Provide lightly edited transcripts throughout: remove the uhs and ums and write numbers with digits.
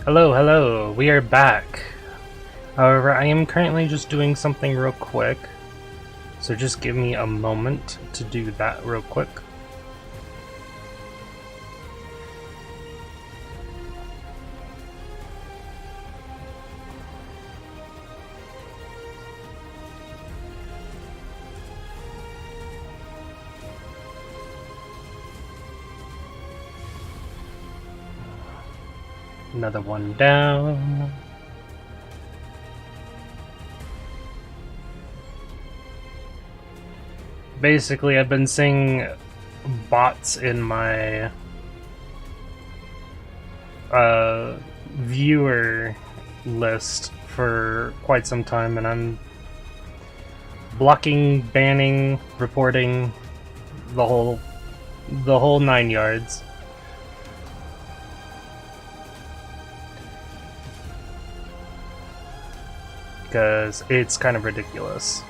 Hello, hello, we are back. However, I am currently just doing something real quick, so just give me a moment to do that real quick. Another one down. Basically, I've been seeing bots in my viewer list for quite some time, and I'm blocking, banning, reporting the whole 9 yards. Because it's kind of ridiculous.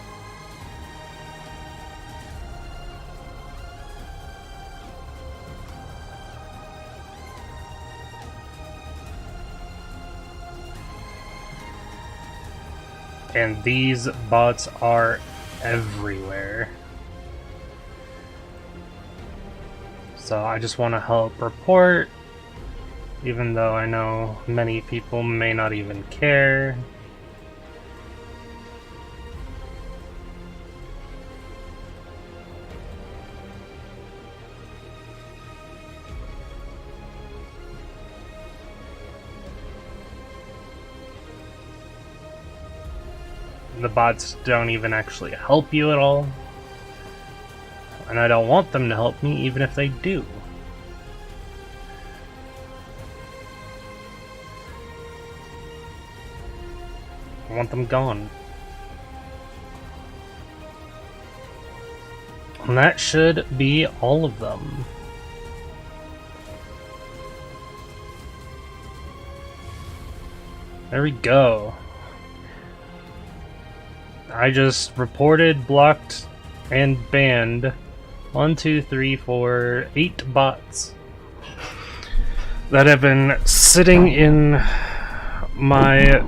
And these bots are everywhere. So I just want to help report, even though I know many people may not even care. The bots don't even actually help you at all. And I don't want them to help me, even if they do. I want them gone. And that should be all of them. There we go. I just reported, blocked, and banned 1, 2, 3, 4, 8 bots that have been sitting in my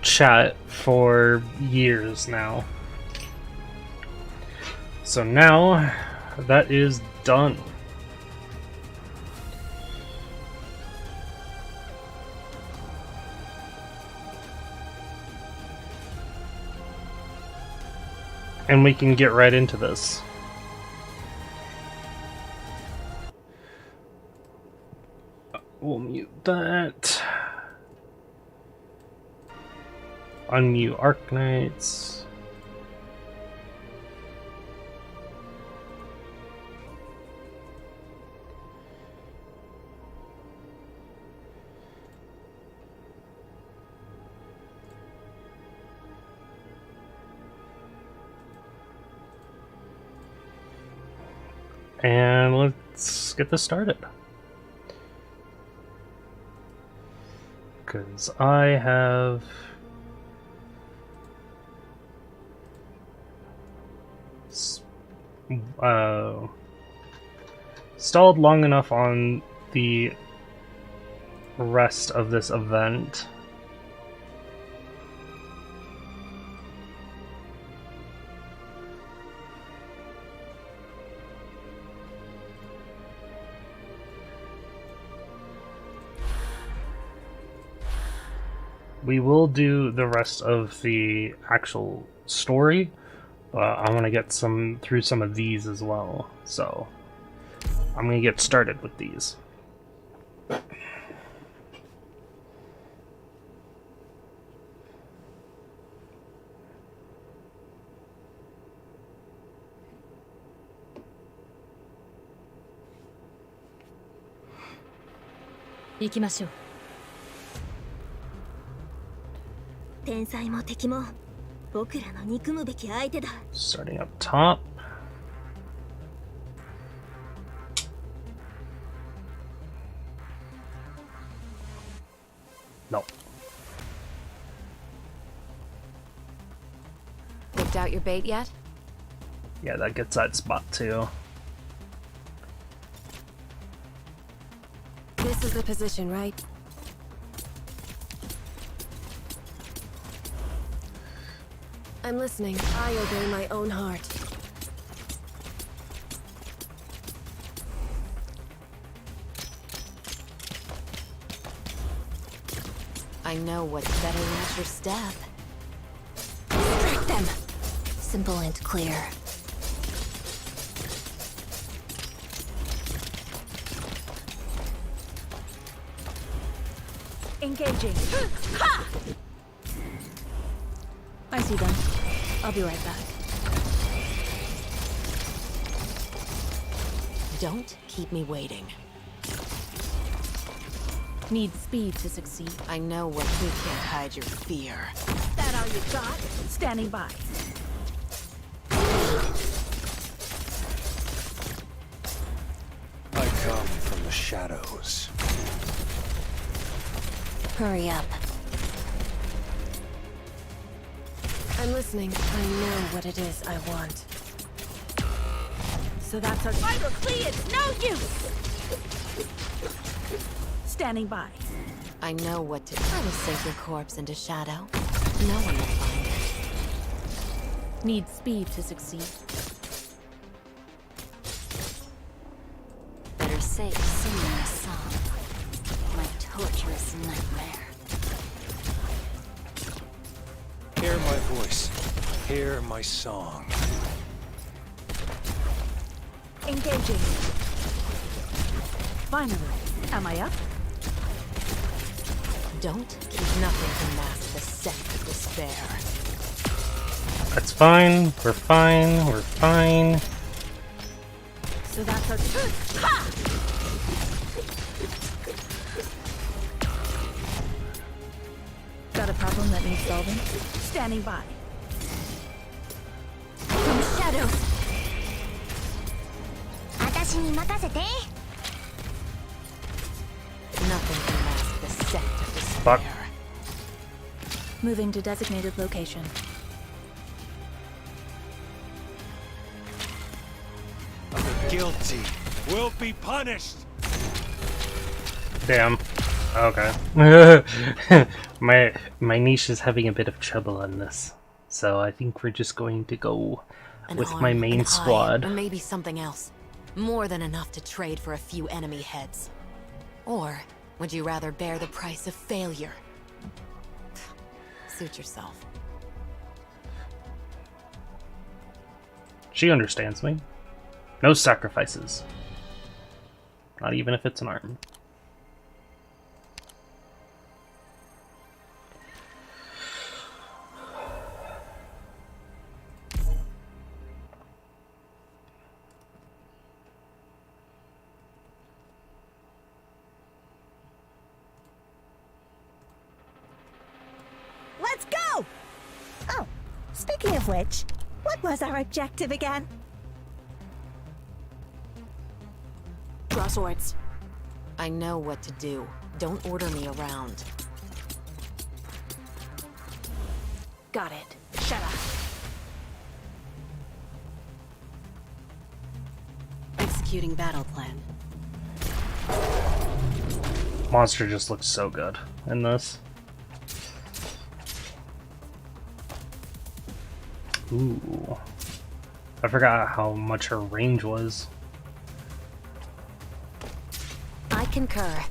chat for years now. So now that is done. And we can get right into this. We'll mute that. Unmute Arknights. And let's get this started. Because I have stalled long enough on the rest of this event. We will do the rest of the actual story, but I want to get through some of these as well. So I'm going to get started with these. Starting up top. No. Picked out your bait yet? Yeah, that gets that spot too. This is the position, right? I'm listening. I obey my own heart. I know what's better than your step. Distract them! Simple and clear. Engaging. Ha! I see them. I'll be right back. Don't keep me waiting. Need speed to succeed. I know what you can't hide your fear. That all you got? Standing by. I come from the shadows. Hurry up. I'm listening. I know what it is I want. So that's our fighter clear. It's no use. Standing by. I know what to... I will sink your corpse into shadow. No one will find it. Need speed to succeed. Better safe singing a song. My torturous nightmare. Hear my voice. Hear my song. Engaging. Finally. Am I up? Don't keep nothing to mask the scent of despair. That's fine. We're fine. We're fine. So that's our turn. Ha! Got a problem that needs solving? Standing by. From shadows. Nothing can mask the scent of despair. Fuck. Moving to designated location. The guilty will be punished. Damn. Okay. my niche is having a bit of trouble on this, so I think we're just going to go with my An main eye, squad. or maybe something else. More than enough to trade for a few enemy heads. Or would you rather bear the price of failure? Suit yourself. She understands me. No sacrifices. Not even if it's an arm. Let's go! Oh, speaking of which, what was our objective again? Draw swords. I know what to do. Don't order me around. Got it. Shut up. Executing battle plan. Monster just looks so good in this. Ooh. I forgot how much her range was. I concur.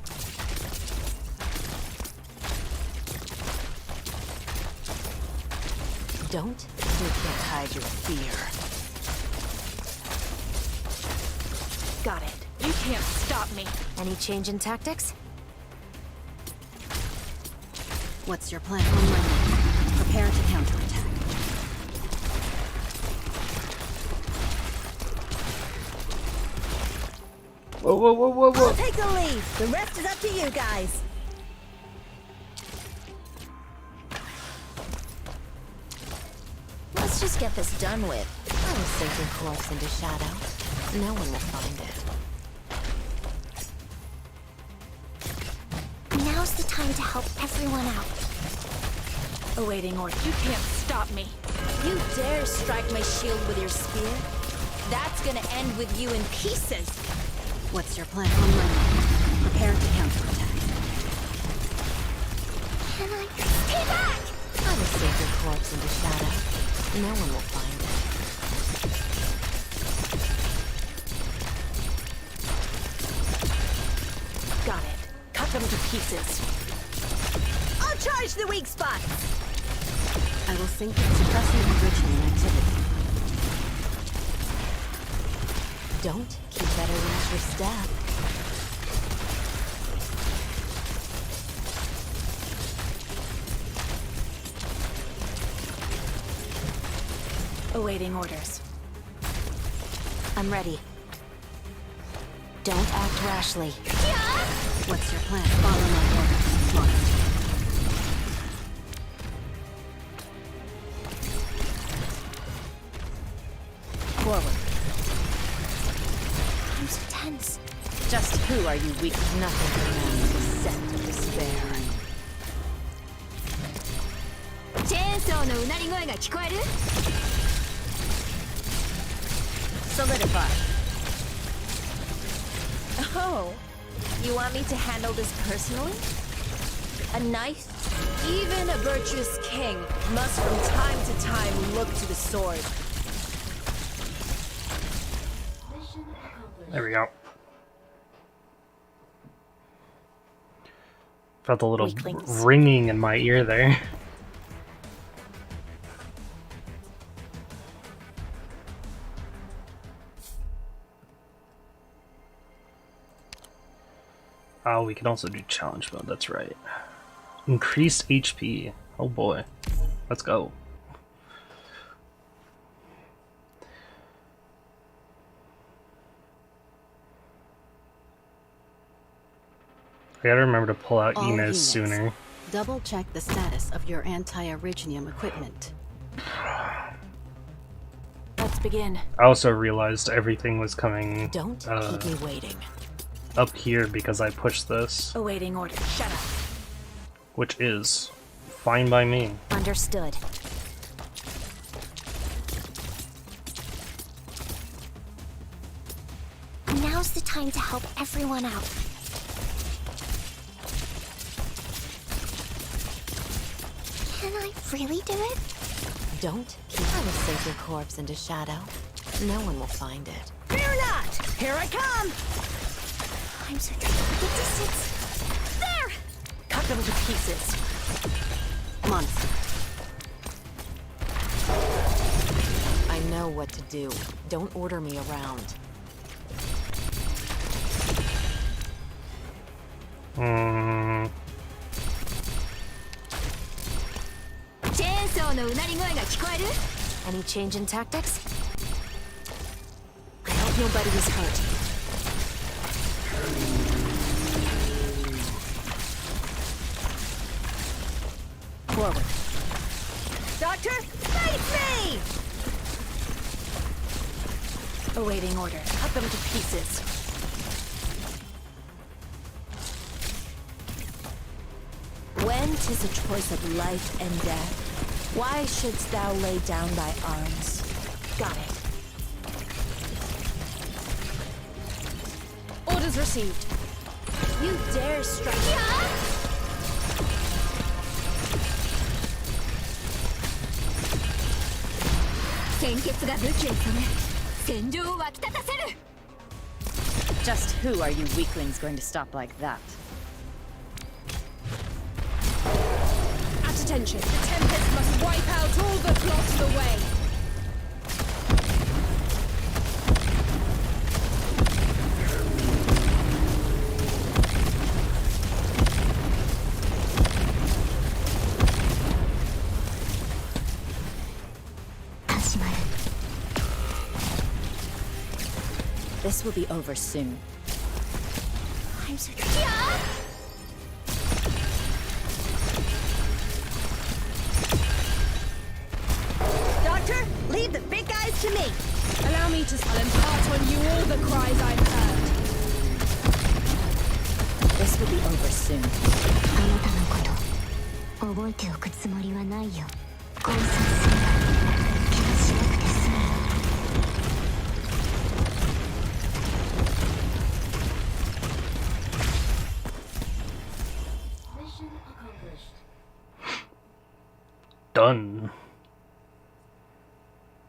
Don't you can't hide your fear. Got it. You can't stop me. Any change in tactics? What's your plan? Prepare to counterattack. Whoa, whoa, whoa, whoa, whoa. I'll take the lead. The rest is up to you guys. Let's just get this done with. I will sink your corpse into shadow. No one will find it. Now's the time to help everyone out. Awaiting order. You can't stop me. You dare strike my shield with your spear? That's gonna end with you in pieces. What's your plan? Prepare to counterattack. Can I? Stay back! I will sink your corpse into shadow. No one will find it. Got it. Cut them to pieces. I'll charge the weak spots. I will sync it, suppressing original activity. Don't keep better than your step. Awaiting orders. I'm ready. Don't act rashly. What's your plan? Follow my orders. Lost. Forward. I'm so tense. Just who are you weak? Nothing can match the scent of despair. Solidify. Oh, you want me to handle this personally? A knight, even a virtuous king, must from time to time look to the sword. There we go. Felt a little Weaklings. ringing in my ear there. Oh, we can also do challenge mode, that's right. Increased HP. Oh boy. Let's go. I gotta remember to pull out All Enos units. sooner. Double check the status of your anti-originium equipment. Let's begin. I also realized everything was coming Don't keep me waiting. up here because I pushed this, Awaiting orders. Shut up. which is fine by me. Understood. Now's the time to help everyone out. Can I really do it? Don't keep I will sink your corpse into shadow. No one will find it. Fear not! Here I come! I'm so trying to get distance. There! Cut them to pieces. Monster. I know what to do. Don't order me around. Hmm. Any change in tactics? I hope nobody is hurt. Forward. Doctor, face me! Awaiting order. Cut them to pieces. When 'tis a choice of life and death, why shouldst thou lay down thy arms? Got it. Orders received. You dare strike. Just who are you weaklings going to stop like that? At attention. The Tempest must wipe out all that blocks the way. This will be over soon. I'm so Doctor, leave the big guys to me. Allow me to impart on you all the cries I've heard. This will be over soon. あなたのこと覚えておくつもりはないよ。こうさすれば気がしなくて済む。Done.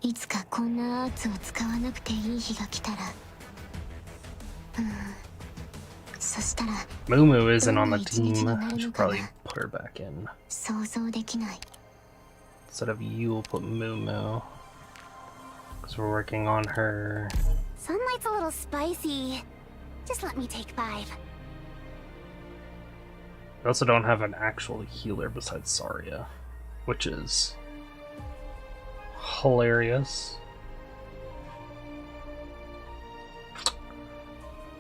いつかこんなアーツを使わなくていい日が来たら、そしたら Moo isn't on the team. I should probably put her back in. 想像できない。 Instead of you, we'll put Moo. Because we're working on her. Sunlight's a little spicy. Just let me take 5. We also don't have an actual healer besides Saria, which is hilarious.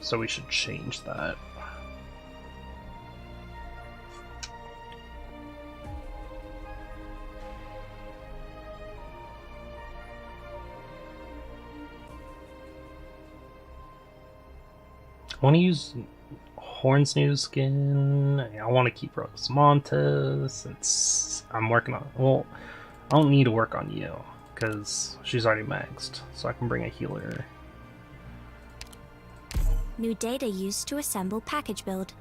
So we should change that. I want to use Horn's new skin. I want to keep Rosemontis. I'm working on. Well, I don't need to work on you because she's already maxed, so I can bring a healer. New data used to assemble package build.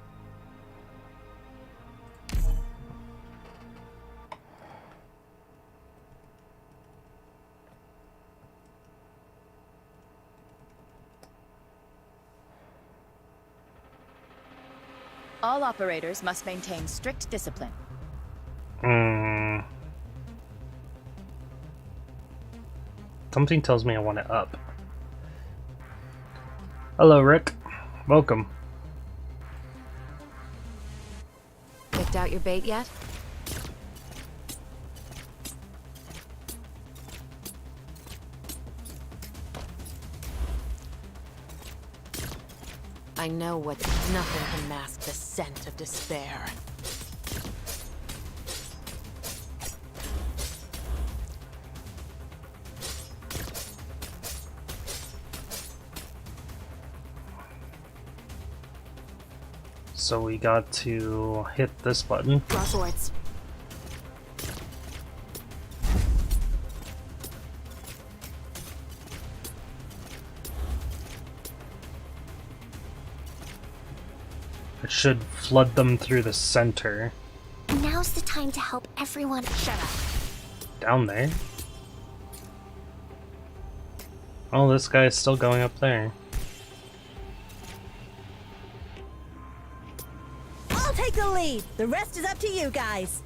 All operators must maintain strict discipline. Something tells me I want it up. Hello, Rick. Welcome. Picked out your bait yet? I know what nothing can mask the scent of despair. So we got to hit this button. Draw swords. It should flood them through the center. Now's the time to help everyone. Shut up. Down there? Oh, this guy is still going up there. I'll take the lead. The rest is up to you guys.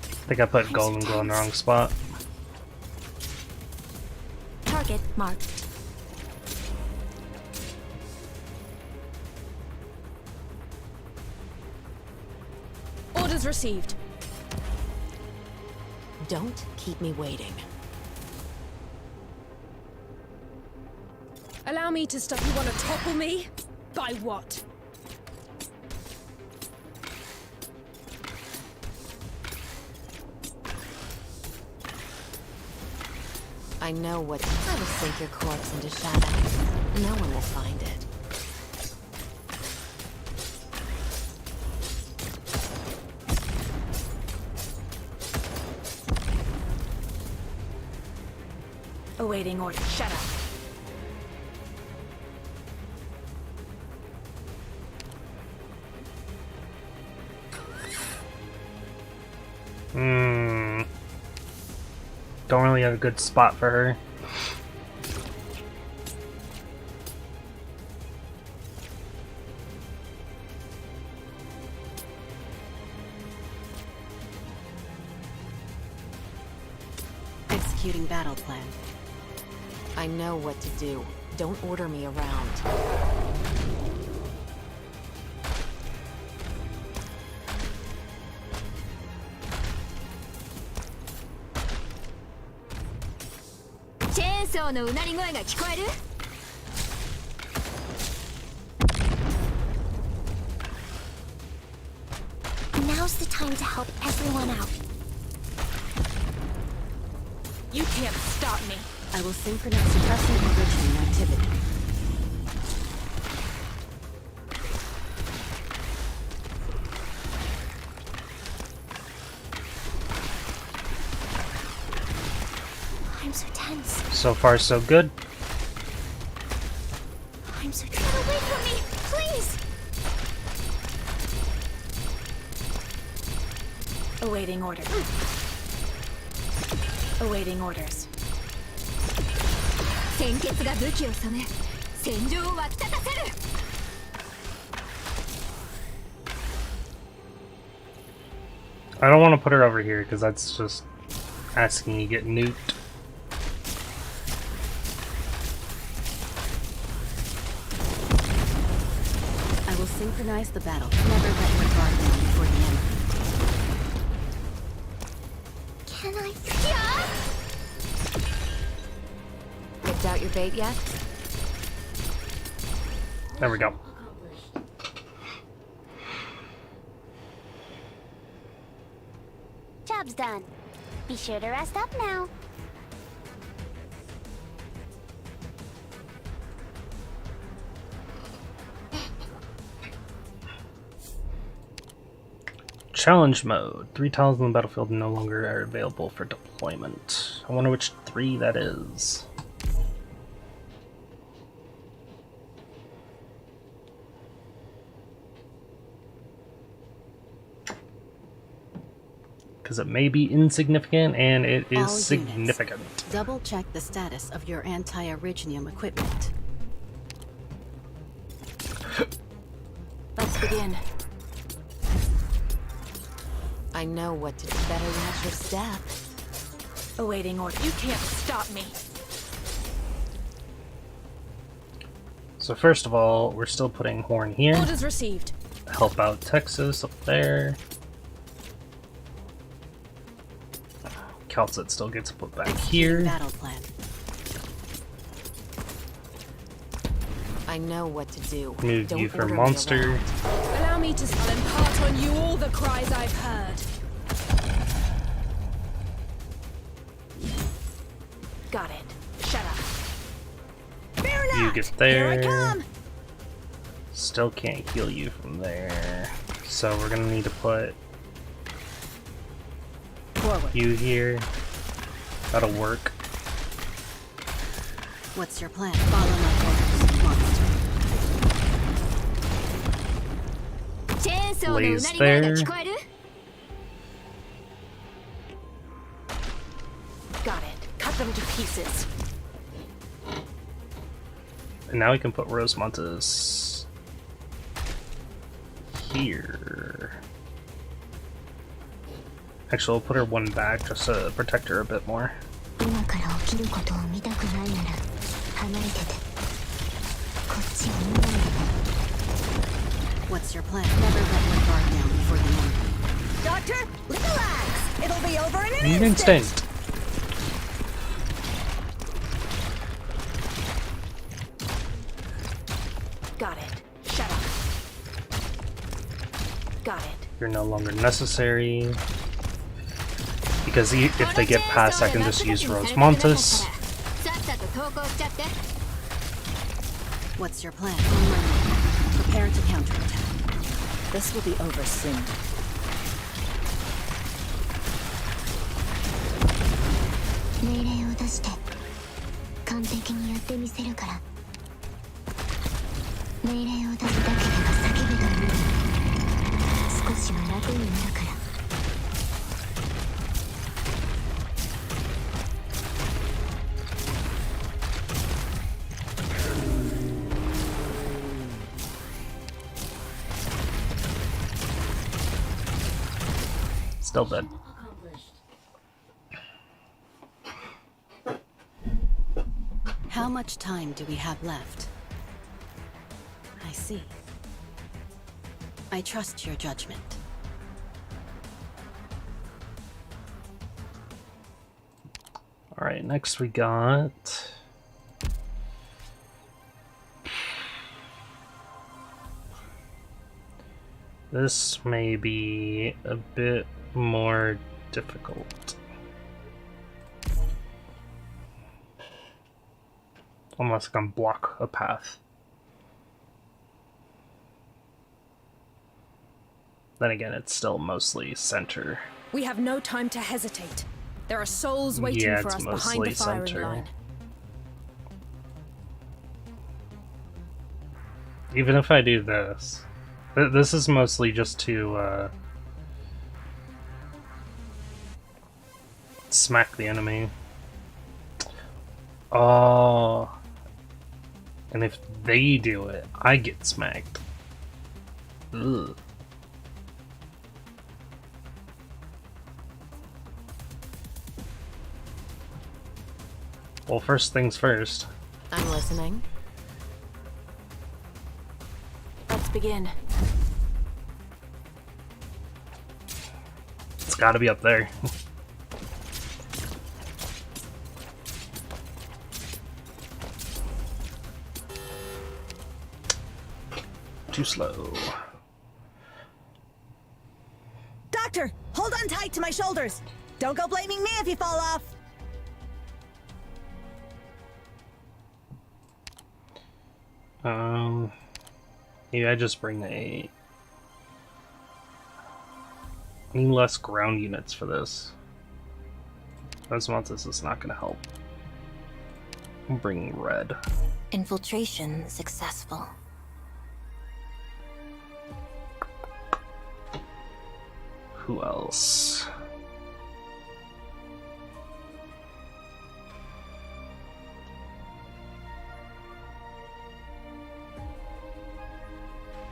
I think I put Golden Glow in the wrong spot. Target marked. Orders received. Don't keep me waiting. Allow me to stop. You want to topple me? By what? I know what. I will sink your corpse into shadow. No one will find it. Awaiting order. Shut up. Don't really have a good spot for her. Executing battle plan. I know what to do. Don't order me around. Now's the time to help everyone out. You can't stop me. I will synchronize suppressing and bridging activity. I'm so tense. So far, so good. I'm so tense. Get away from me, please! Awaiting orders. Awaiting orders. 鮮血が武器を染め戦場を沸き立たせる I don't want to put her over here because that's just asking you to get nuked. I will synchronize the battle. Never let your guard down before the enemy. Can I? Picked out your bait yet? There we go. Job's done. Be sure to rest up now. Challenge mode. 3 tiles on the battlefield no longer are available for deployment. I wonder which 3 that is. Because it may be insignificant and it is All significant. units, double check the status of your anti-Originium equipment. Let's begin. I know what to do. Better watch your step. Awaiting order. You can't stop me. So first of all, we're still putting Horn here. Orders received. Help out Texas up there. Calcit still gets put back here. Battle plan. I know what to do. Move Don't you for order me monster. around. Allow me to impart on you all the cries I've heard. Got it. Shut up. Fear not. You get Here I there. come. Still can't heal you from there. So we're gonna need to put Forward. you here. That'll work. What's your plan? Follow my orders, monster. Chainsaw の Blaze うなり声が there. 聞こえる Got it. Cut them to pieces. And now we can put Rosemontes here. Actually, we'll put her one back just to protect her a bit more. 今から起きることを見たくないなら離れててこっちを見ないで What's your plan? Never let your guard down before the enemy. Doctor, relax. It'll be over in an Instinct. Got it. Shut up. Got it. You're no longer necessary. Because if they get past, I can just use Rosemontes. さっさと投降しちゃって What's your plan? On my way. Prepare to counterattack. This will be over soon. 命令を出して完璧にやってみせるから命令を出すだけでは叫ぶだろう少しは楽になるから Still dead. How much time do we have left? I see. I trust your judgment. Alright, next we got... This may be a bit more difficult. Unless I can block a path. Then again, it's still mostly center. We have no time to hesitate. There are souls waiting Yeah, for it's us behind mostly the firing center. line. Even if I do this, this is mostly just to smack the enemy. Oh. And if they do it, I get smacked. Ugh. Well, first things first. I'm listening. Let's begin. It's gotta be up there. Too slow. Doctor, hold on tight to my shoulders. Don't go blaming me if you fall off. Maybe I just bring I need less ground units for this. Osmosis is not gonna help. I'm bringing red. Infiltration successful. Who else?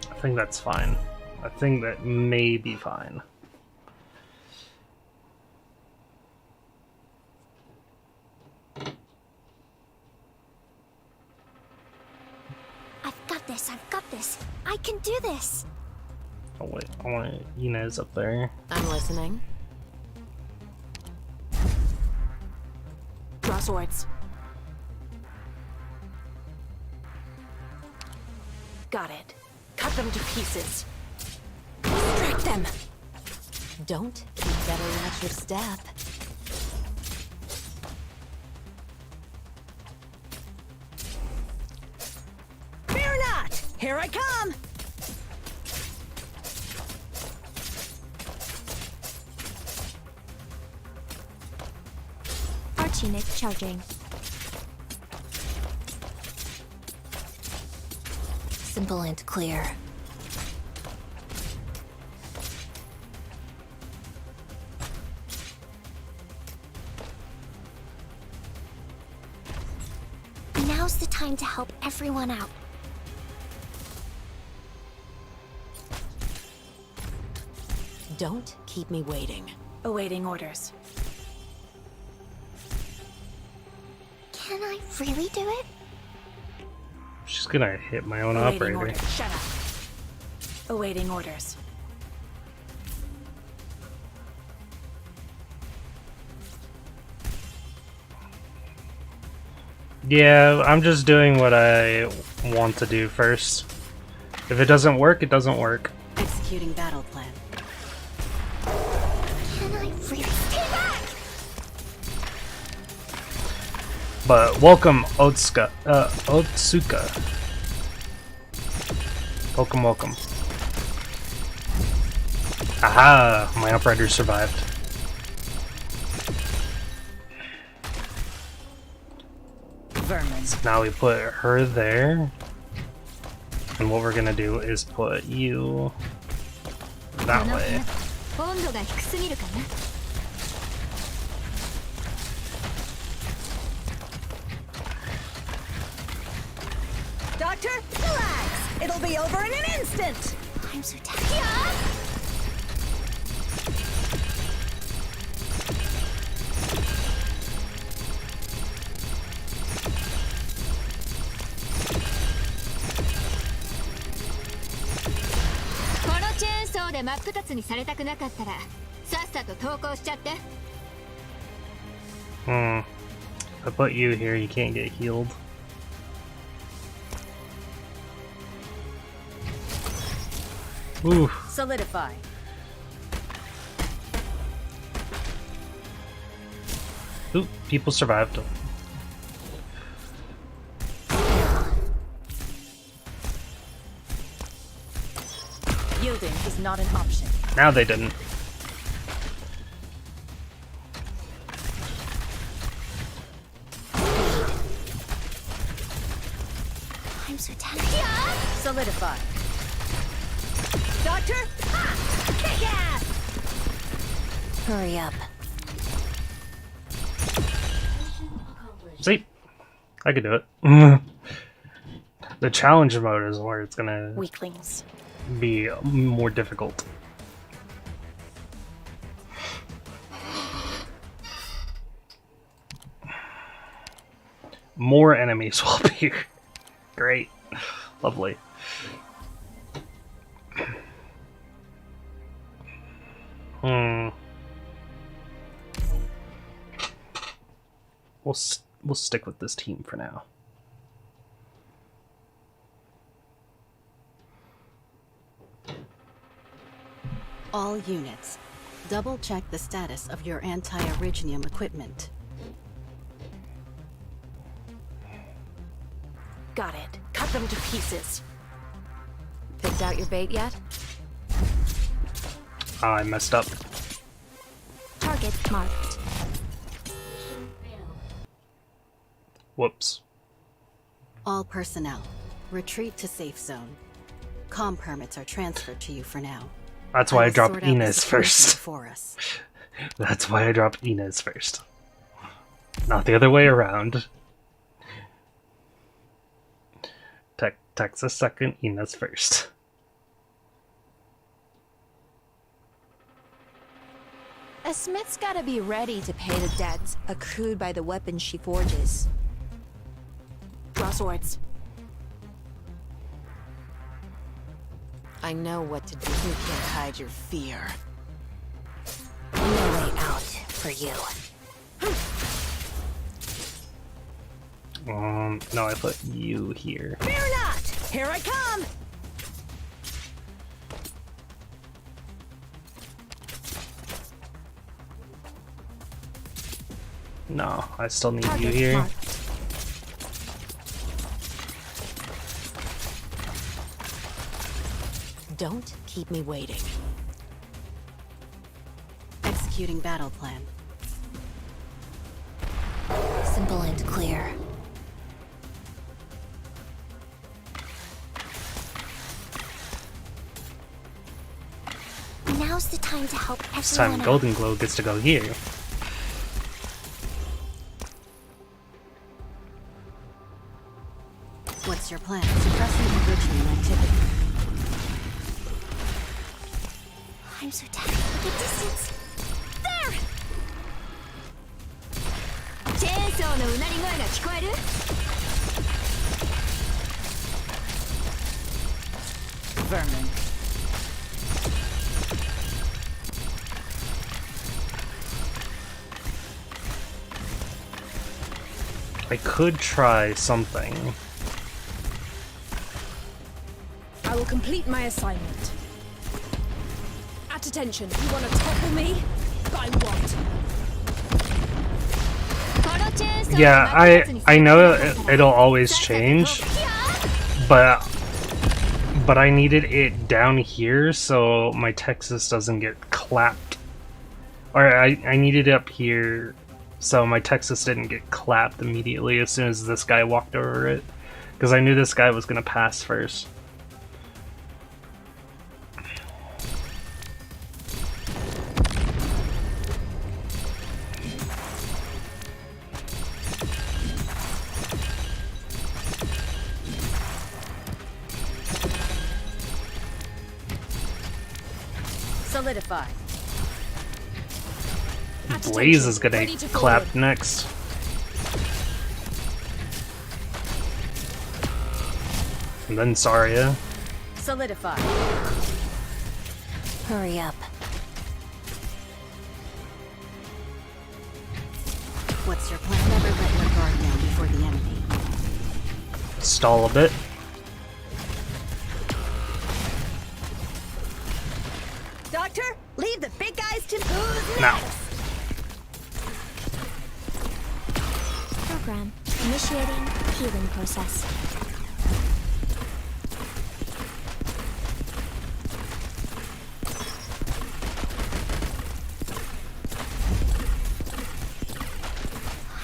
I think that's fine. I think that may be fine. I've got this. I can do this. Oh wait, I want Inez up there. I'm listening. Draw swords. Got it. Cut them to pieces. Strike them. Don't. You better watch your step. Fear not! Here I come! Archnit charging. Simple and clear. Now's the time to help everyone out. Don't keep me waiting. Awaiting orders. Can I really do it? She's gonna hit my own Awaiting operator. orders. Shut up. Awaiting orders. Yeah, I'm just doing what I want to do first. If it doesn't work, it doesn't work. Executing battle plan. Can I really stay back? But welcome, Otsuka. Welcome, welcome. Aha! My operator survived. Vermin. So now we put her there. And what we're gonna do is put you that way. 温度が低すぎるかな。Doctor, relax! It'll be over in an instant! I'm so tired. このチェーンソーで真っ二つにされたくなかったらさっさと投降しちゃって。 If I put you here, you can't get healed. Ooh. Solidify. Ooh, people survived. Yielding is not an option. Now they didn't. I'm so tired. Solidify. Doctor? Ah! Kick ass! Hurry up. I could do it. The challenge mode is where it's gonna Weaklings. be more difficult. More enemies will appear. Great. Lovely. We'll stick with this team for now. All units, double check the status of your anti-originium equipment. Got it. Cut them to pieces. Picked out your bait yet? I messed up. Target marked. Whoops. All personnel, retreat to safe zone. Comm permits are transferred to you for now. That's why I will dropped sort out the Inez situation first. For us. That's why I dropped Inez first. Not the other way around. Texas second, Inez first. A smith's gotta be ready to pay the debts accrued by the weapons she forges. Draw swords. I know what to do. You can't hide your fear. No way out for you. No, I put you here. Fear not! Here I come! No, I still need you Target here. marked. Don't keep me waiting. Executing battle plan. Simple and clear. Now's the time to help everyone This time out. Golden Glow gets to go here. What's your plan? Suppressing originium activity. I'm so tired of the distance. There! チェーンソーのうなり声が聞こえる? Vermin. I could try something. I will complete my assignment. At attention, you want to topple me? By what? Yeah, I know it'll always change, but I needed it down here so my Texas doesn't get clapped. Or I needed it up here so my Texas didn't get clapped immediately as soon as this guy walked over it. Because I knew this guy was going to pass first. Solidify. Blaze is gonna clap next. And then Saria. Solidify. Hurry up. What's your plan? Never let your guard down before the enemy. Stall a bit. Doctor, leave the big guys to Now. Program. Initiating healing process.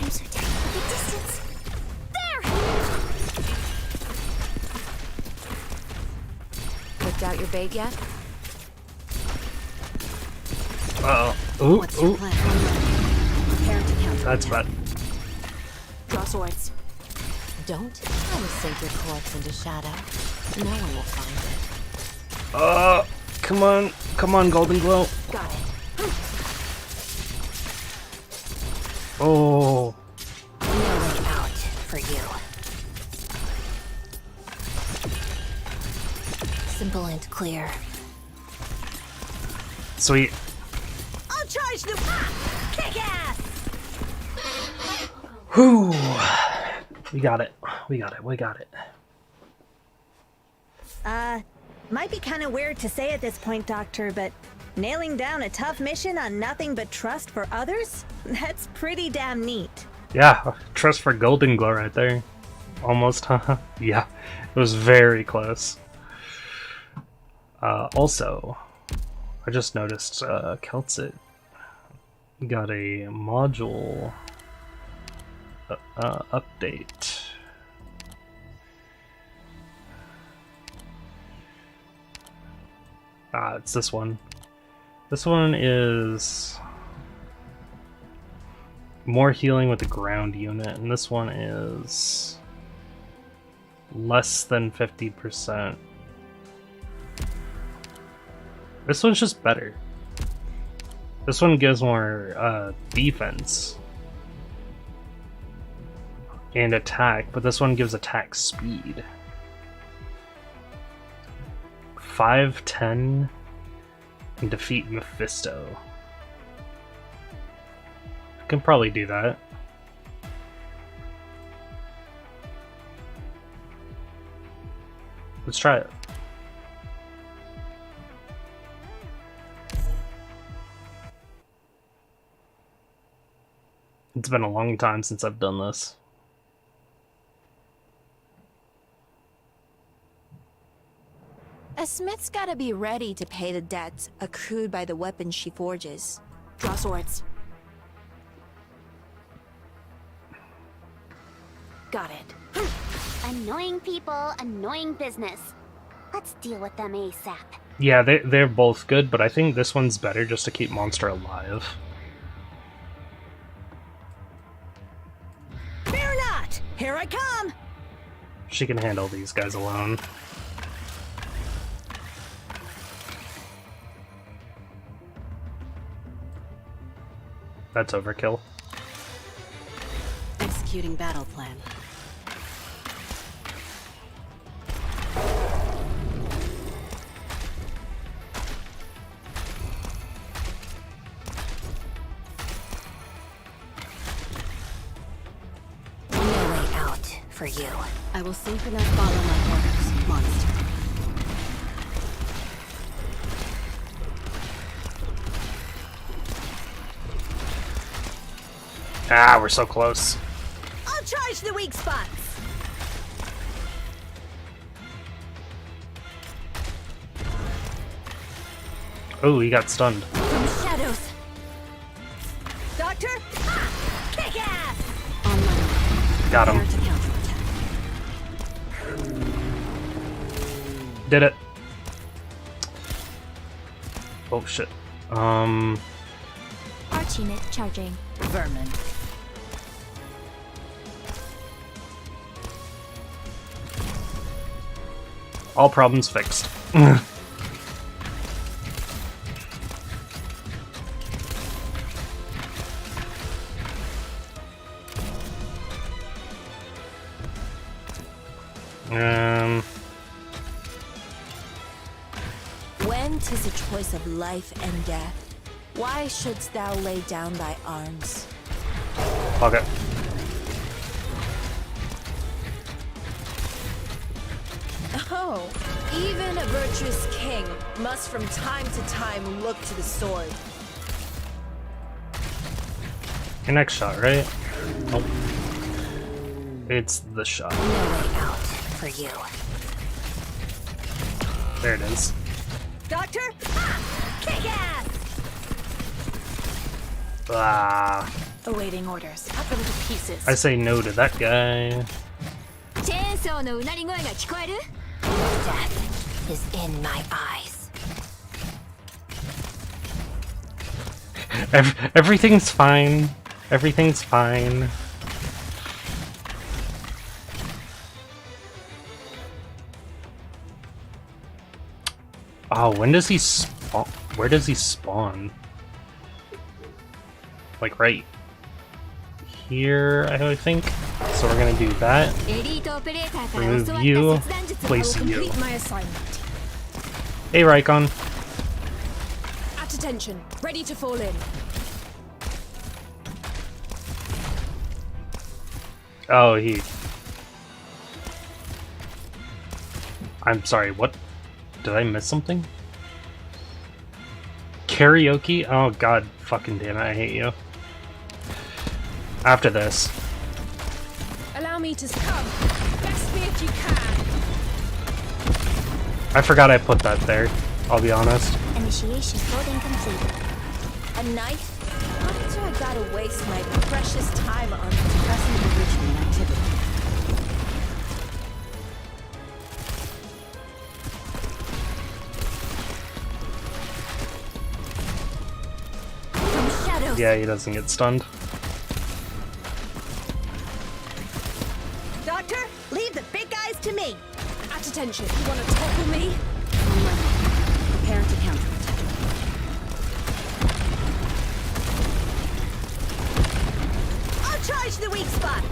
I'm so tired of the distance. There! Picked out your bait yet? Uh oh. What's your Ooh, plan? Prepare to counter. that's bad. Draw swords. don't, I will sink your corpse into shadow. No one will find it. Come on, Golden Glow. Got it. Oh, No way out for you. Simple and clear. sweet. I'll charge the kick ass. Whew. We got it. We got it. We got it. Might be kind of weird to say at this point, Doctor, but nailing down a tough mission on nothing but trust for others? That's pretty damn neat. Yeah, trust for Golden Glow right there. Almost, huh? Yeah, it was very close. Also, I just noticed Keltsit got a module update. It's this one. This one is more healing with the ground unit, and this one is less than 50%. This one's just better. This one gives more defense and attack, but this one gives attack speed. 5-10 and defeat Mephisto. I can probably do that. Let's try it. It's been a long time since I've done this. A smith's gotta be ready to pay the debts accrued by the weapons she forges. Draw swords. Got it. Annoying people, annoying business. Let's deal with them ASAP. Yeah, they're both good, but I think this one's better just to keep Monster alive. Fear not! Here I come! She can handle these guys alone. That's overkill. Executing battle plan. No way out for you. I will synchronize follow my orders, monster. Ah, we're so close. I'll charge the weak spots. Oh, he got stunned. From shadows. Doctor, kick ass. Online. Got Prepare him. to counterattack. Did it. Oh shit. Arch unit charging. Vermin. All problems fixed. When 'tis a choice of life and death, why shouldst thou lay down thy arms? Fuck it. Oh, even a virtuous king must from time to time look to the sword. Your next shot, right? Oh. It's the shot. No way out for you. There it is. Doctor, kick ass. Ah. Awaiting orders. Cut them to pieces. I say no to that guy. チェーンソーのうなり声が聞こえる？ Death is in my eyes. Everything's fine. Everything's fine. Oh, when does he spawn? Where does he spawn? Like right here, I think. So we're gonna do that. エリートオペレーターから Remove 教わった you, 切断術を place you. Complete my assignment. Hey, Raikon. At attention. Ready to fall in. Oh, I'm sorry, what? Did I miss something? Karaoke? Oh god, fucking damn it, I hate you. After this. Allow me to come. Best me if you can. I forgot I put that there, I'll be honest. Initiation coding complete. A knife? Why do I gotta waste my precious time on Pressing enrichment activity. shadows? Yeah, he doesn't get stunned. Doctor, leave the big guys to me. At attention. You want to topple me? Prepare to counterattack. I'll charge the weak spots.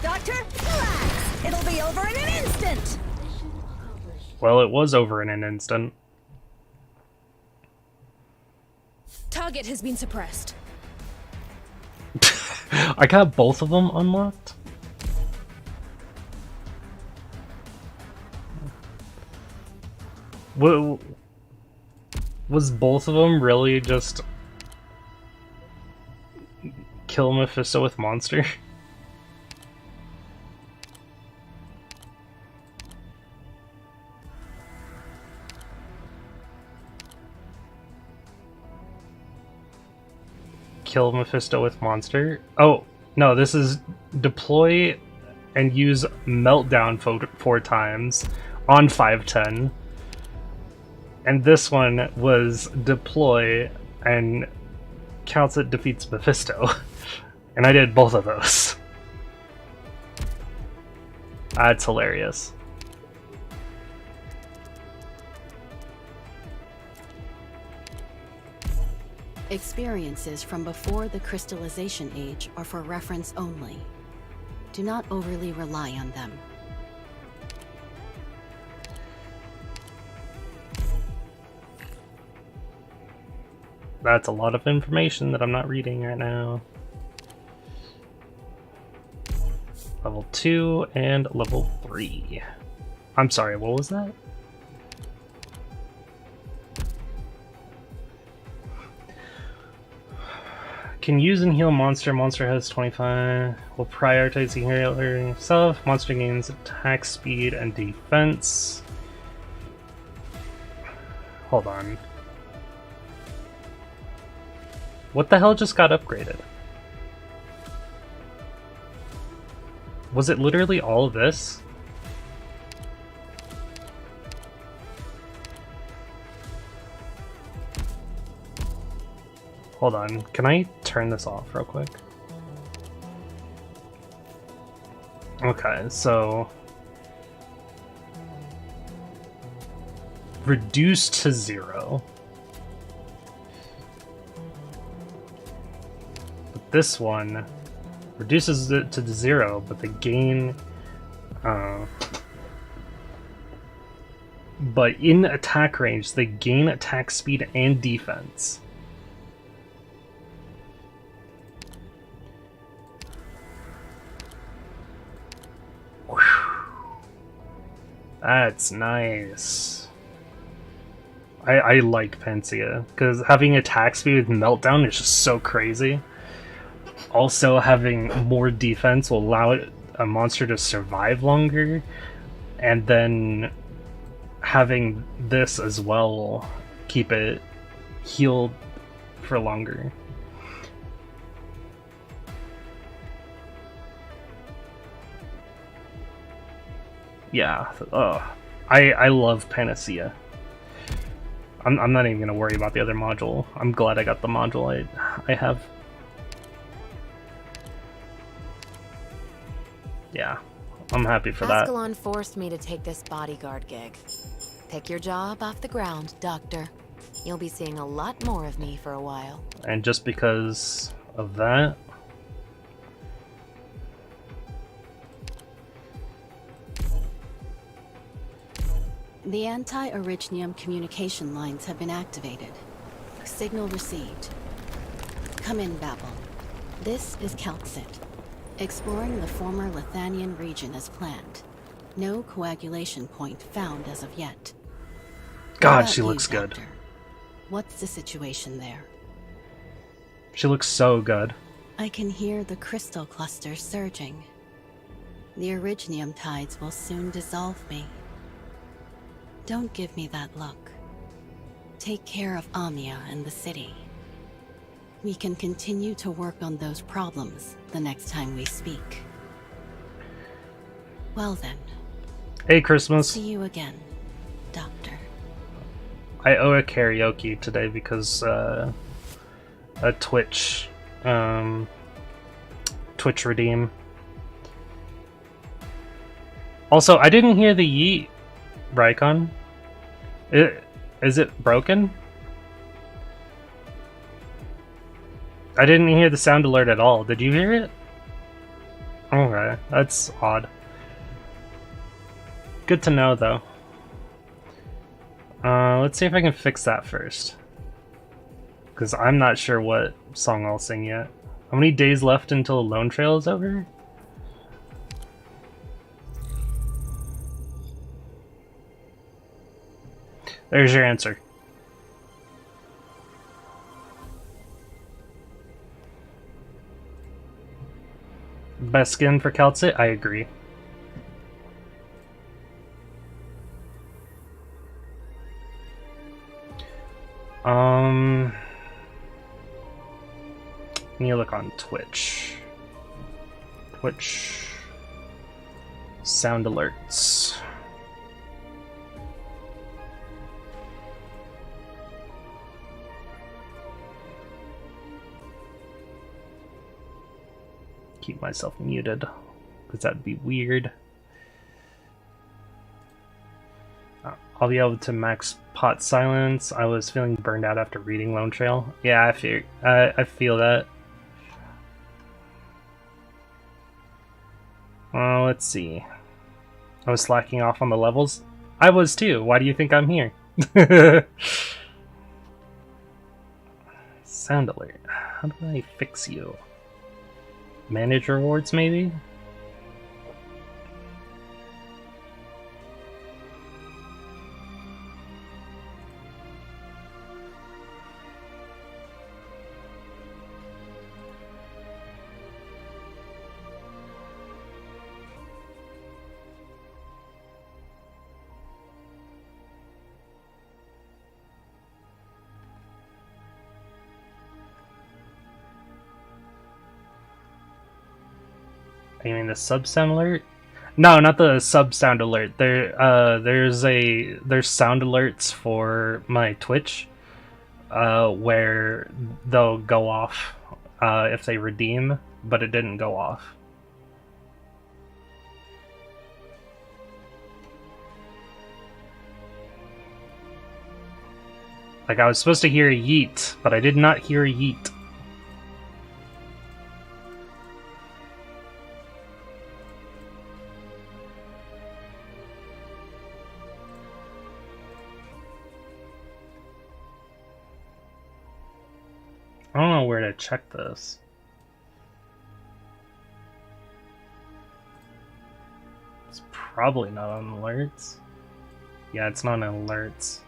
Doctor, relax. It'll be over in an instant. Well, it was over in an instant. Target has been suppressed. I got both of them unlocked? Was both of them really just kill Mephisto with monster? Kill Mephisto with monster? Oh, no, this is deploy and use meltdown 4 times on 510. And this one was deploy and counts it defeats Mephisto. And I did both of those. That's hilarious. Experiences from before the crystallization age are for reference only. Do not overly rely on them. That's a lot of information that I'm not reading right now. Level 2 and level 3. I'm sorry, what was that? Can use and heal monster. Monster has 25. Will prioritize healing yourself. Monster gains attack speed and defense. Hold on. What the hell just got upgraded? Was it literally all of this? Hold on, can I turn this off real quick? Okay, so reduced to 0. But this one reduces it to 0, but the gain but in attack range they gain attack speed and defense. That's nice. I like Panacea, because having attack speed with Meltdown is just so crazy. Also, having more defense will allow a monster to survive longer, and then having this as well will keep it healed for longer. Yeah, I love Panacea. I'm not even gonna worry about the other module. I'm glad I got the module I have. Yeah, I'm happy for that. Ascalon forced me to take this bodyguard gig. Pick your job off the ground, Doctor. You'll be seeing a lot more of me for a while. And just because of that... The anti-Orichnium communication lines have been activated. Signal received. Come in, Babel. This is Calcit. Exploring the former Lithanian region as planned. No coagulation point found as of yet. God, What about she you, looks good. Doctor? What's the situation there? She looks so good. I can hear the crystal clusters surging. The Originium tides will soon dissolve me. Don't give me that look. Take care of Amia and the city. We can continue to work on those problems the next time we speak. Well then. Hey, Christmas. See you again, Doctor. I owe a karaoke today because a Twitch redeem. Also, I didn't hear the yeet, Rykon. Is it broken? I didn't hear the sound alert at all. Did you hear it? Okay, that's odd. Good to know, though. Let's see if I can fix that first. Because I'm not sure what song I'll sing yet. How many days left until Lonetrail is over? There's your answer. Best skin for Calcit? I agree. Let me look on Twitch. Twitch sound alerts. Keep myself muted because that'd be weird. I'll be able to max pot silence. I was feeling burned out after reading Lonetrail. Yeah, I feel that. Let's see. I was slacking off on the levels. I was too. Why do you think I'm here? Sound alert. How do I fix you? Manage rewards, maybe? You mean the sub sound alert? No, not the sub sound alert. There's sound alerts for my Twitch, where they'll go off if they redeem, but it didn't go off. Like I was supposed to hear a yeet, but I did not hear a yeet. I don't know where to check this. It's probably not on alerts. Yeah, it's not on alerts.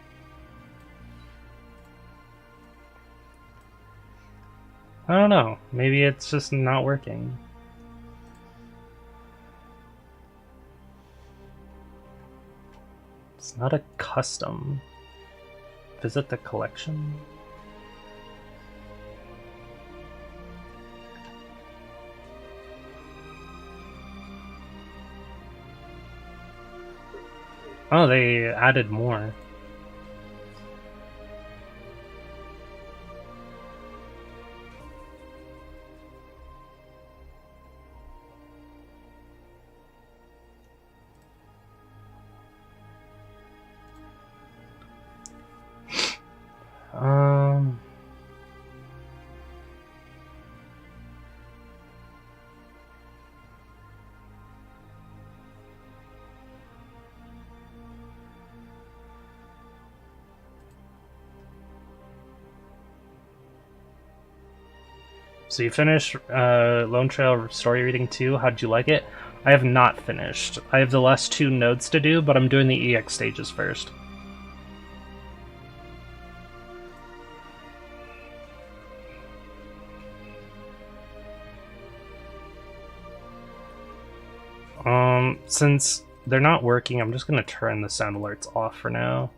I don't know. Maybe it's just not working. It's not a custom. Visit the collection. Oh, they added more. So you finished Lonetrail Story Reading 2. How did you like it? I have not finished. I have the last 2 nodes to do, but I'm doing the EX stages first. Since they're not working, I'm just going to turn the sound alerts off for now.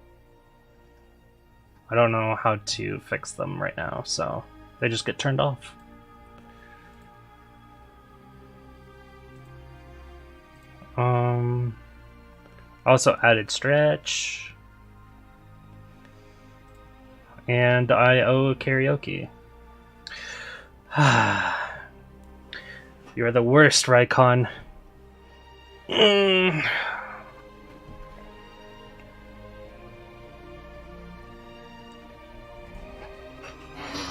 I don't know how to fix them right now, so they just get turned off. I also added stretch. And I owe karaoke. You're the worst, Raikon.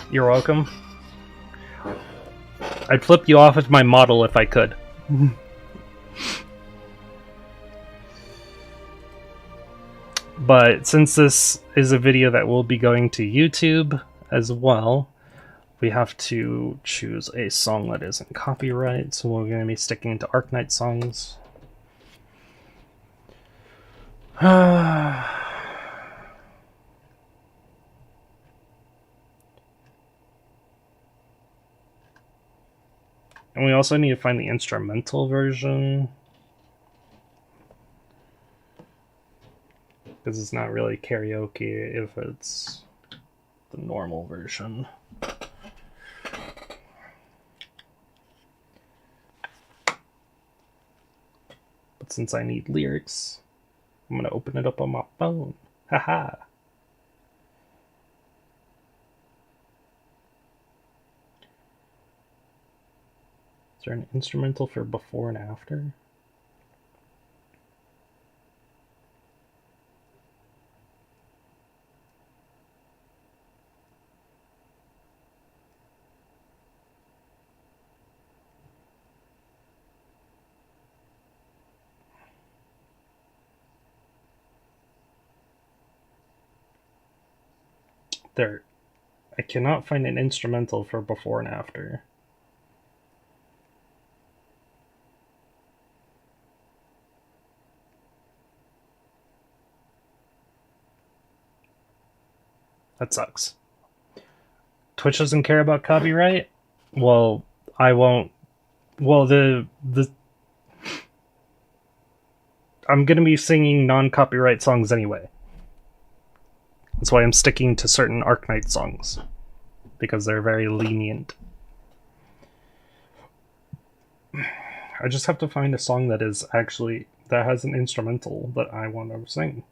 You're welcome. I'd flip you off as my model if I could. But since this is a video that will be going to YouTube as well, we have to choose a song that isn't copyright, so we're going to be sticking to Arknights songs. And we also need to find the instrumental version, because it's not really karaoke if it's the normal version. But since I need lyrics, I'm gonna open it up on my phone. Haha. Is there an instrumental for before and after? There. I cannot find an instrumental for before and after. That sucks. Twitch doesn't care about copyright? Well, I won't. Well, I'm gonna be singing non-copyright songs anyway. That's why I'm sticking to certain Arknights songs, because they're very lenient. I just have to find a song that is actually, that has an instrumental that I want to sing.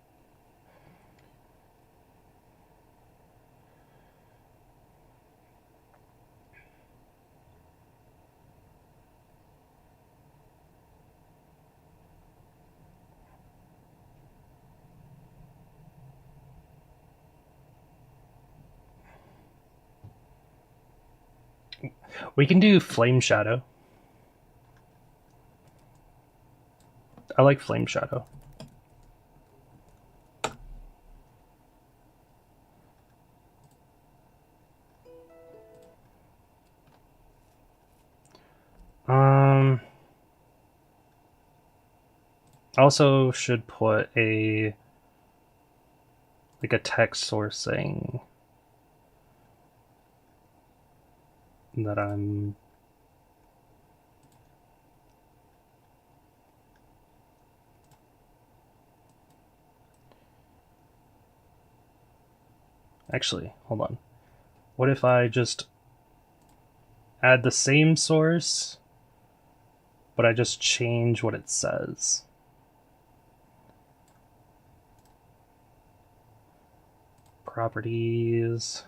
We can do Flame Shadow. I like Flame Shadow. Also should put a text source saying that I'm actually, hold on. What if I just add the same source, but I just change what it says? Properties.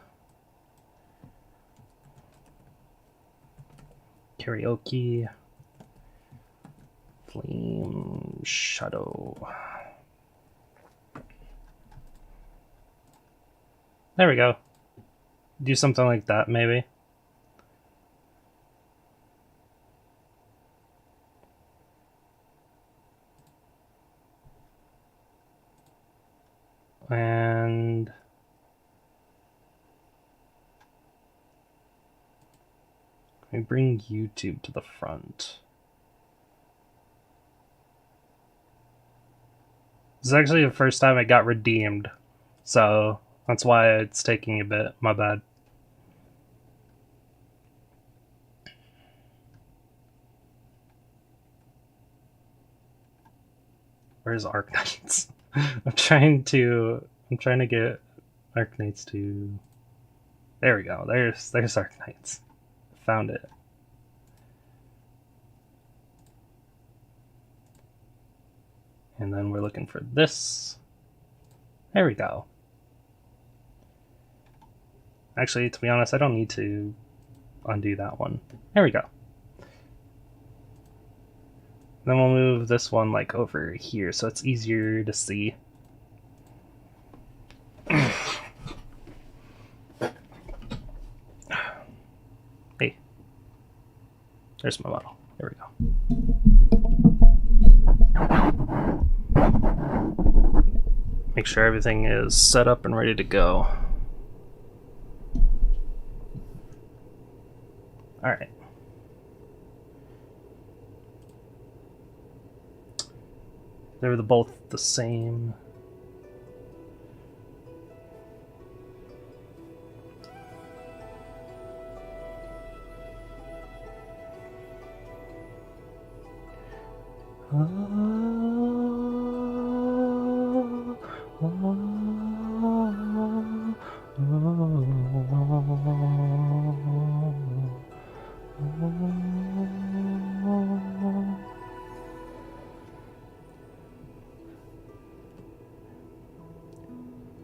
Karaoke. Flame Shadow. There we go. Do something like that, maybe. And me bring YouTube to the front. This is actually the first time it got redeemed, so that's why it's taking a bit. My bad. Where's Arknights? I'm trying to get Arknights to. There we go. There's Arknights. Found it. And then we're looking for this. There we go. Actually, to be honest, I don't need to undo that one. There we go. Then we'll move this one like over here so it's easier to see. Hey. There's my model. There we go. Make sure everything is set up and ready to go. Alright. They're both the same.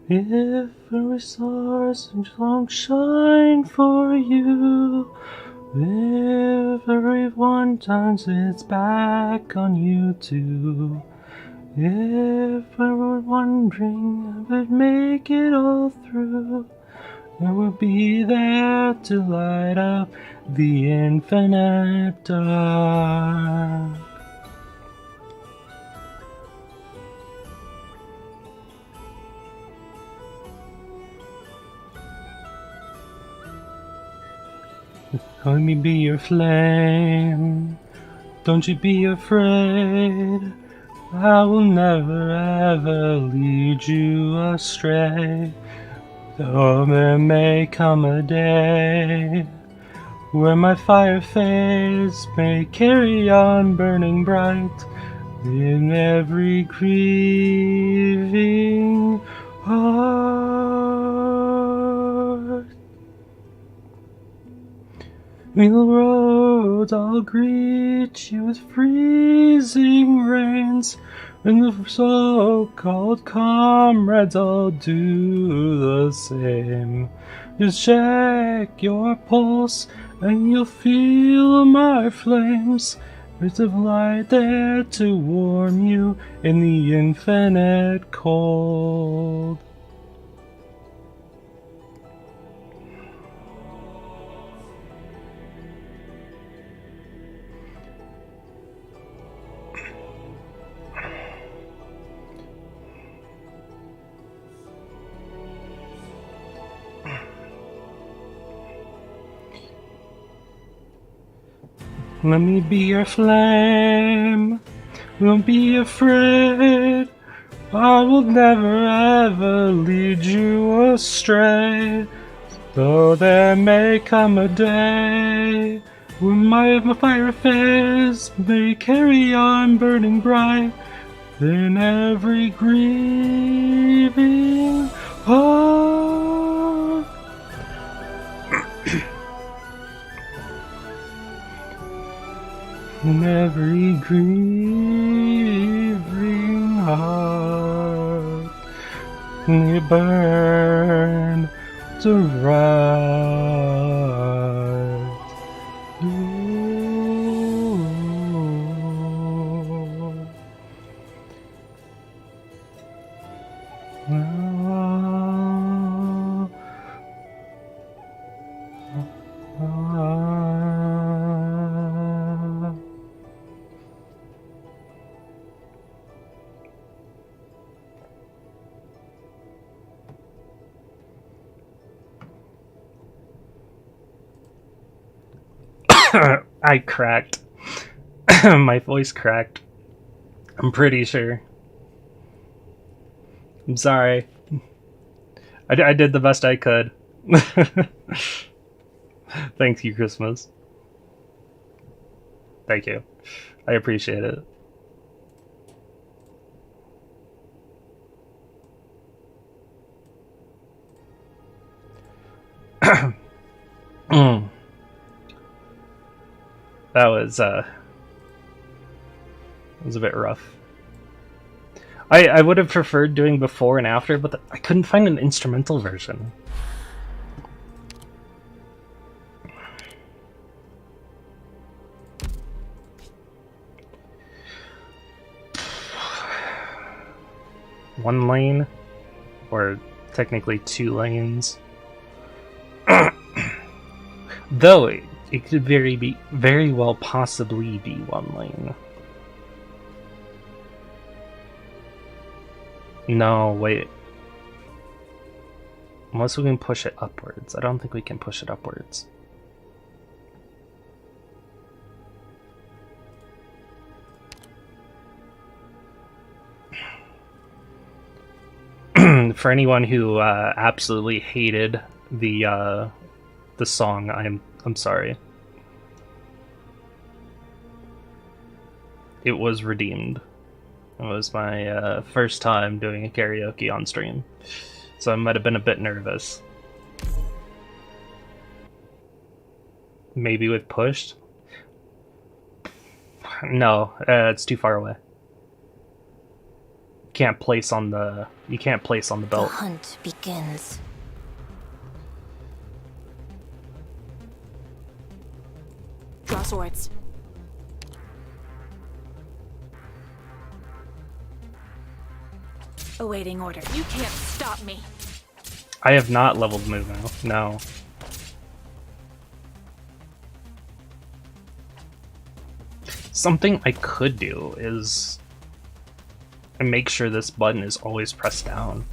If every stars don't shine for you, if everyone turns its back on you too, if I were wondering I would make it all through, I would be there to light up the infinite dark. Let me be your flame, don't you be afraid, I will never ever lead you astray. Though there may come a day where my fire fades, may carry on burning bright in every grieving heart. Wheel roads, I'll greet you with freezing rains, and the so-called comrades all do the same. Just check your pulse, and you'll feel my flames. Bits of light there to warm you in the infinite cold. Let me be your flame, don't be afraid, I will never ever lead you astray. Though there may come a day when my fire fades, may carry on burning bright in every grieving heart. In every grieving heart, they burn to rise. I cracked. My voice cracked. I'm pretty sure. I'm sorry. I did the best I could. Thank you, Christmas. Thank you. I appreciate it. That was a bit rough. I would have preferred doing before and after, but I couldn't find an instrumental version. One lane, or technically 2 lanes. Though it could very well possibly be 1 lane. No, wait. Unless we can push it upwards. I don't think we can push it upwards. For anyone who absolutely hated the song, I'm sorry. It was redeemed. It was my first time doing a karaoke on stream, so I might have been a bit nervous. Maybe with pushed? No, it's too far away. You can't place on the The belt. hunt begins. Draw swords. Awaiting order. You can't stop me. I have not leveled move now. No. Something I could do is make sure this button is always pressed down.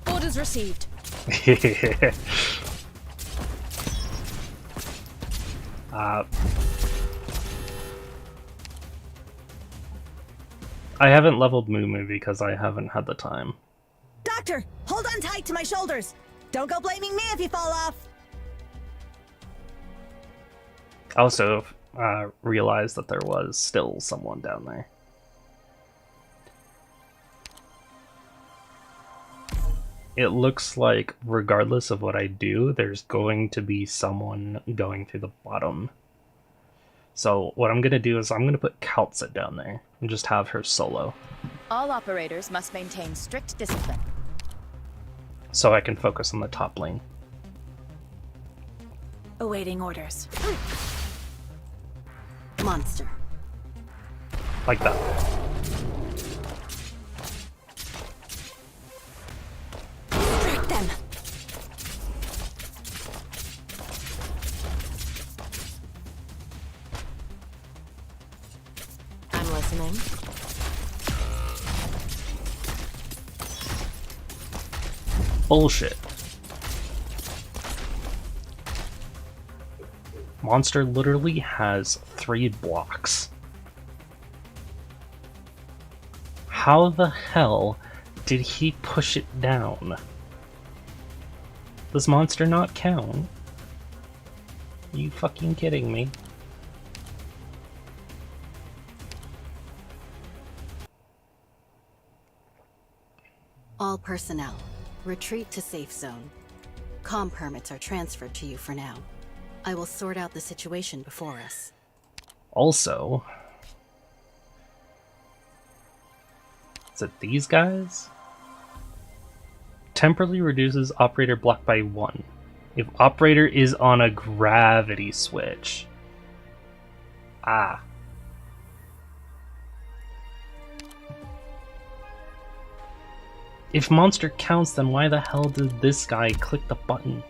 Orders received. I haven't leveled Moo Moo because I haven't had the time. Doctor, hold on tight to my shoulders. Don't go blaming me if you fall off. I also realized that there was still someone down there. It looks like regardless of what I do, there's going to be someone going through the bottom. So what I'm going to do is I'm going to put Kaltza down there and just have her solo. All operators must maintain strict discipline. So I can focus on the top lane. Awaiting orders. Monster. Like that. Distract them. I'm listening. Bullshit. Monster literally has 3 blocks. How the hell did he push it down? Does monster not count? Are you fucking kidding me? All personnel, retreat to safe zone. Comm permits are transferred to you for now. I will sort out the situation before us. Also, is it these guys? Temporarily reduces operator block by 1. If operator is on a gravity switch. Ah. If monster counts, then why the hell did this guy click the button?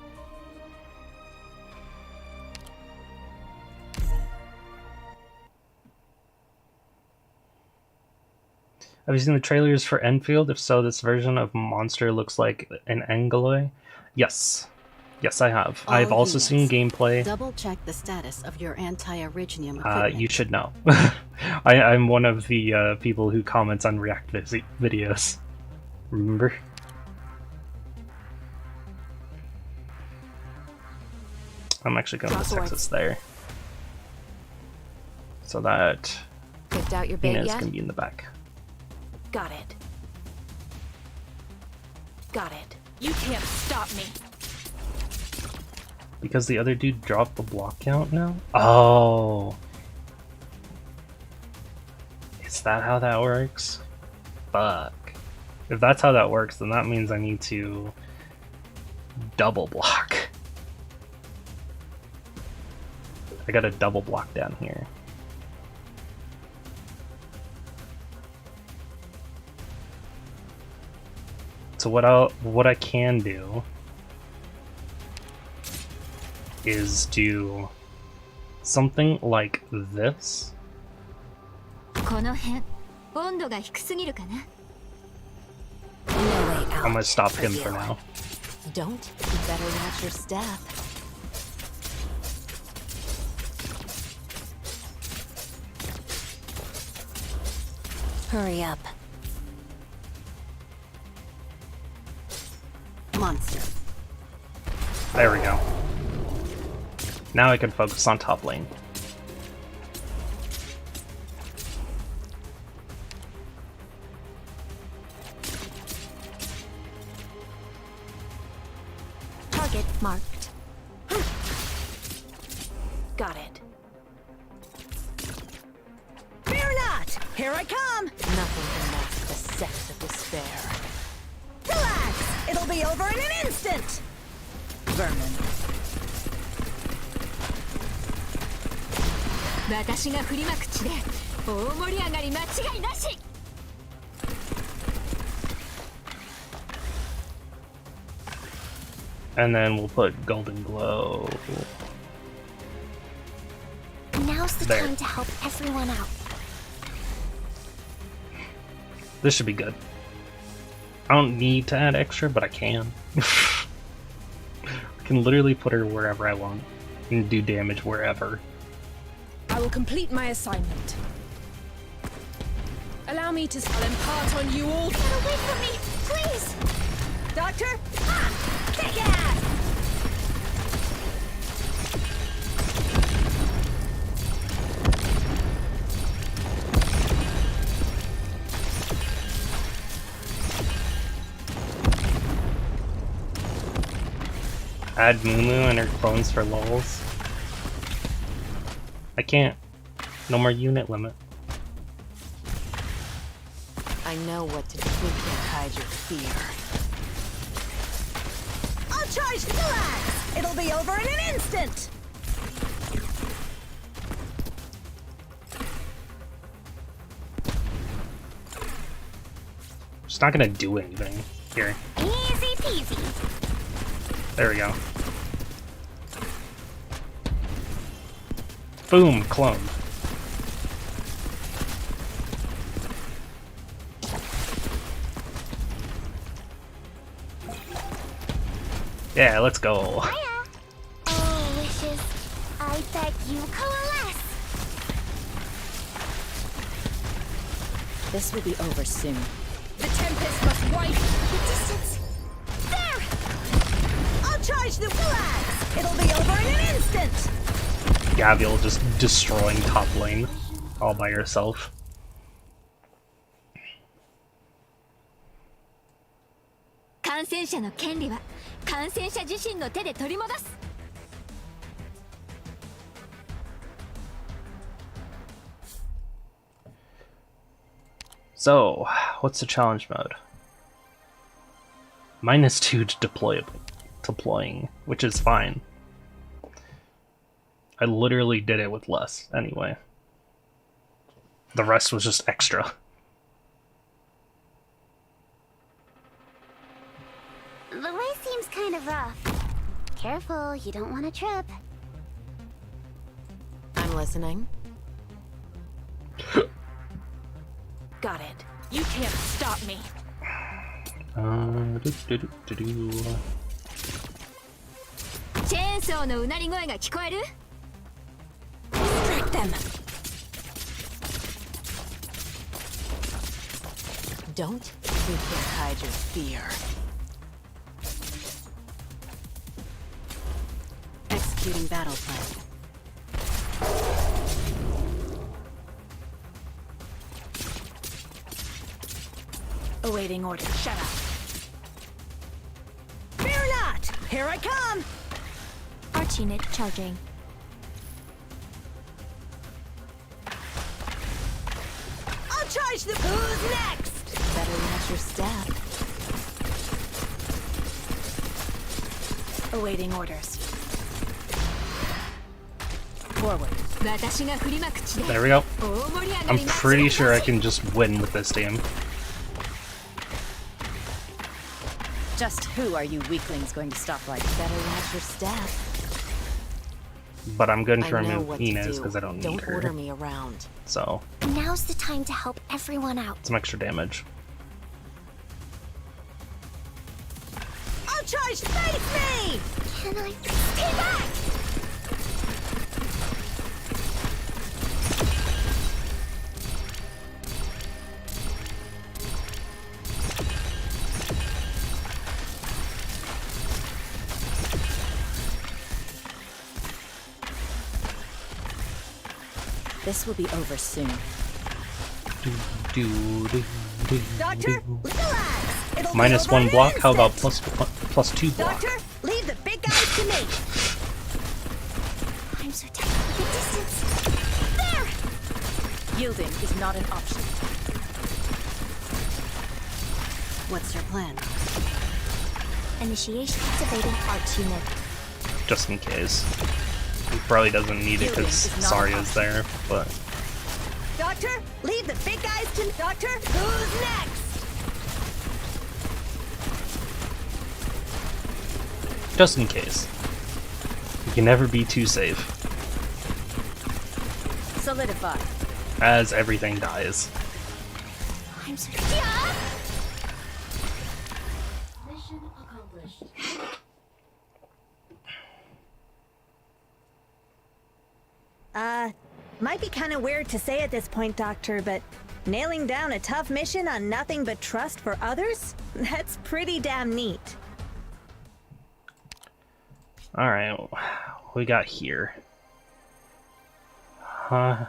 Have you seen the trailers for Enfield? If so, this version of Monster looks like an Angloy. Yes. Yes, I have. All I've also seen units, gameplay. Double check the status of your anti-originium equipment. You should know. I'm one of the people who comments on React videos. Remember? I'm actually going to Texas there. So that Picked out your bait Ina's yet? going to be in the back. Got it. Got it. You can't stop me. Because the other dude dropped the block count now? Oh. Is that how that works? Fuck. If that's how that works, then that means I need to double block. I got a double block down here. So what I can do is do something like this. この辺温度が低すぎるかな No way out. I'm gonna stop him for now. Don't. You better watch your step. Hurry up. Monster. There we go. Now I can focus on top lane. Target marked. Got it. Fear not! Here I come! Nothing can mask the sex of despair. Relax! It'll be over in an instant! Vermin. 私が振りまく地で大盛り上がり間違いなし And then we'll put Golden Glow. Now's the There. time to help everyone out. This should be good. I don't need to add extra, but I can. I can literally put her wherever I want and do damage wherever. I will complete my assignment. Allow me to impart on you all. Get away from me, please! Doctor? Ah! Kick ass! Add Moo and her clones for lulz. I can't. No more unit limit. I know what to do. You can't hide your fear. I'll charge the glass! It'll be over in an instant! She's not gonna do anything. Here. Easy peasy. There we go. Boom, clone. Yeah, let's go. Hiya. Oh, wishes. I beg you coalesce. This will be over soon. The Tempest must wipe The distance. There! I'll charge the flags! It'll be over in an instant! Gavial just destroying top lane all by herself. So, what's the challenge mode? -2 to deploying, which is fine. I literally did it with less, anyway. The rest was just extra. The way seems kind of rough. Careful, you don't want to trip. I'm listening. Got it. You can't stop me. Chainsaw のうなり声が聞こえる? Distract them. Don't you can't hide your fear. Executing battle plan. Awaiting order. Shut up. Fear not! Here I come! Arknight charging. I'll charge the. Who's next? Better watch your step. Awaiting orders. Forward. 私が振りまく地で There we go. 大盛り上が I'm り間違い pretty なし sure I can just win with this team. Just who are you weaklings going to stop like? Better watch your step. But I'm going to I know remove what to Inez do. because I don't need Don't order her. me around. So, Now's the time to help everyone out. some extra damage. I'll charge. Face me! Can I stay back? This will be over soon. Doctor, relax. It'll Minus be over 1 in block. an How about instant. plus 2 block? Doctor, leave the big guys to me. I'm so tired of the distance. There! Yielding is not an option. What's your plan? Initiation activating Arknight. Just in case. He probably doesn't need it because Zarya's there, but Doctor, leave the big guys to me. Doctor, who's next? just in case. You can never be too safe, Solidify. as everything dies. I'm so Mission accomplished. Might be kind of weird to say at this point, Doctor, but nailing down a tough mission on nothing but trust for others? That's pretty damn neat. Alright, what we got here? Huh?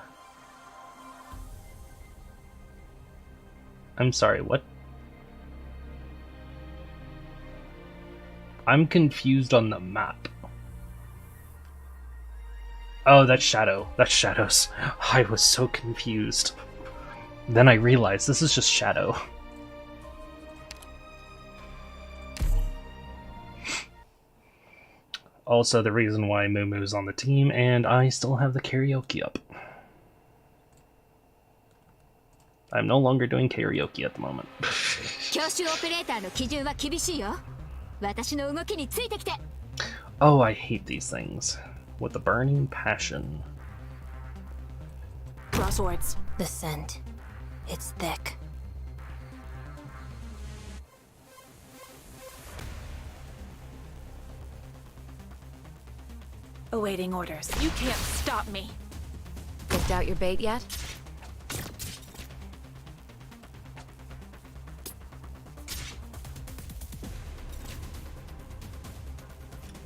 I'm sorry, what? I'm confused on the map. Oh, that's Shadow. That's Shadows. I was so confused. Then I realized this is just Shadow. Also, the reason why Mumu's on the team, and I still have the karaoke up. I'm no longer doing karaoke at the moment. 教習オペレーターの基準は厳しいよ。私の動きについてきて。 Oh, I hate these things. With a burning passion. Draw swords. The scent. It's thick. Awaiting orders. You can't stop me. Picked out your bait yet?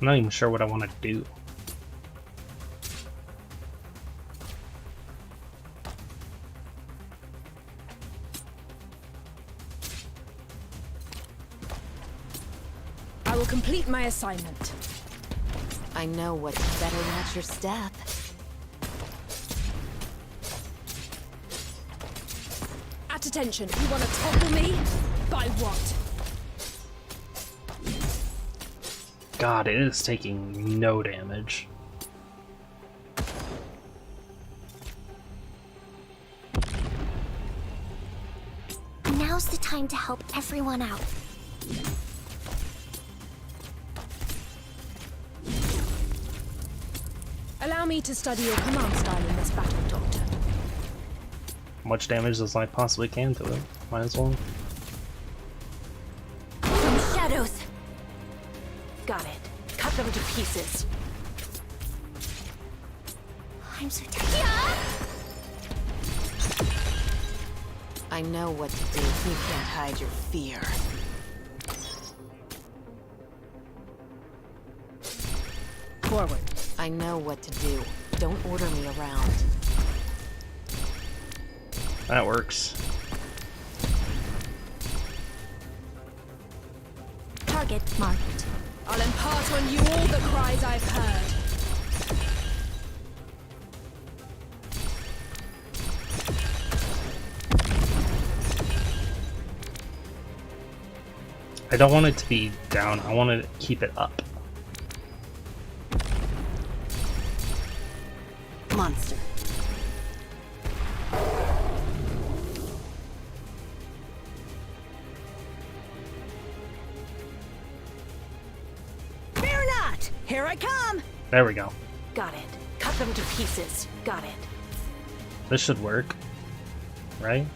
I'm not even sure what I want to do. I will complete my assignment. I know what's better watch your step. At attention, you want to topple me? By what? God, it is taking no damage. Now's the time to help everyone out. Allow me to study your command style in this battle, Doctor. much damage as I possibly can to it. Might as well. From shadows. Got it. Cut them to pieces. I'm so tired. I know what to do. You can't hide your fear. Forward. I know what to do. Don't order me around. That works. Target marked. I'll impart on you all the cries I've heard. I don't want it to be down. I want to keep it up. Monster. Fear not! Here I come! There we go. Got it. Cut them to pieces. Got it. This should work. Right?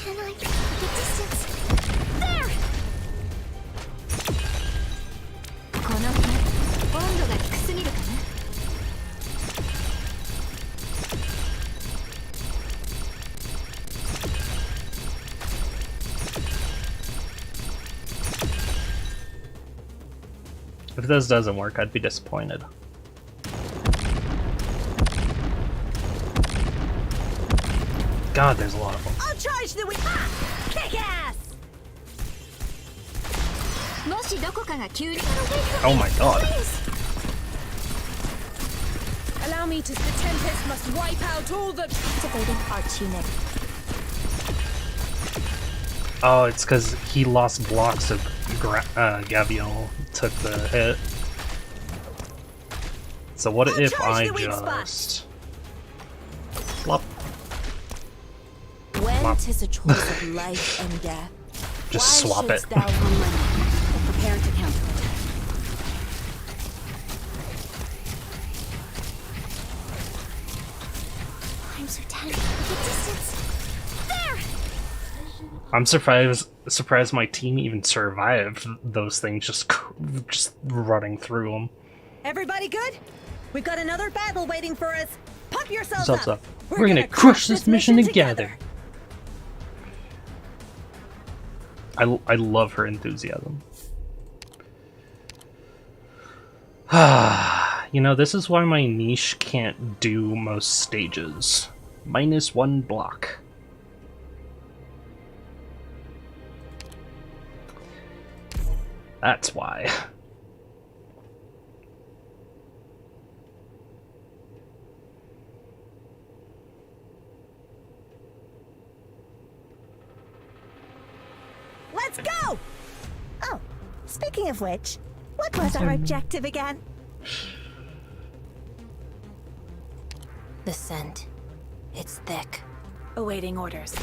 Can I get the distance? There! この辺温度が低すぎるかな。If this doesn't work, I'd be disappointed. God, there's a lot of them. I'll charge the weak. Ah! Kick ass! もしどこかが急に Oh my god. Allow me to. The Tempest must wipe out all the. Activating our tunic. Oh, it's because he lost blocks of Gaviel took the hit. So what I'll if charge I the weak spot. just... Flop. When Swap. 'tis a choice of life and death. Just why swap it. shouldst thou Prepare to counterattack. I'm so tired. The distance. There! I'm surprised my team even survived those things just running through them. Everybody good? We've got another battle waiting for us. Pump yourselves What's up. up? We're gonna crush this mission together. I love her enthusiasm. You know, this is why my niche can't do most stages. -1 block. That's why. Let's go! Oh, speaking of which, what was our objective again? The scent. It's thick. Awaiting orders.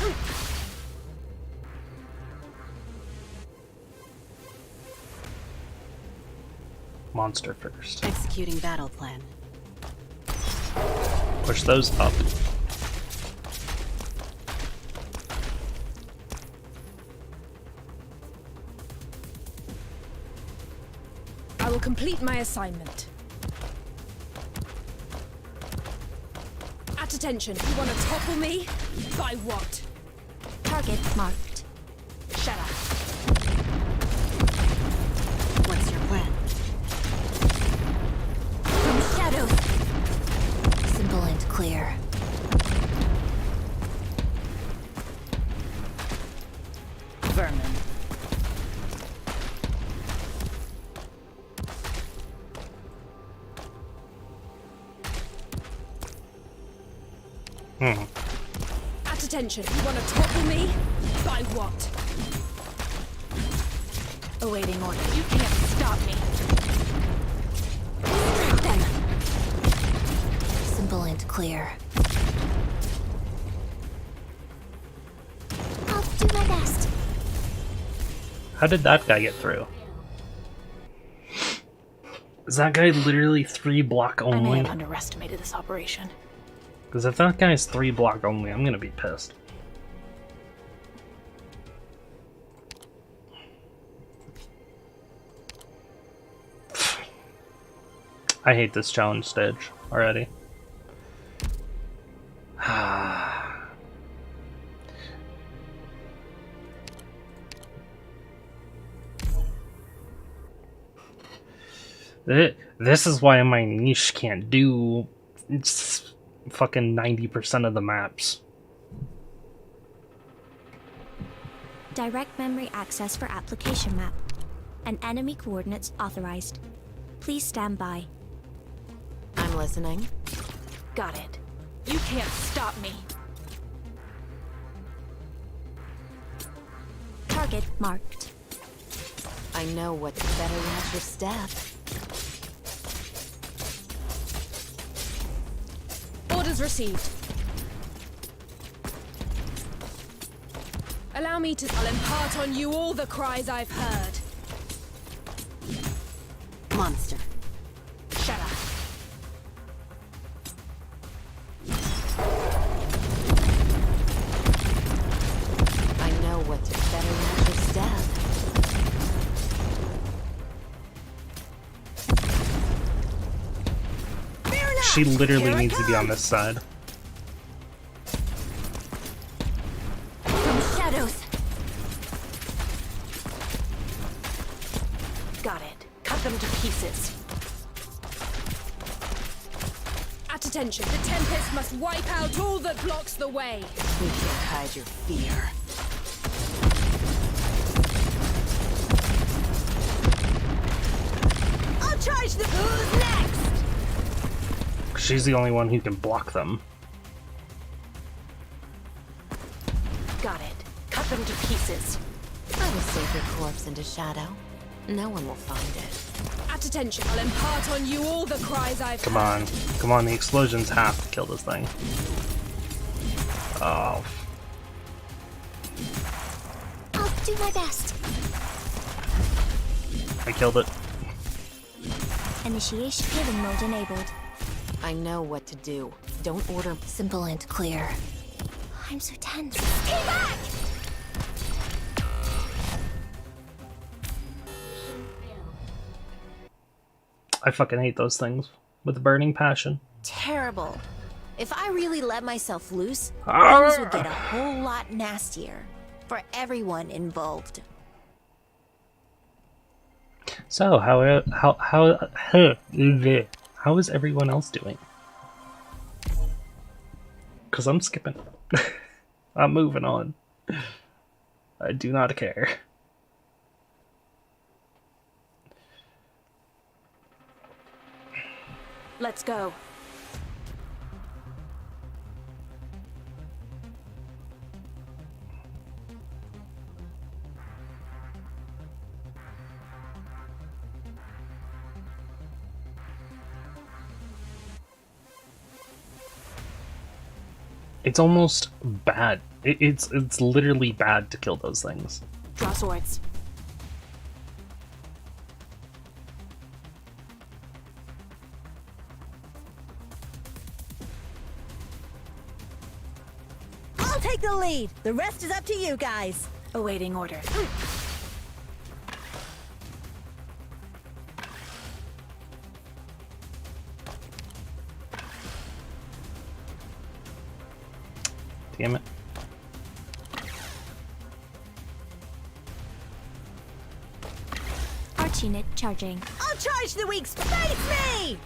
Monster first. Executing battle plan. Push those up. I will complete my assignment. At attention, you want to topple me? By what? Target marked. Shut up. What's your plan? From shadows. Simple and clear. Vermin. At attention, you want to topple me? By what? Awaiting order. You can't stop me. Distract them. Simple and clear. I'll do my best. How did that guy get through? Is that guy literally 3 block I may only? have underestimated this operation. Because if that guy's 3 block only, I'm gonna be pissed. I hate this challenge stage already. This is why my niche can't do fucking 90% of the maps. Direct memory access for application map. And enemy coordinates authorized. Please stand by. I'm listening. Got it. You can't stop me. Target marked. I know what to better watch your step. Orders received. Allow me to... I'll impart on you all the cries I've heard. Monster. Shut up. I know what to better watch your step. She literally needs to be on this side. From shadows. Got it. Cut them to pieces. At attention, the Tempest must wipe out all that blocks the way. You can't hide your fear. I'll charge the... Who's next? She's the only one who can block them. Got it. Cut them to pieces. I will save your corpse into shadow. No one will find it. At attention, I'll impart on you all the cries I've Come heard. on. Come on, the explosions have to kill this thing. Oh. I'll do my best. I killed it. Initiation healing mode enabled. I know what to do. Don't order. Simple and clear. I'm so tense. Stay back! I fucking hate those things with a burning passion. Terrible. If I really let myself loose, Arr! things would get a whole lot nastier. For everyone involved. So, how is everyone else doing? Because I'm skipping. I'm moving on. I do not care. Let's go. It's almost bad. It's literally bad to kill those things. Draw swords. I'll take the lead. The rest is up to you guys. Awaiting order. Damn it. Arch unit charging. I'll charge the weak spot. Face me!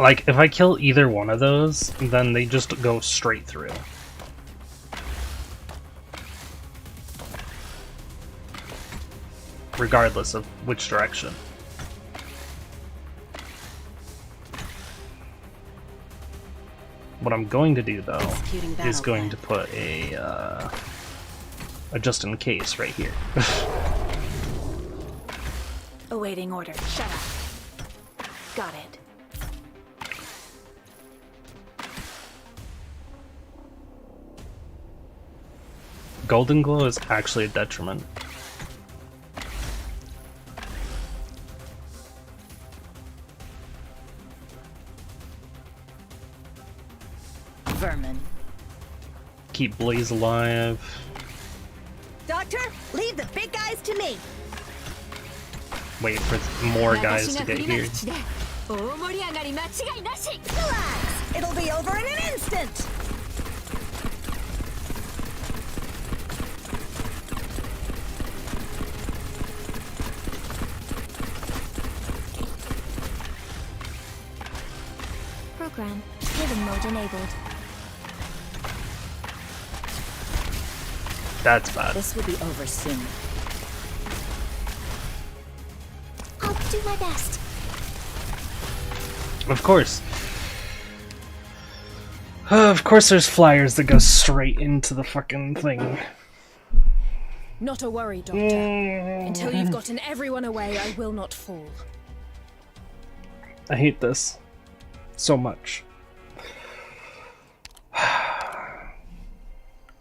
Like, if I kill either one of those, then they just go straight through. Regardless of which direction. What I'm going to do, though, is going to put a just in case right here. Awaiting order. Shut up. Got it. Golden glow is actually a detriment. Vermin. Keep Blaze alive. Doctor, leave the big guys to me. Wait for more guys to get here. Relax. It'll be over in an instant. Program. Hidden mode enabled. That's bad. This will be over soon. I'll do my best. Of course. Of course there's flyers that go straight into the fucking thing. Not a worry, Doctor. Until you've gotten everyone away, I will not fall. I hate this so much.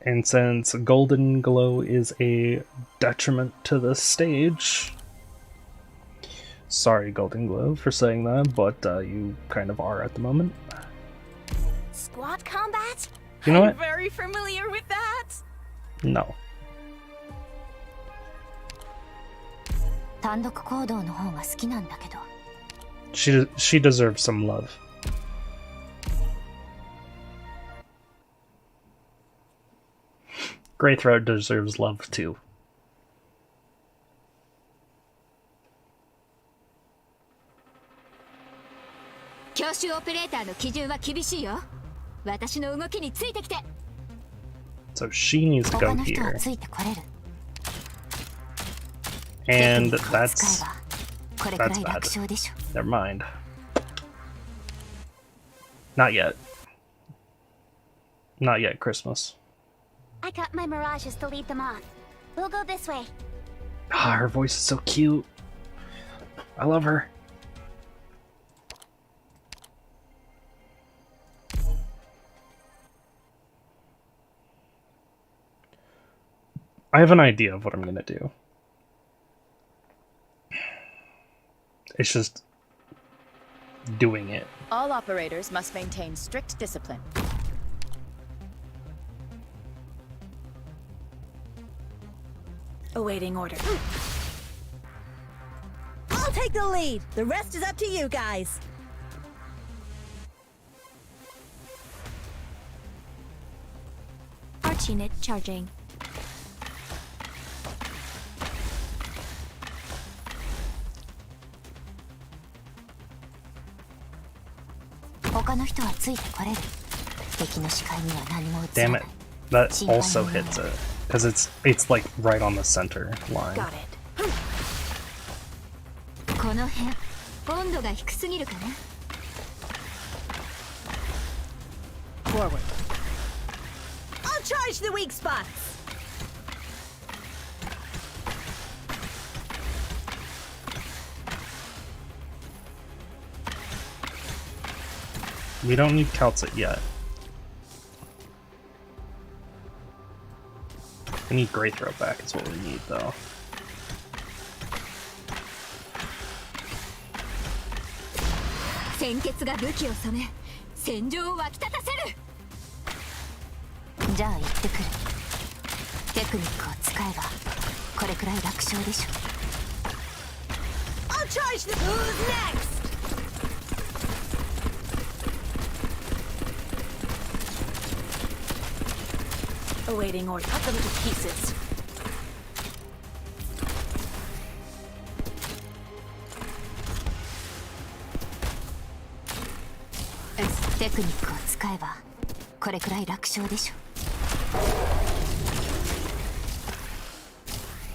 And since Golden Glow is a detriment to the stage, sorry Golden Glow for saying that, but you kind of are at the moment. Squad combat? You know what? Very familiar with that. No. 単独行動の方が好きなんだけど。 She deserves some love. Greythroat deserves love too. So she needs to go here. And that's bad. Never mind. Not yet. Not yet, Christmas. I got my mirages to lead them off. We'll go this way. Ah, her voice is so cute. I love her. I have an idea of what I'm gonna do. It's just doing it. All operators must maintain strict discipline. Awaiting order. I'll take the lead. The rest is up to you guys. Arch unit charging. Damn it. That also hits it. Because it's like right on the center line. Got it. Forward. I'll charge the weak spots. We don't need Calcit yet. We need Greythroat back is what we need though. I'll charge the... Who's next? Awaiting order. Cut them to pieces.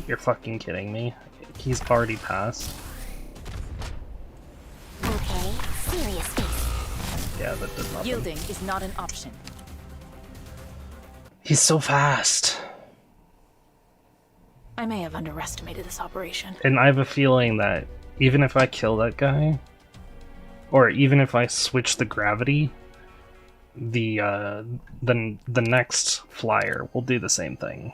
You're fucking kidding me. He's already passed. Okay, serious face. Yeah, that did nothing. Yielding is not an option. He's so fast. I may have underestimated this operation. And I have a feeling that even if I kill that guy, or even if I switch the gravity, the next flyer will do the same thing.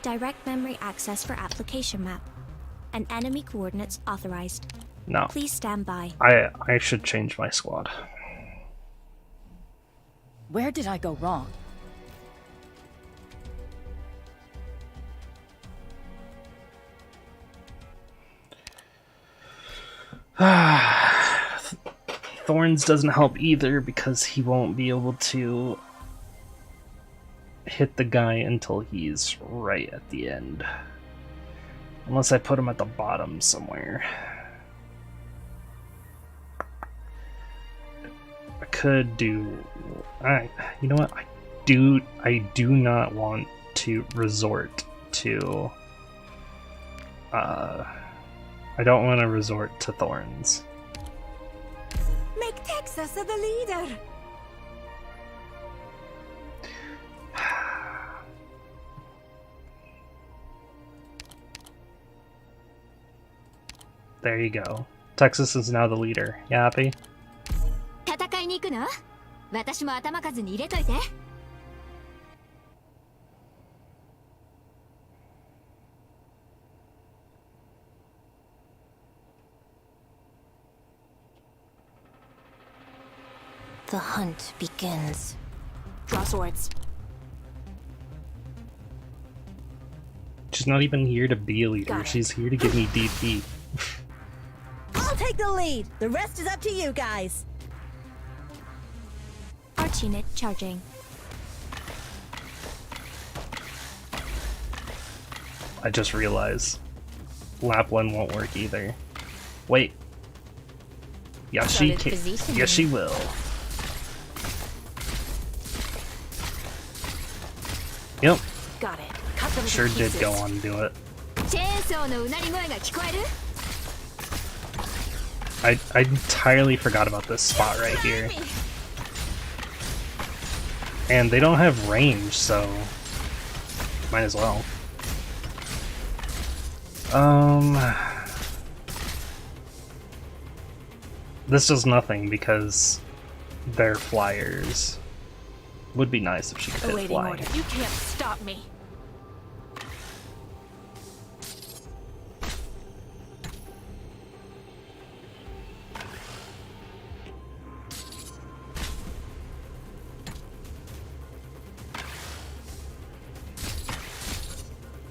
Direct memory access for application map. And enemy coordinates authorized. No. Please stand by. I should change my squad. Where did I go wrong? Thorns doesn't help either because he won't be able to hit the guy until he's right at the end. Unless I put him at the bottom somewhere. I could do... you know what? I do not want to resort to... I don't want to resort to Thorns. Make Texas the leader. There you go. Texas is now the leader. You happy? 戦いに行くの？私も頭数に入れといて。The hunt begins. Draw swords. She's not even here to be a leader. Got it. She's here to give me DP. I'll take the lead. The rest is up to you guys. Arch unit charging. I just realized Lapland won't work either. Wait. Yeah, she Solid can. position. Yeah, she will. Yep, Got it. Cut them to sure did pieces. go on and do it. チェーンソーのうなり声が聞こえる？ I entirely forgot about this spot right here. And they don't have range, so might as well. This does nothing because they're flyers. Would be nice if she could hit Awaiting fly. order. You can't stop me.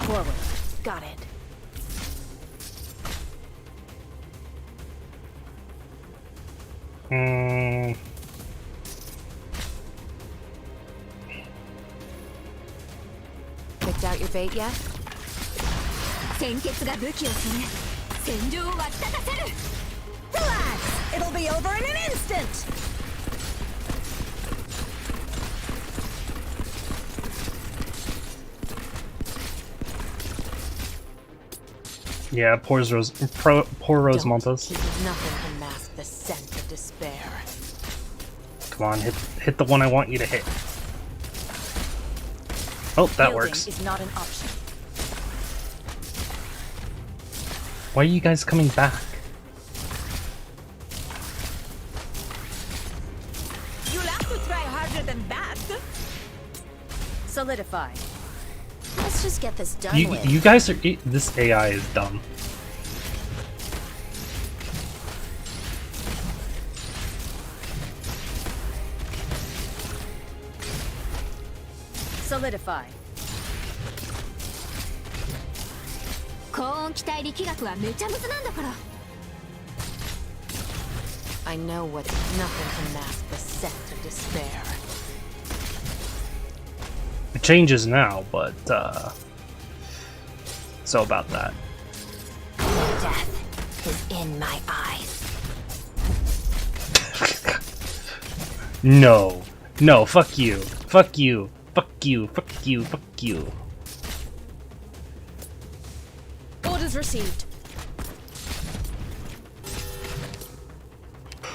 Forward. Got it. Picked out your bait yet? 鮮血が武器をする。戦場を沸き立たせる。 Relax! It'll be over in an instant! Yeah, poor Rose Montes. Nothing can mask the scent of despair. Come on, hit the one I want you to hit. Oh, that Yielding works. is not an option. Why are you guys coming back? You'll have to try harder than that. Solidify. Let's just get this done with. You guys are... This AI is dumb. Solidify. 高温気体力学はめちゃむずなんだから。 I know what nothing can mask the scent of despair. It changes now, but, so about that. Death is in my eyes. No. No, fuck you. Fuck you. Fuck you. Fuck you. Fuck you. Orders received.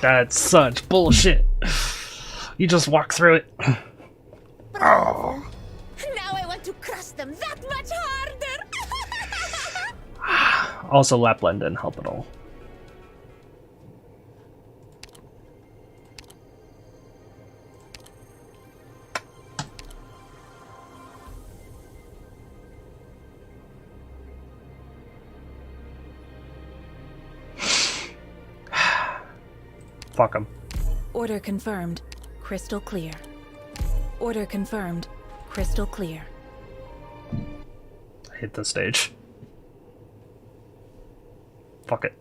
That's such bullshit. You just walk through it. Oh. Now I want to crush them that much harder! Also, Lapland didn't help at all. Fuck him. Order confirmed. Crystal clear. Order confirmed. Crystal clear. I hate this stage. Fuck it.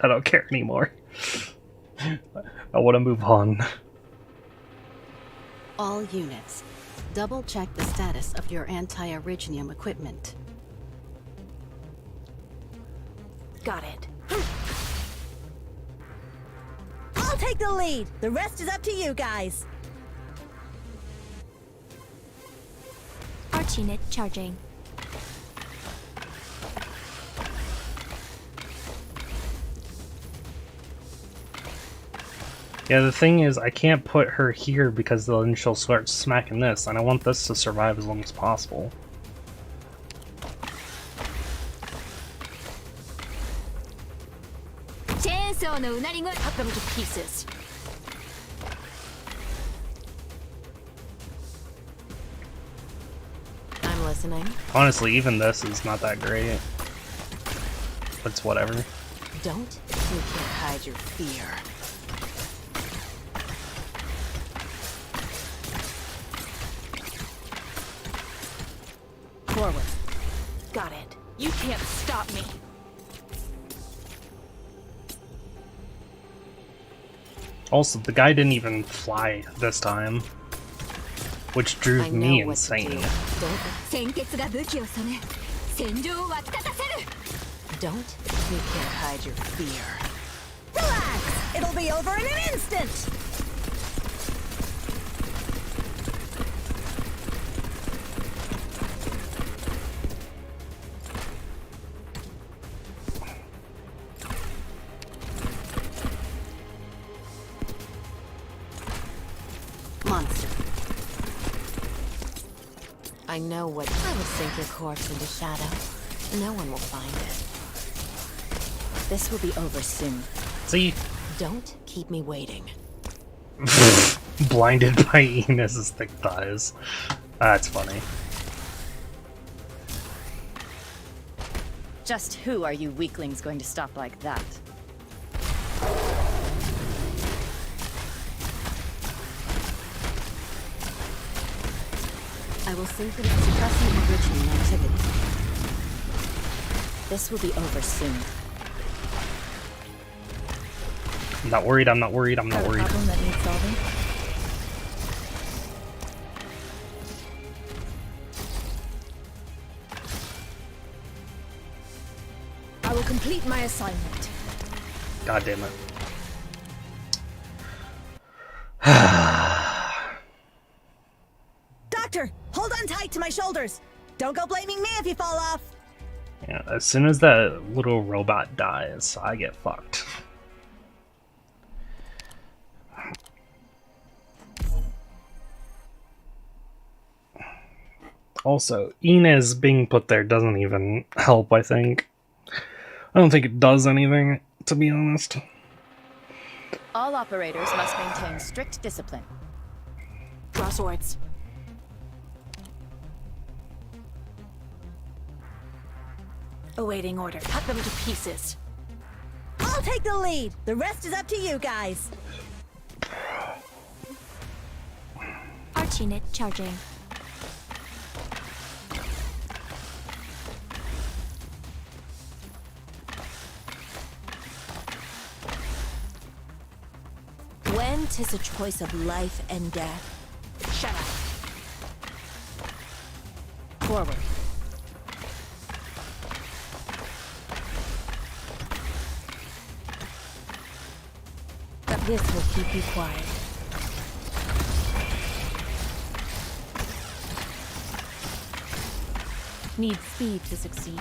I don't care anymore. I want to move on. All units, double check the status of your anti-Originium equipment. Got it. I'll take the lead. The rest is up to you guys. Arch unit charging. Yeah, the thing is, I can't put her here because then she'll start smacking this, and I want this to survive as long as possible. Cut them to pieces. I'm listening. Honestly, even this is not that great. It's whatever. Don't you can't hide your fear. Forward. Got it. You can't stop me. Also, the guy didn't even fly this time, which drove me insane. Don't you can't hide your fear. Relax! It'll be over in an instant! Monster. I know what I will sink your corpse into shadow. No one will find it. This will be over soon. See? Don't keep me waiting. Blinded by Enos's thick thighs. That's funny. Just who are you weaklings going to stop like that? I will sync them suppressing Originium activity. This will be over soon. I'm not worried, I'm not worried, I'm not worried. Problem that needs solving? I will complete my assignment. God damn it. Doctor, hold on tight to my shoulders. Don't go blaming me if you fall off. Yeah, as soon as that little robot dies, I get fucked. Also, Inez being put there doesn't even help, I think. I don't think it does anything, to be honest. All operators must maintain strict discipline. Draw swords. Awaiting order. Cut them to pieces. I'll take the lead. The rest is up to you guys. Arch unit charging. When 'tis a choice of life and death. Shut up. Forward. This will keep you quiet. Need speed to succeed.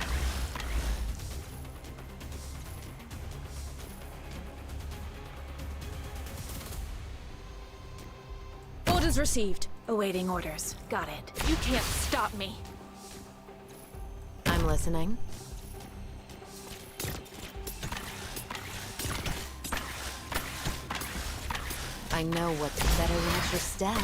Commands received. Awaiting orders. Got it. You can't stop me. I'm listening. I know what's better than your step.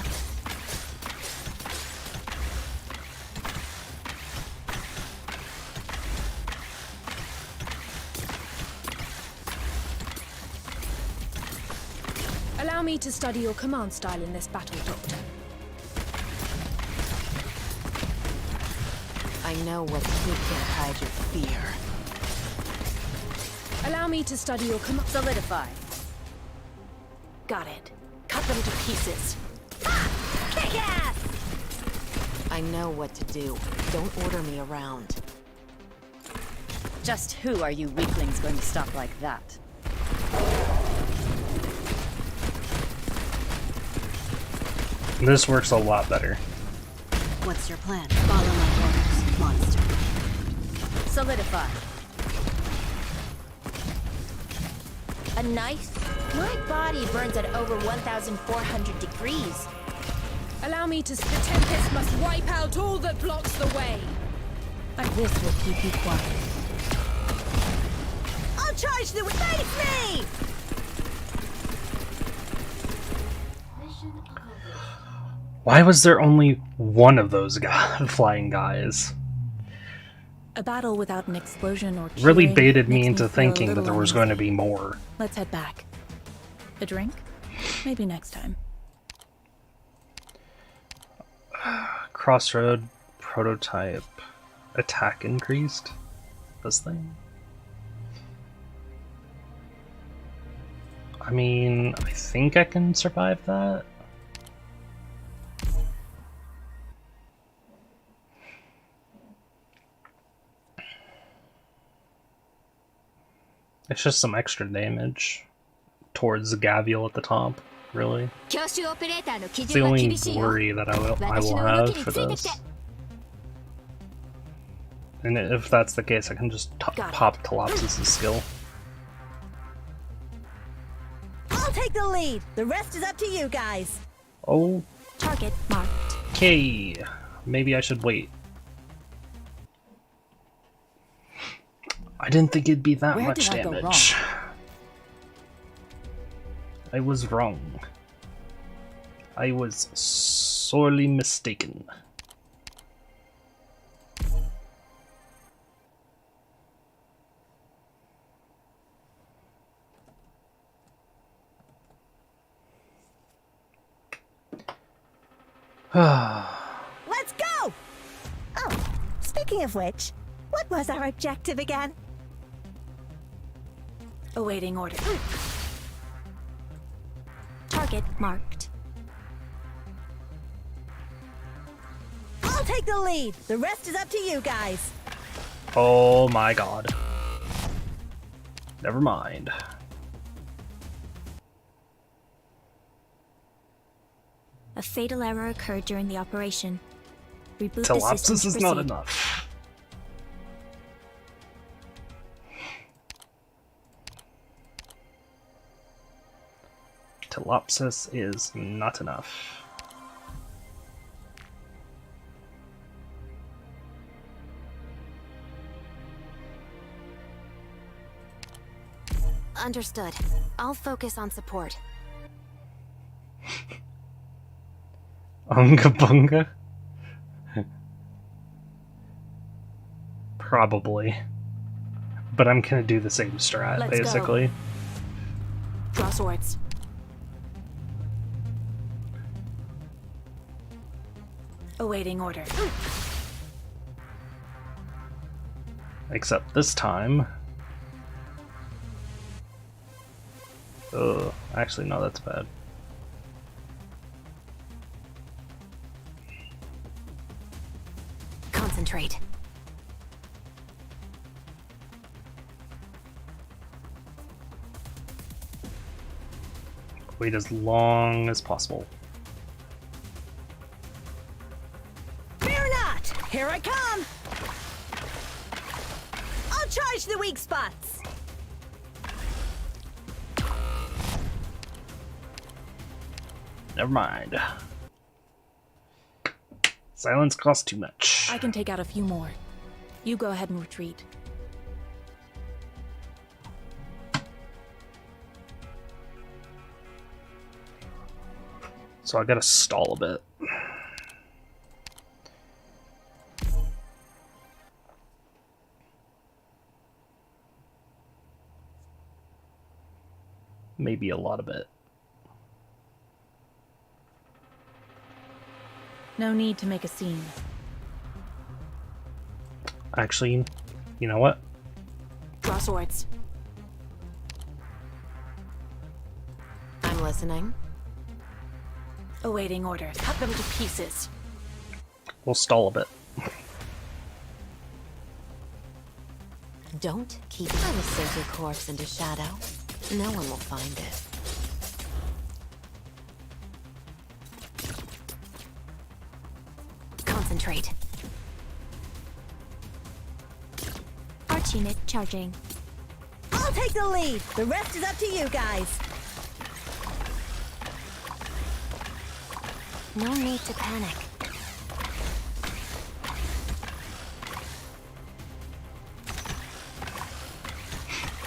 Allow me to study your command style in this battle, Doctor. I know what you can't hide your fear. Allow me to study your command. Solidify. Got it. Cut them to pieces. Kick ass! I know what to do. Don't order me around. Just who are you weaklings going to stop like that? This works a lot better. What's your plan? Follow my orders, monster. Solidify. A knife? My body burns at over 1,400 degrees. Allow me to. The Tempest must wipe out all that blocks the way. But this will keep you quiet. I'll charge the face me! Why was there only one of those flying guys? A battle without an explosion or Really cheering baited me makes into feel a thinking that little there was going to uneasy. be more. Let's head back. A drink? Maybe next time. Crossroad prototype attack increased. This thing. I mean, I think I can survive that. It's just some extra damage towards the Gavial at the top, really. It's the only worry that I will have for this. And if that's the case, I can just pop Telopsis' skill. I'll take the lead. The rest is up to you guys. Oh. Target marked. Okay. Maybe I should wait. I didn't think it'd be that much damage. I was wrong. I was sorely mistaken. Let's go! Oh, speaking of which, what was our objective again? Awaiting order. Target marked. I'll take the lead. The rest is up to you guys. Oh my god. Never mind. A fatal error occurred during the operation. Reboot the system Telopsis to is not proceed. enough. Telopsis is not enough. Understood. I'll focus on support. Unga bunga? Probably. But I'm gonna do the same strat, Let's go. basically. Draw swords. Awaiting order. Except this time... Ugh, actually no, that's bad. Concentrate. Wait as long as possible. Fear not! Here I come! I'll charge the weak spots! Never mind. Silence costs too much. I can take out a few more. You go ahead and retreat. So I gotta stall a bit. Maybe a lot of it. No need to make a scene. Actually, you know what? Draw swords. I'm listening. Awaiting orders. Cut them to pieces. We'll stall a bit. Don't keep. I will sink your corpse into shadow. No one will find it. Concentrate. Arch unit charging. I'll take the lead. The rest is up to you guys. No need to panic.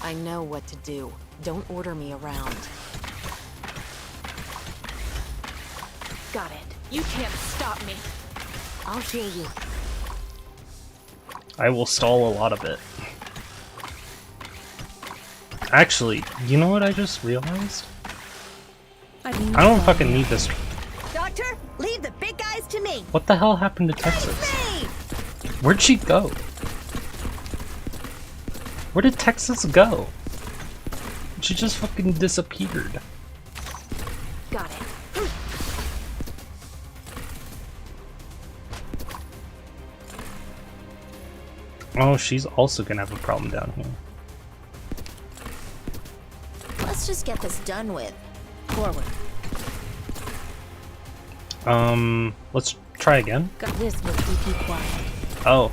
I know what to do. Don't order me around. Got it. You can't stop me. I'll hear you. I will stall a lot of it. Actually, you know what I just realized? I don't fucking need this. Doctor, leave the big guys to me. What the hell happened to Texas? Where'd she go? Where did Texas go? She just fucking disappeared. Got it. Oh, she's also gonna have a problem down here. Let's just get this done with. Forward. Let's try again. Got this will keep you quiet. Oh.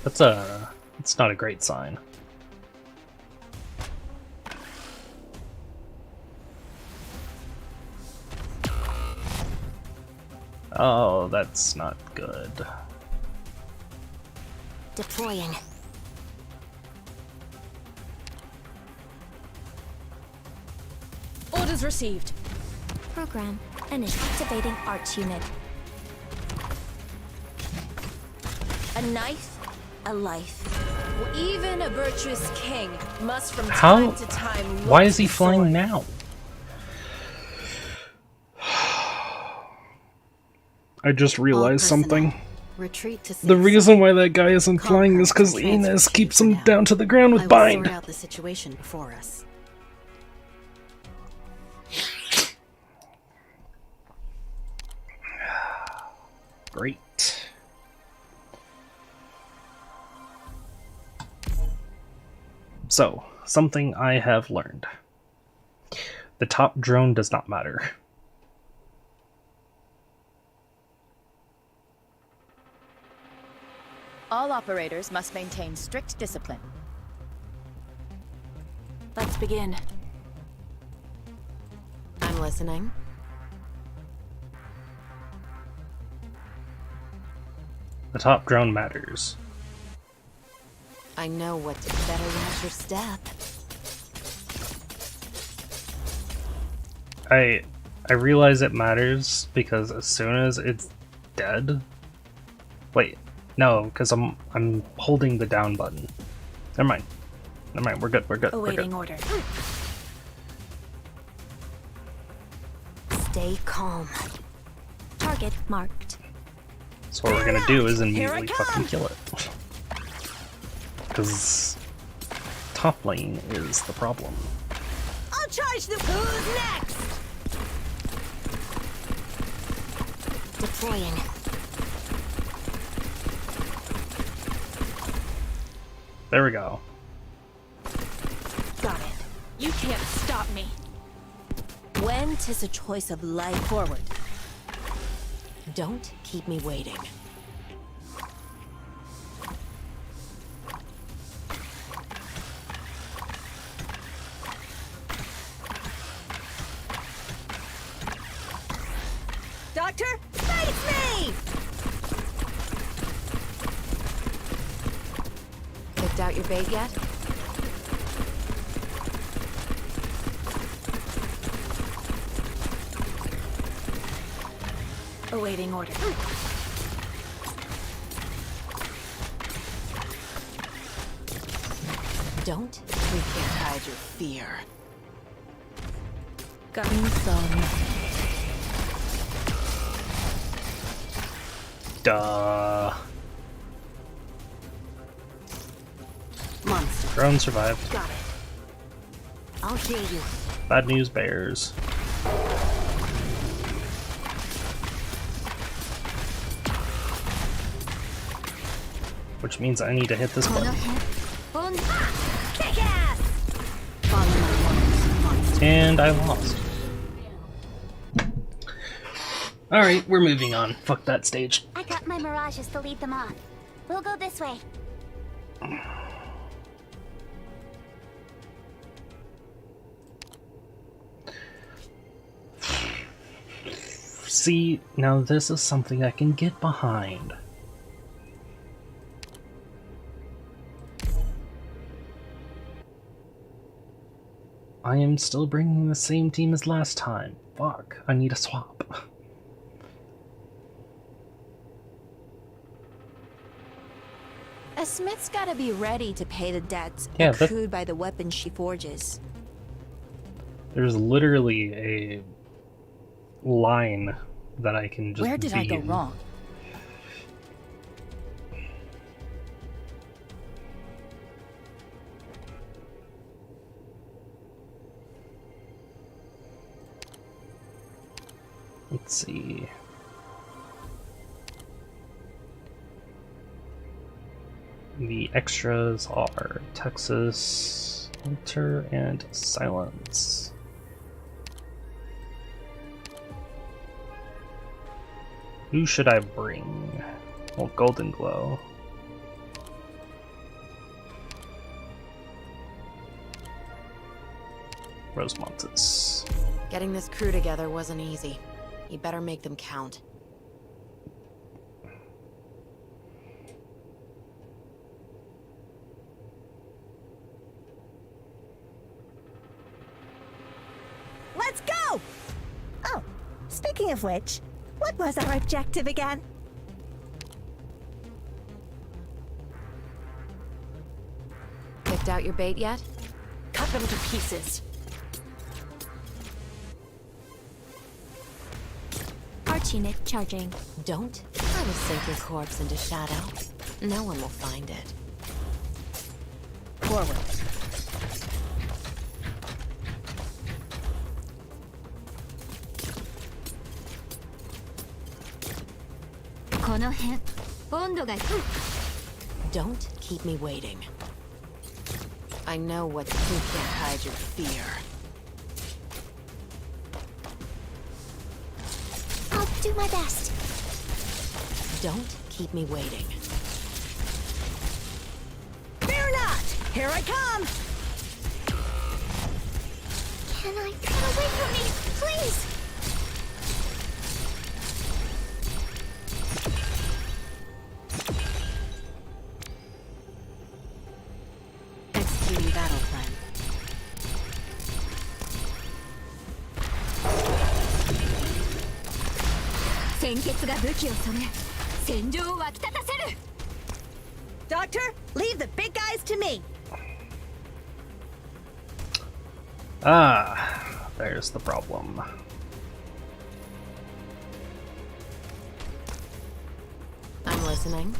That's not a great sign. Oh, that's not good. Deploying. Orders received. Program. Activating arch unit. A knife, a life. Even a virtuous king must from How? time to time look Why is to he the flying sword. now? I just realized something. Retreat to The safe reason why that guy isn't Call flying is because for Inez transfer keeps for him now. down to the ground I with will bind. sort out the situation before us. Great. So, something I have learned. The top drone does not matter. All operators must maintain strict discipline. Let's begin. I'm listening. The top drone matters. I know what to better watch your step. I realize it matters because as soon as it's dead. Wait, no, because I'm holding the down button. Never mind. Never mind. We're good. We're good. We're Awaiting good. order. Stay calm. Target marked. So what we're gonna do is immediately fucking kill it. Because top lane is the problem. I'll charge the. Who's next? Deploying. There we go. Got it. You can't stop me. When 'tis a choice of life. Forward. Don't keep me waiting. Doctor, face me! Picked out your bait yet? Awaiting order. Don't. We can't hide your fear. Coming soon. Duh. Monster. Drone survived. Got it. I'll heal you. Bad news bears. Which means I need to hit this button. Kick ass! Follow my orders, monster. And I lost. Alright, we're moving on. Fuck that stage. I got my mirages to lead them off. We'll go this way. See, now this is something I can get behind. I am still bringing the same team as last time. Fuck, I need a swap. A smith's gotta be ready to pay the debts Yeah, that- accrued by the weapons she forges. There's literally a line that I can just Where did I be go in. wrong? Let's see. The extras are Texas, Alter, and Silence. Who should I bring? Well, Golden Glow. Rosemontes. Getting this crew together wasn't easy. You better make them count. Let's go! Oh, speaking of which, what was our objective again? Picked out your bait yet? Cut them to pieces. Arch unit charging. Don't try to sink your corpse into shadow. No one will find it. Forward. Don't keep me waiting. I know what you can't hide your fear. I'll do my best. Don't keep me waiting. Fear not! Here I come! Can I get away from me, please? Executing battle plan. Doctor, leave the big guys to me! Ah, there's the problem. I'm listening.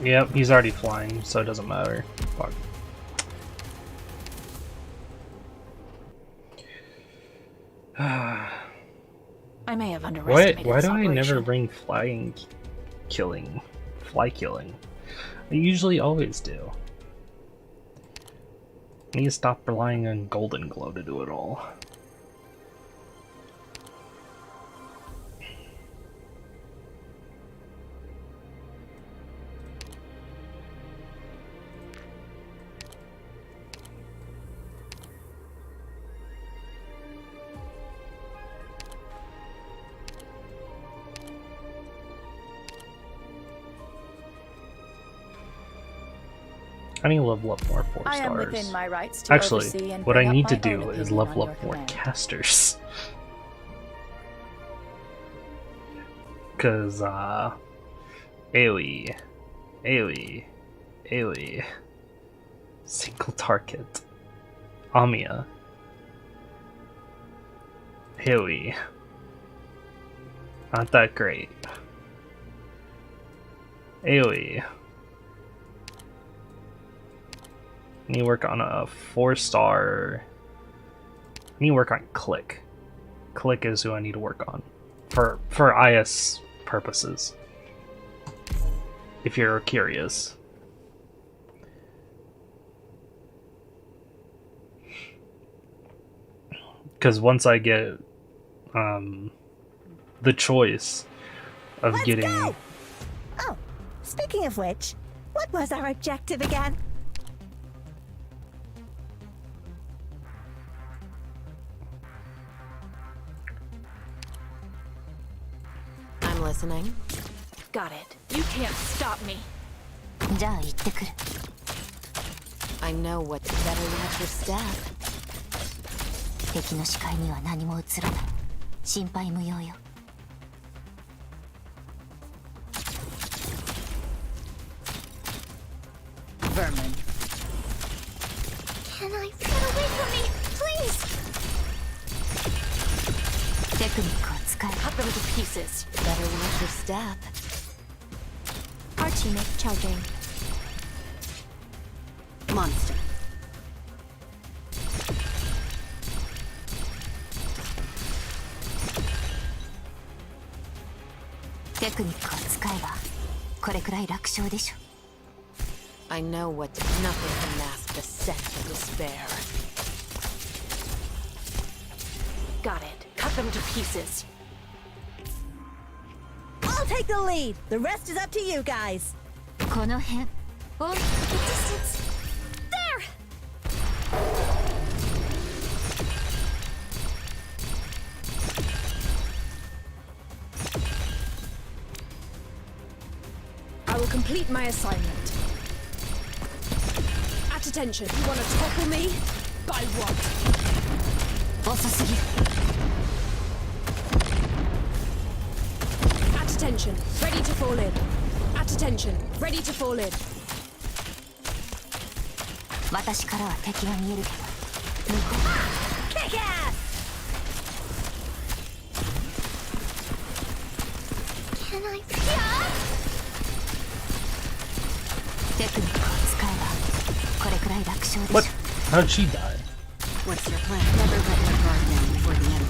Yep, he's already flying, so it doesn't matter. Fuck. I may have underestimated Why this do I never operation. bring fly killing? I usually always do. I need to stop relying on Golden Glow to do it all. I need to level up more 4 I am stars. within my rights to Actually, oversee and what bring I up need to my do own is opinion level on up your more command. casters. Cause AoE, AoE, single target, Amiya, AoE, not that great. AoE. Need to work on a 4-star. Need to work on Click. Click is who I need to work on for IS purposes. If you're curious. Because once I get the choice of Let's getting. Go! Oh, speaking of which, what was our objective again? I'm listening. Got it. You can't stop me. じゃあ行ってくる I know what to better watch your step. 敵の視界には何も映らない心配無用よ Vermin. Can I get away from me? Please! テクニックを使え Cut them to pieces. Better watch your step. Our teammate charging. Monster. I know what nothing can mask the scent of despair. Got it. Cut them to pieces. I'll take the lead. The rest is up to you guys. この辺 Oh, the distance! There! I will complete my assignment. At attention, you want to topple me? By what? 遅すぎる At attention, ready to fall in. At attention, ready to fall in. 私からは敵は見えるけど Kick ass! Can I... テクニックを使えばこれくらい楽勝でしょ What? How'd she die? What's your plan? Never let your guard down before the enemy.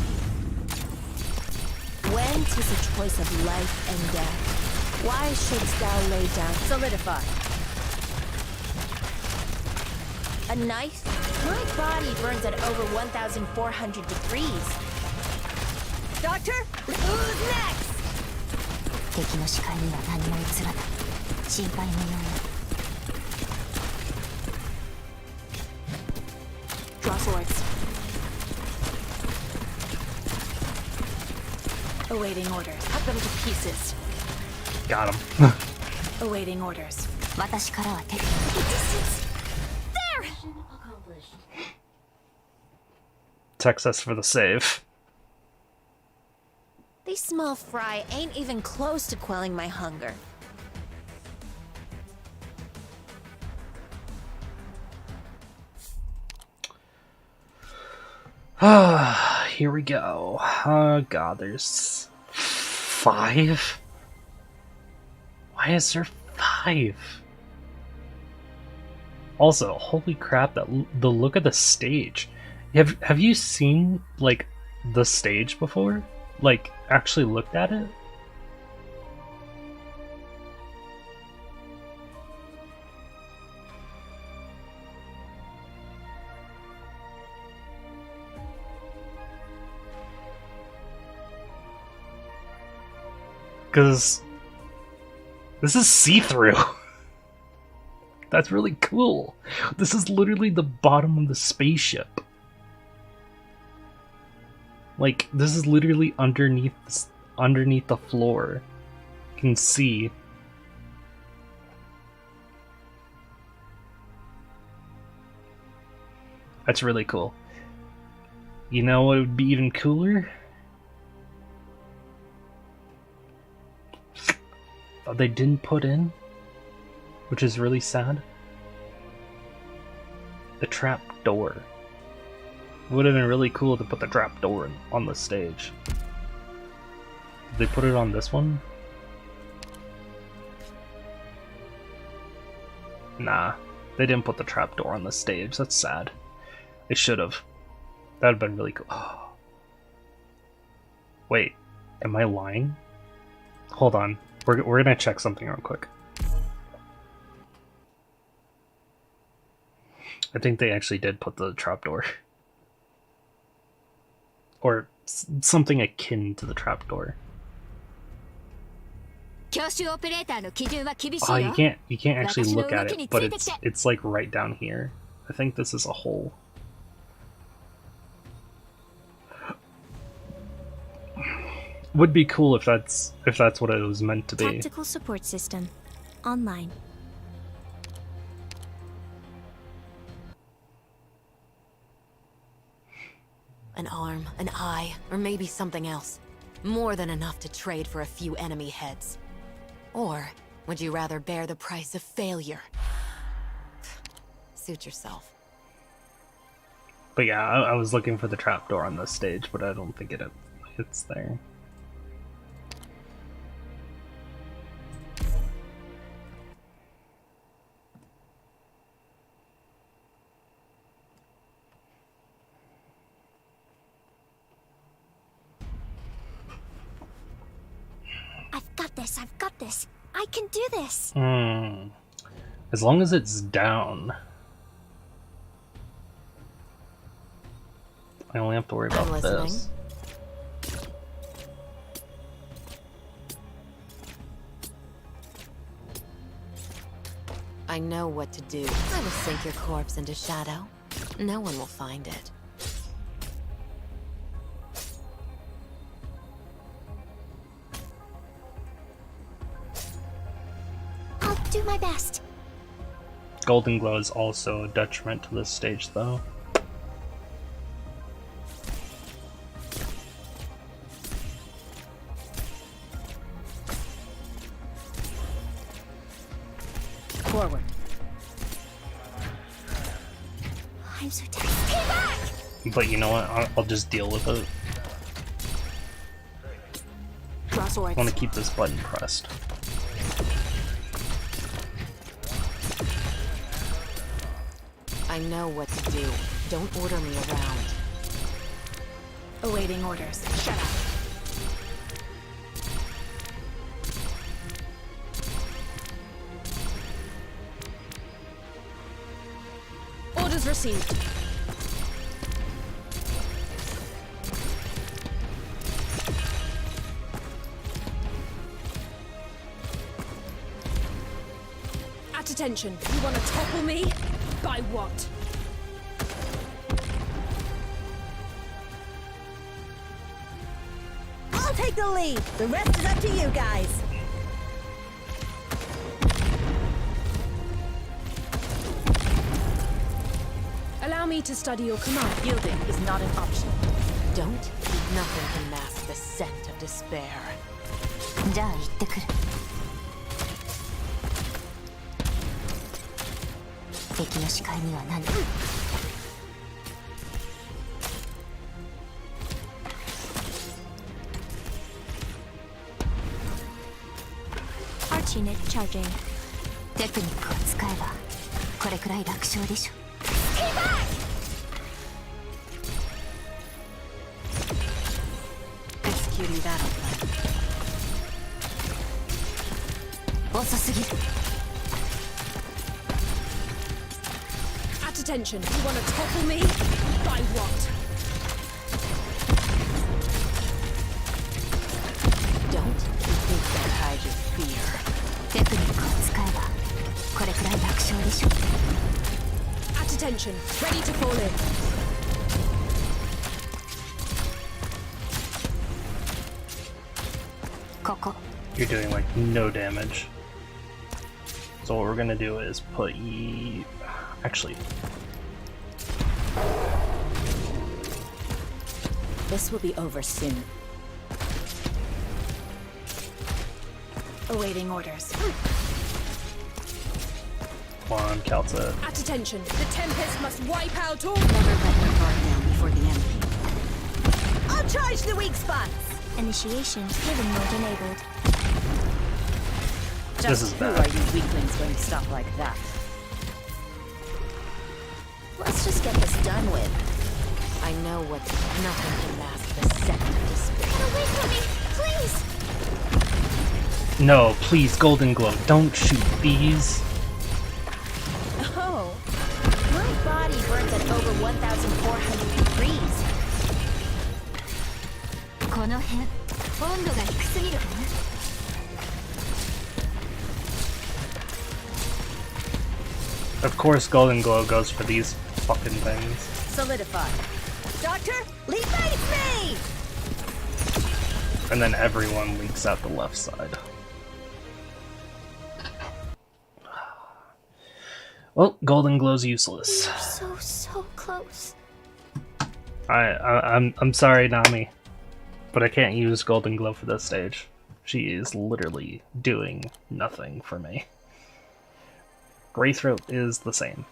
When 'tis a choice of life and death, why shouldst thou lay down? Solidify. A knife? My body burns at over 1,400 degrees. Doctor, who's next? 敵の視界には何も映らない心配無用よ Draw swords. Awaiting orders. Cut them to pieces. Got him. Awaiting orders. 私からは敵 The distance! There! Texas for the save. These small fry ain't even close to quelling my hunger. Here we go. Oh god, there's 5? Why is there 5? Also, holy crap, the look of the stage. Have you seen like the stage before? Like actually looked at it? Because this is see-through. That's really cool. This is literally the bottom of the spaceship. Like, this is literally underneath the floor. You can see. That's really cool. You know what would be even cooler? That they didn't put in, which is really sad. The trap door. It would have been really cool to put the trap door on the stage. Did they put it on this one? Nah, they didn't put the trap door on the stage. That's sad. They should have. That would have been really cool. Oh. Wait, am I lying? Hold on. We're gonna check something real quick. I think they actually did put the trapdoor. Or something akin to the trapdoor. Oh, you can't actually look at it, but it's like right down here. I think this is a hole. Would be cool if that's what it was meant to be. Tactical support system online. An arm, an eye, or maybe something else. More than enough to trade for a few enemy heads. Or would you rather bear the price of failure? Suit yourself. But yeah, I was looking for the trapdoor on this stage, but I don't think it's there. I've got this. I can do this. As long as it's down. I only have to worry about this. I know what to do. I will sink your corpse into shadow. No one will find it. I'll do my best. Golden glow is also a detriment to this stage, though. Forward. I'm so tired. Stay back! But you know what? I'll just deal with it. Draw swords. I want to keep this button pressed. I know what to do. Don't order me around. Awaiting orders. Shut up. Orders received. At attention. You want to topple me? By what? I'll take the lead. The rest is up to you guys. Allow me to study your command. Yielding is not an option. Don't eat nothing to mask the scent of despair. じゃあ行ってくる。敵の視界には何？ Arch unit charging. テクニックを使えばこれくらい楽勝でしょ。 Executing battle plan. 遅すぎる。 At attention. You want to topple me? By what? Don't you think that hide your fear? テクニックを使えばこれくらい楽勝でしょ。 At attention. Ready to fall in. You're doing like no damage. So what we're gonna do is put actually This will be over soon. Awaiting orders. Come on, Calza. At attention. The Tempest must wipe out all... Never let your guard down before the enemy. I'll charge the weak spots! Initiation hidden mode enabled. This is Who bad. are you weaklings going to stop like that? Let's just get this done with. I know what's nothing can mask the second of despair. Get away from me, please! No, please, Golden Glow, don't shoot these. Oh, my body burns at over 1,400 degrees. この辺温度が低すぎるわ。 Of course, Golden Glow goes for these fucking things. Solidify. Doctor, lead me! And then everyone leaks out the left side. Well, Golden Glow's useless. So close. I'm sorry, Nami, but I can't use Golden Glow for this stage. She is literally doing nothing for me. Greythroat is the same.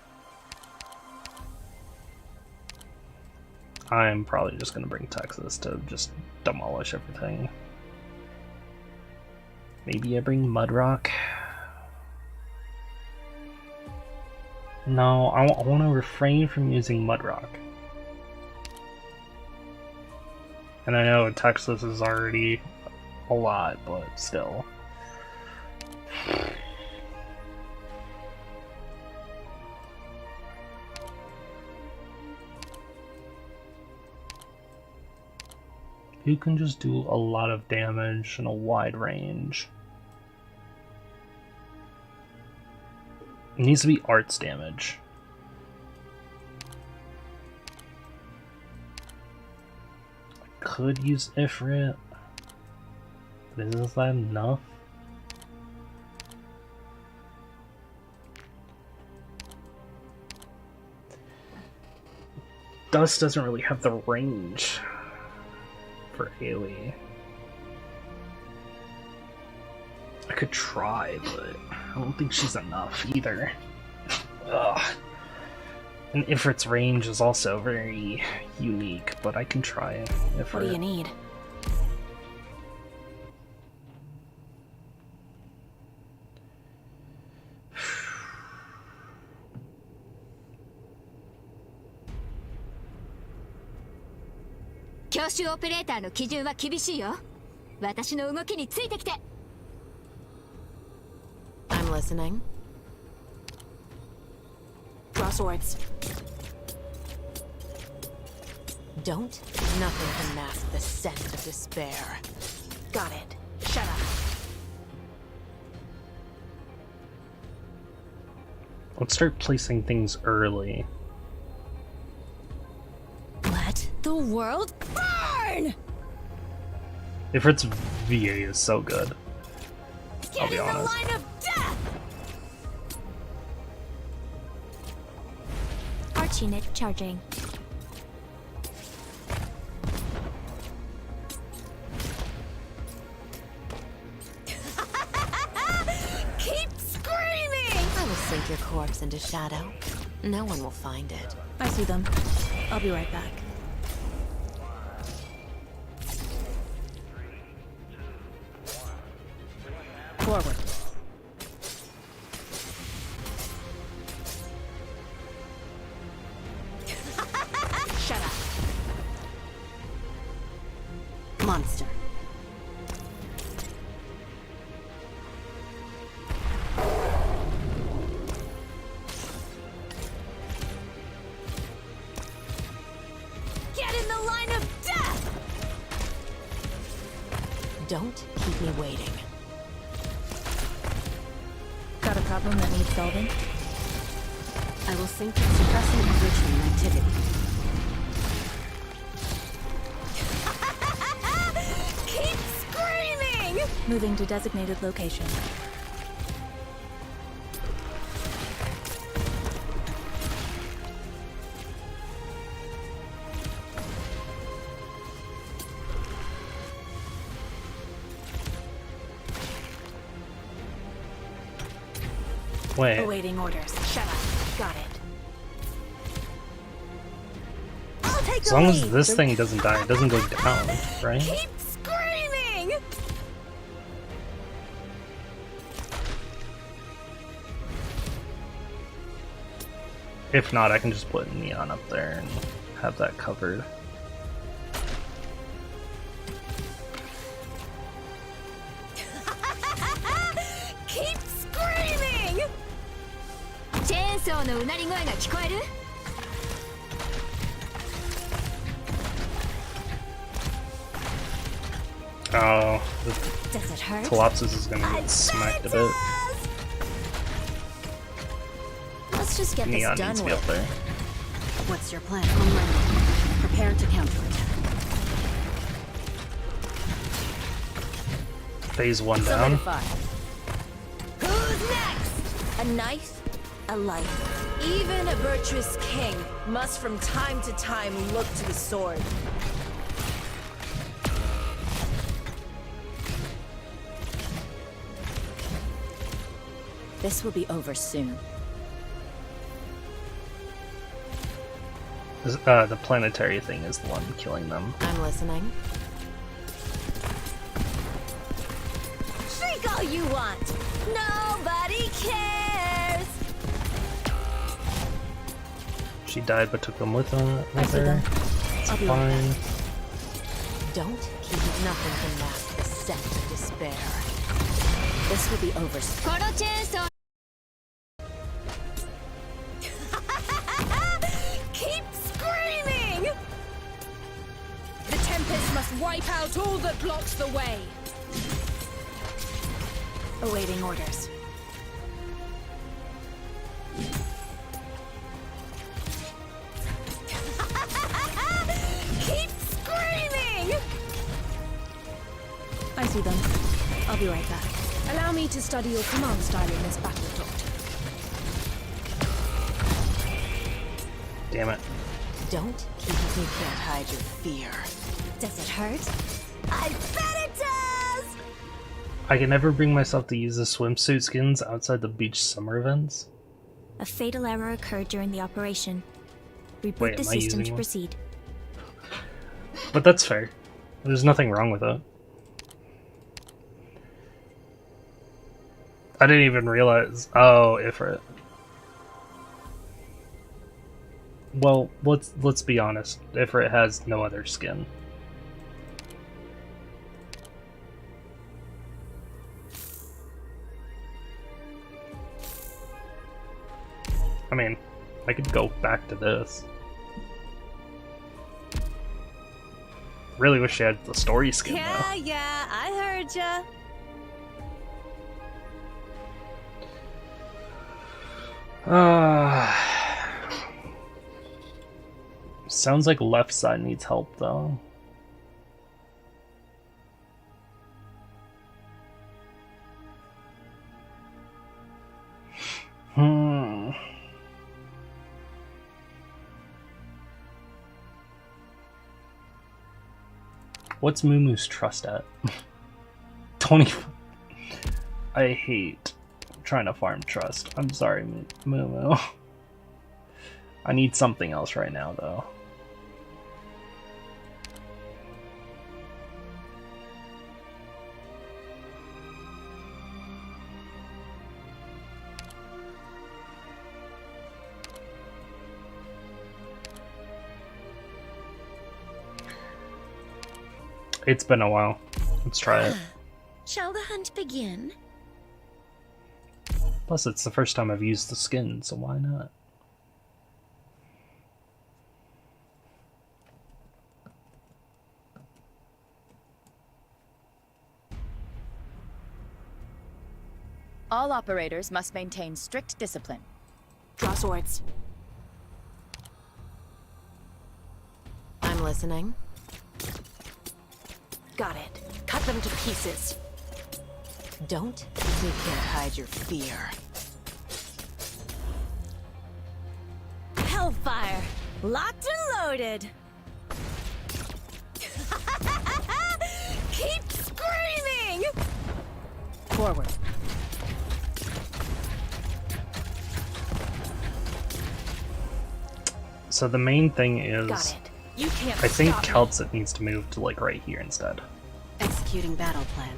I'm probably just gonna bring Texas to just demolish everything. Maybe I bring Mudrock. No, I want to refrain from using Mudrock. And I know Texas is already a lot, but still. Who can just do a lot of damage in a wide range? It needs to be arts damage. I could use Ifrit, but is that enough? Dust doesn't really have the range for AoE. I could try, but I don't think she's enough either. Ugh. And Ifrit's range is also very unique, but I can try Ifrit. What do you need?教習オペレーターの基準は厳しいよ。私の動きについてきて。I'm listening. Draw swords. Don't. Nothing can mask the scent of despair. Got it. Shut up. Let's start placing things early. Let the world burn! Ifrit's VA is so good. I'll be honest. Line of death! Arch unit charging. Keep screaming! I will sink your corpse into shadow. No one will find it. I see them. I'll be right back. Forward. Shut up. Monster. Get in the line of death! Don't keep me waiting. Got a problem that needs solving? I will sync suppressing enrichment activity. Keep screaming! Moving to designated location. Wait. Awaiting orders. Shut up. Got it. I'll take As the long as lead. this thing doesn't die, it doesn't go down, right? Keep screaming! If not, I can just put neon up there and have that covered. Keep screaming! チェーンソーのうなり声が聞こえる？ Oh, Does it hurt? Colossus is gonna get smacked a bit. Let's just get Neon this needs done to be up with. there. What's your plan? I'm ready. Prepare to counterattack. Phase 1 down. Who's next? A knife, a life. Even a virtuous king must from time to time look to the sword. This will be over soon. The planetary thing is the one killing them. I'm listening. Shriek all you want. Nobody cares. She died but took them with her. It's I'll be fine. right Don't keep nothing can mask the scent of despair. This will be over soon. このチェーンソー Keep screaming! The Tempest must wipe out all that blocks the way. Awaiting orders. Keep screaming! I see them. I'll be right back. Allow me to study your command style in this battle, Doctor. Damn it. Don't keep if you can't hide your fear. Does it hurt? I bet it does! I can never bring myself to use the swimsuit skins outside the beach summer events. A fatal error occurred during the operation. Reboot Wait, the am I system using to one? proceed. But that's fair. There's nothing wrong with it. I didn't even realize. Oh, Ifrit. Well, let's be honest. Ifrit has no other skin. I mean, I could go back to this. Really wish she had the story skin though. Yeah, I heard ya. Sounds like left side needs help though. What's Mumu's trust at? 20. I hate trying to farm trust. I'm sorry, Mumu. I need something else right now, though. It's been a while. Let's try it. Shall the hunt begin? Plus, it's the first time I've used the skin, so why not? All operators must maintain strict discipline. Draw swords. I'm listening. Got it. Cut them to pieces. Don't if you can't hide your fear. Hellfire! Locked and loaded! Keep screaming! Forward. So the main thing is, Got it. You can't I think stop me. Calcit needs to move to like right here instead. Executing battle plan.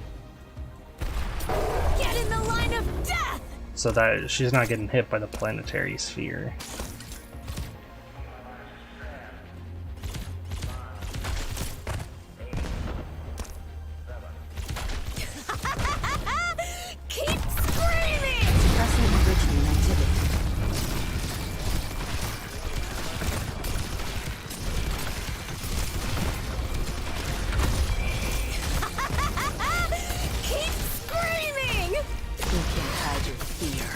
Get in the line of death! So that she's not getting hit by the planetary sphere. Keep screaming! Suppressing original activity. Keep screaming! You can't hide your fear.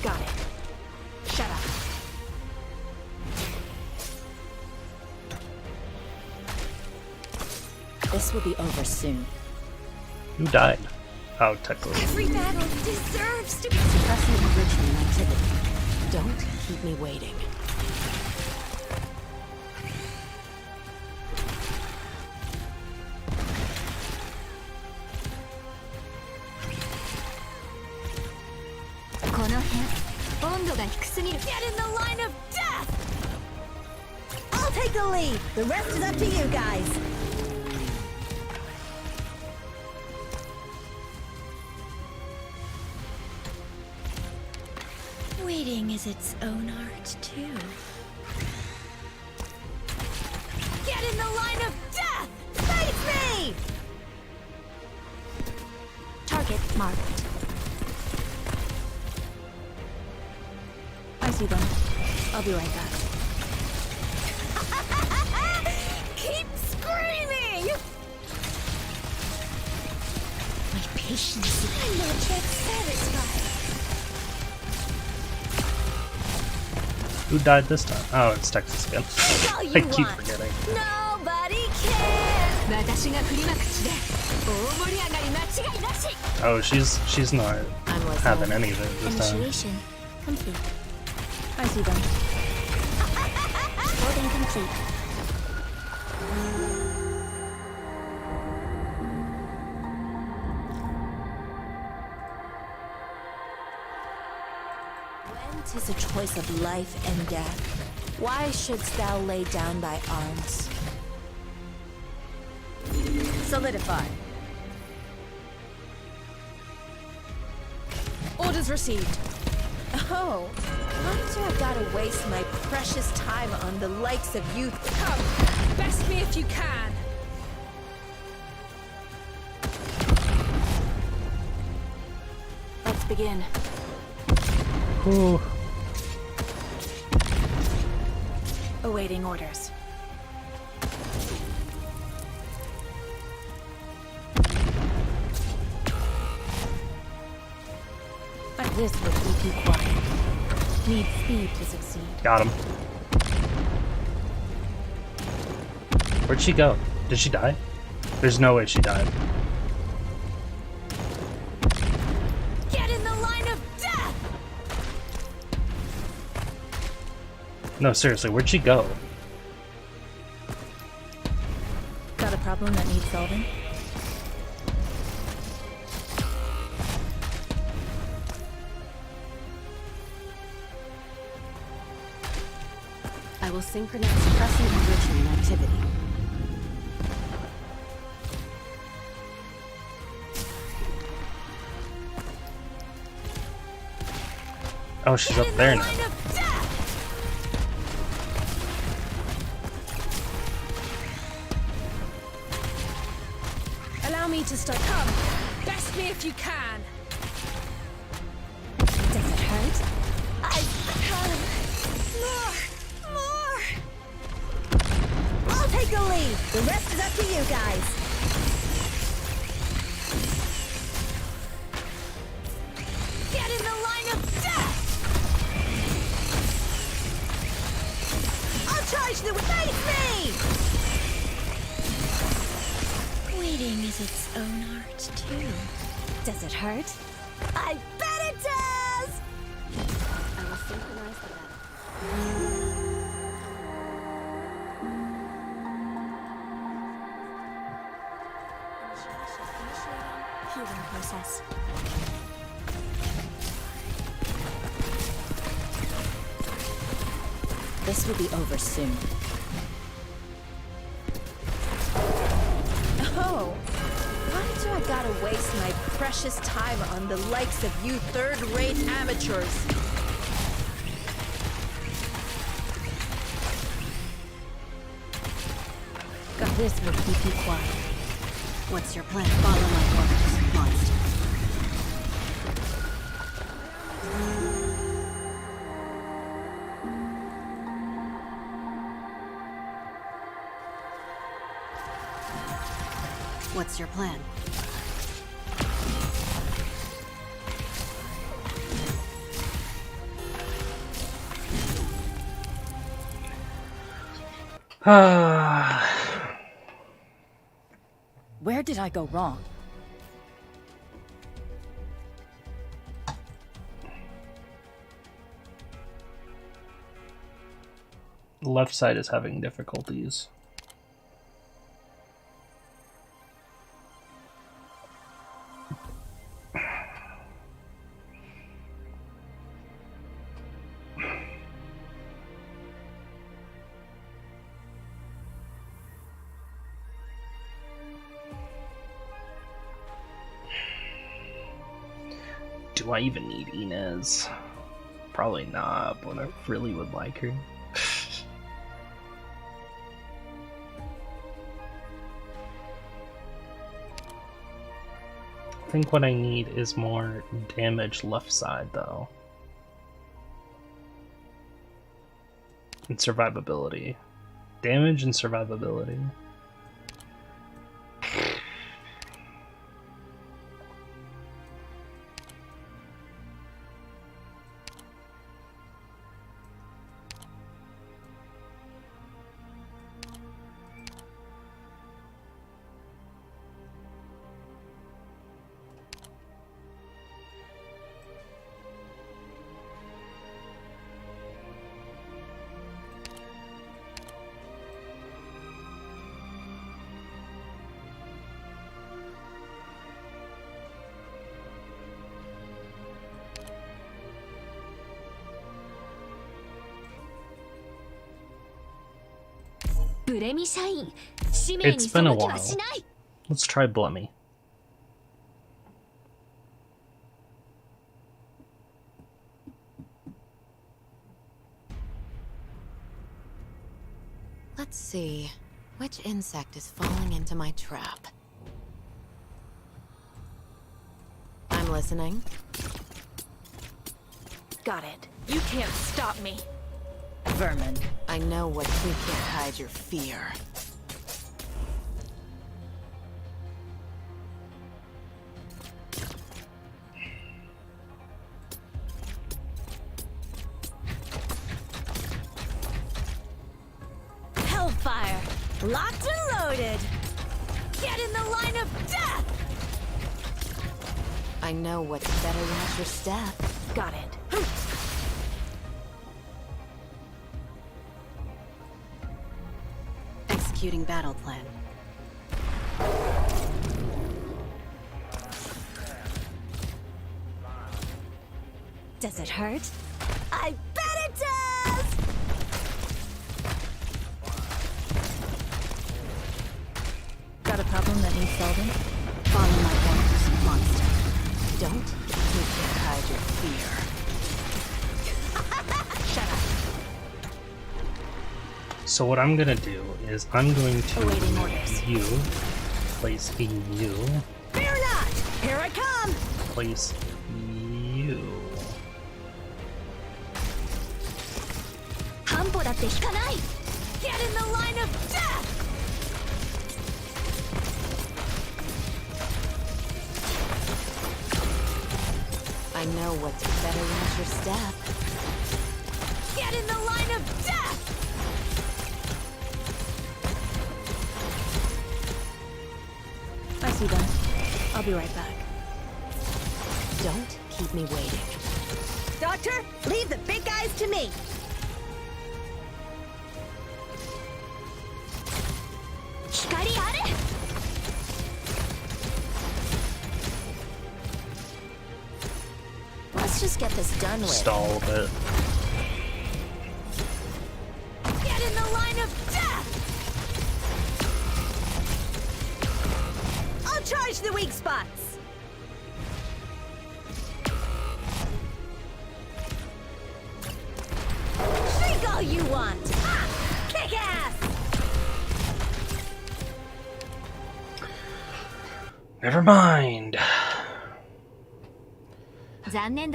Got it. Shut up. This will be over soon. Who died? Oh, Tekla. Every battle deserves to be. Suppressing original activity. Don't keep me waiting. Get in the line of death! I'll take the lead. The rest is up to you guys. Waiting is its own art, too. Get in the line of death! Face me! Target marked. I see them. I'll be right back. Keep screaming! My patience. I'm not yet satisfied. Who died this time? Oh, it's Texas again. Take all you I keep want. forgetting. Nobody cares. 私が振りまく地で大盛り上がり間違いなし Oh, she's not I'm listening. having any of it this time. Initiation complete. I see them. Building complete. When 'tis a choice of life and death, why shouldst thou lay down thy arms? Solidify. Orders received. Oh, why do I gotta waste my precious time on the likes of you? Come, best me if you can. Let's begin. Ooh. Awaiting orders. But this would keep you quiet. Need speed to succeed. Got him. Where'd she go? Did she die? There's no way she died. Get in the line of death! No, seriously, where'd she go? Got a problem that needs solving? I will synchronize suppressing original activity. Oh, she's up there now. Line of death! Allow me to start. Come, best me if you can. Does it hurt? Come. More! I'll take the lead. The rest is up to you guys. Get in the line of death! I'll charge the face me! Waiting is its own art, too. Does it hurt? I bet it does! I will synchronize the battle. Healing process. This will be over soon. Oh, why do I gotta waste my precious time on the likes of you third-rate amateurs? This will keep you quiet. What's your plan? Follow my orders, monster. What's your plan? Where did I go wrong? The left side is having difficulties. Do I even need Inez? Probably not, but I really would like her. I think what I need is more damage left side, though. And survivability. Damage and survivability. It's been a while. Let's try Blummy. Let's see. Which insect is falling into my trap? I'm listening. Got it. You can't stop me. Vermin. I know what you can't hide your fear. Hellfire! Locked and loaded! Get in the line of death! I know what's better than your step. Got it. Executing battle plan. Does it hurt? I bet it does! Got a problem that needs solving? Follow my orders, monster. Don't you can't hide your fear. Shut up. So what I'm gonna do is I'm going to Awaiting orders. you, place a you, Fear not! Here I come! place you. Get in the line of death! I know what's better than your step. Get in the line of death! I see them. I'll be right back. Don't keep me waiting. Doctor, leave the big guys to me! Let's just get this done with. Stall a bit. Get in the line of death! I'll charge the weak spots! Shriek all you want! Ah! Kick ass! Never mind.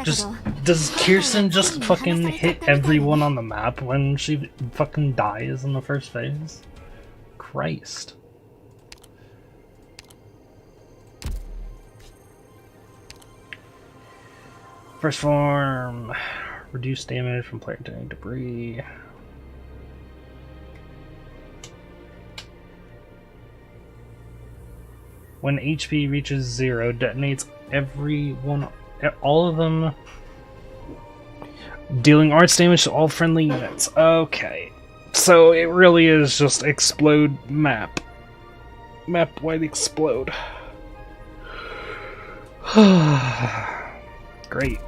Just does Kirsten just fucking hit everyone on the map when she fucking dies in the first phase? Christ. First form, reduce damage from planetary debris. When HP reaches 0, detonates all of them, dealing arts damage to all friendly units. Okay, so it really is just explode map. Map-wide explode. Great.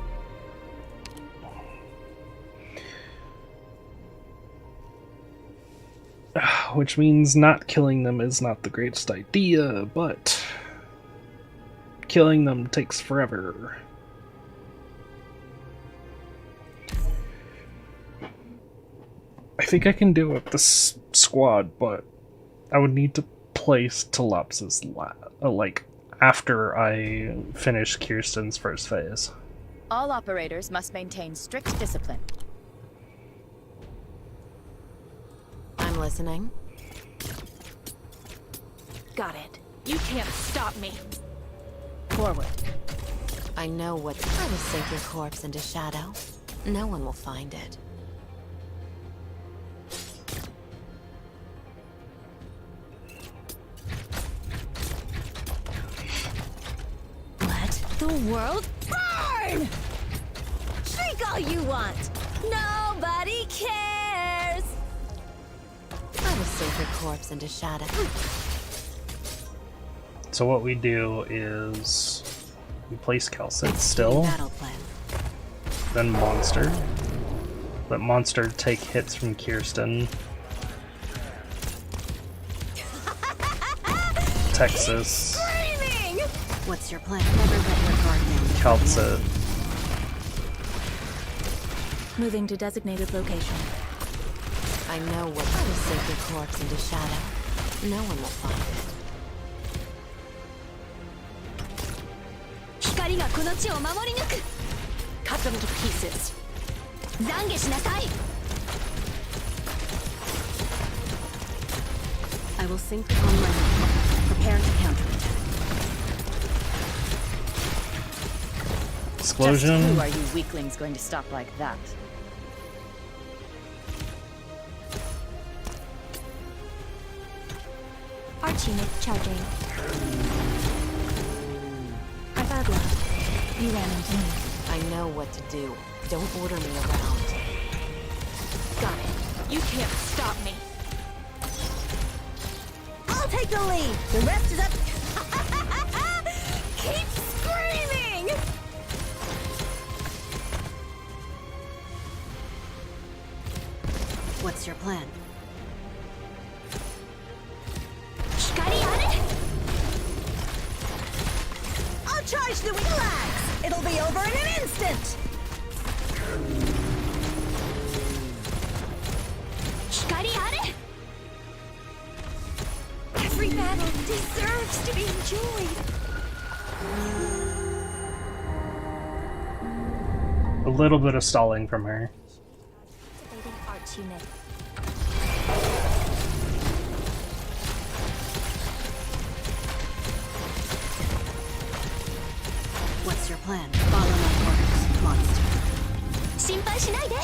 Which means not killing them is not the greatest idea, but killing them takes forever. I think I can do it with this squad, but I would need to place Telops's like after I finish Kirsten's first phase. All operators must maintain strict discipline. I'm listening. Got it. You can't stop me. Forward. I know what. I will sink your corpse into shadow. No one will find it. Let the world burn! Shriek all you want! Nobody cares! I will sink your corpse into shadow. So what we do is we place Calcit still, then Monster. Let Monster take hits from Kirsten. Texas. What's your plan? Never let your guard down. Calcit. Moving to designated location. I know what. I will sink your corpse into shadow. No one will find it. 光がこの地を守り抜く Cut them to pieces. 懺悔しなさい I will sink on my way. Prepare to counter it. Explosion. Just who are you weaklings going to stop like that? Arch unit charging. Our bad luck. You ran into me. I know what to do. Don't order me around. Got it. You can't stop me. I'll take the lead. The rest is up. Keep screaming! What's your plan? 光あれ I'll charge the relax. It'll be over in an instant. 光あれ Every battle deserves to be enjoyed. A little bit of stalling from her. Activating arch unit. What's your plan? Follow my orders, monster. 心配しないで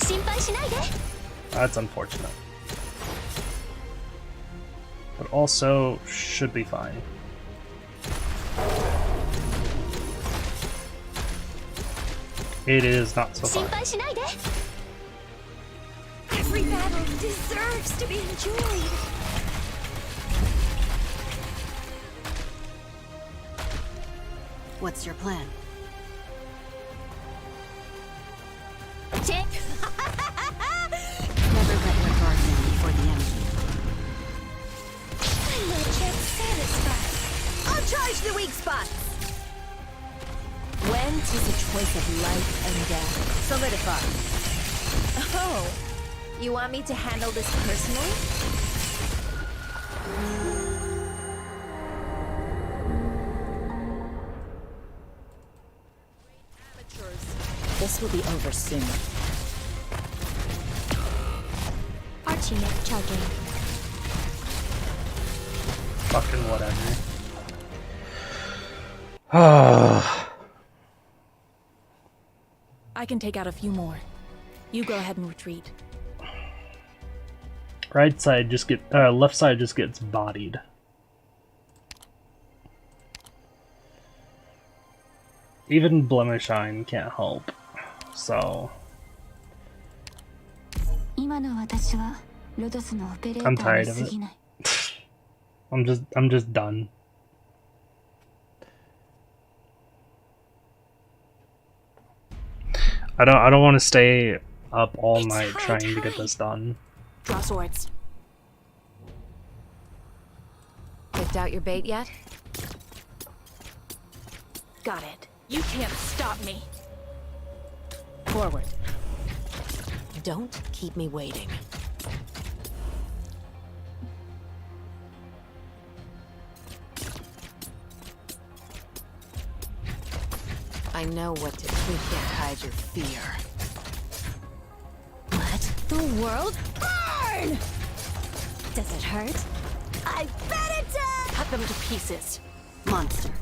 心配しないで That's unfortunate. But also should be fine. It is not so 心 fine. 配しないで Every battle deserves to be enjoyed. What's your plan? Check. Never let your guard down before the enemy. I'm not yet satisfied. I'll charge the weak spots! When 'tis a choice of life and death, solidify. Oh, you want me to handle this personally? This will be over soon. Archnight charging. Fucking whatever. Ah. I can take out a few more. You go ahead and retreat. Right side just left side just gets bodied. Even Blemishine can't help. So I'm tired of it. I'm just done. I don't want to stay up all night trying to get this done. Draw swords. Picked out your bait yet? Got it. You can't stop me. Forward. Don't keep me waiting. I know what to do. You can't hide your fear. Let the world burn! Does it hurt? I bet it does! Cut them to pieces. Monster.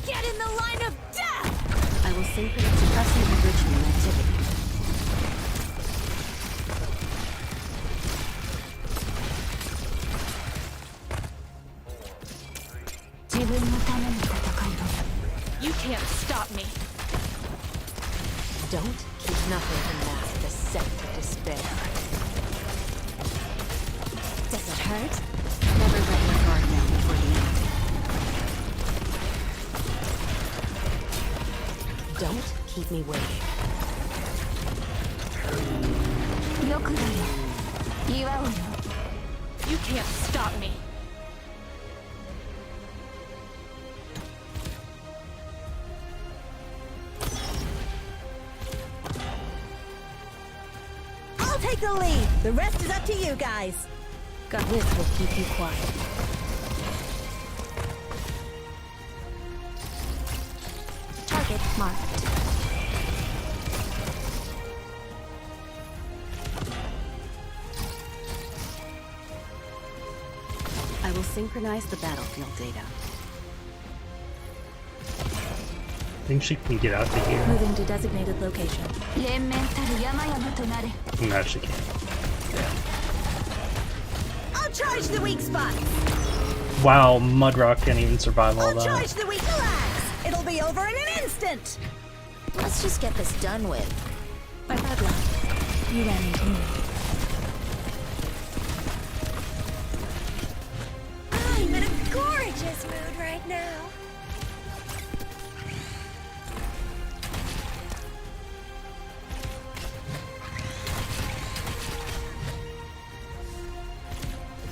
Get in the line of death! I will synchronous suppressing original activity. You can't stop me. Don't keep nothing to mask the scent of despair. Does it hurt? Never let your guard down before the enemy. Don't keep me waiting. よくだよ。祝うよ。 You can't stop me. I'll take the lead. The rest is up to you guys. Got this will keep you quiet. Target marked. I will synchronize the battlefield data. Think she can get out of here? Moving to designated location. 連綿たる山々となれ。 No, she can't. I'll charge the weak spots! Wow, Mudrock can't even survive all I'll that. charge the weak. Relax! It'll be over in an instant! Let's just get this done with. By bad luck, you ran into me. I'm in a gorgeous mood right now.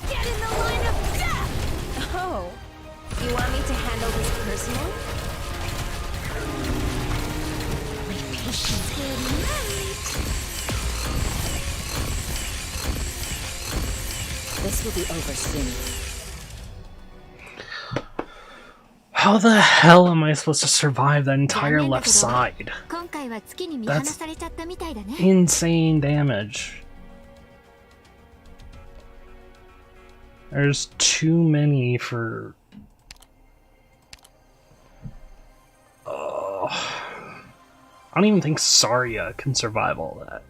Get in the line of death! Oh, you want me to handle this personally? My patience good night. This will be over soon. How the hell am I supposed to survive the entire left side? 今回は月に見放されちゃったみたいだね。 Insane damage. There's too many for... Oh. I don't even think Saria can survive all that.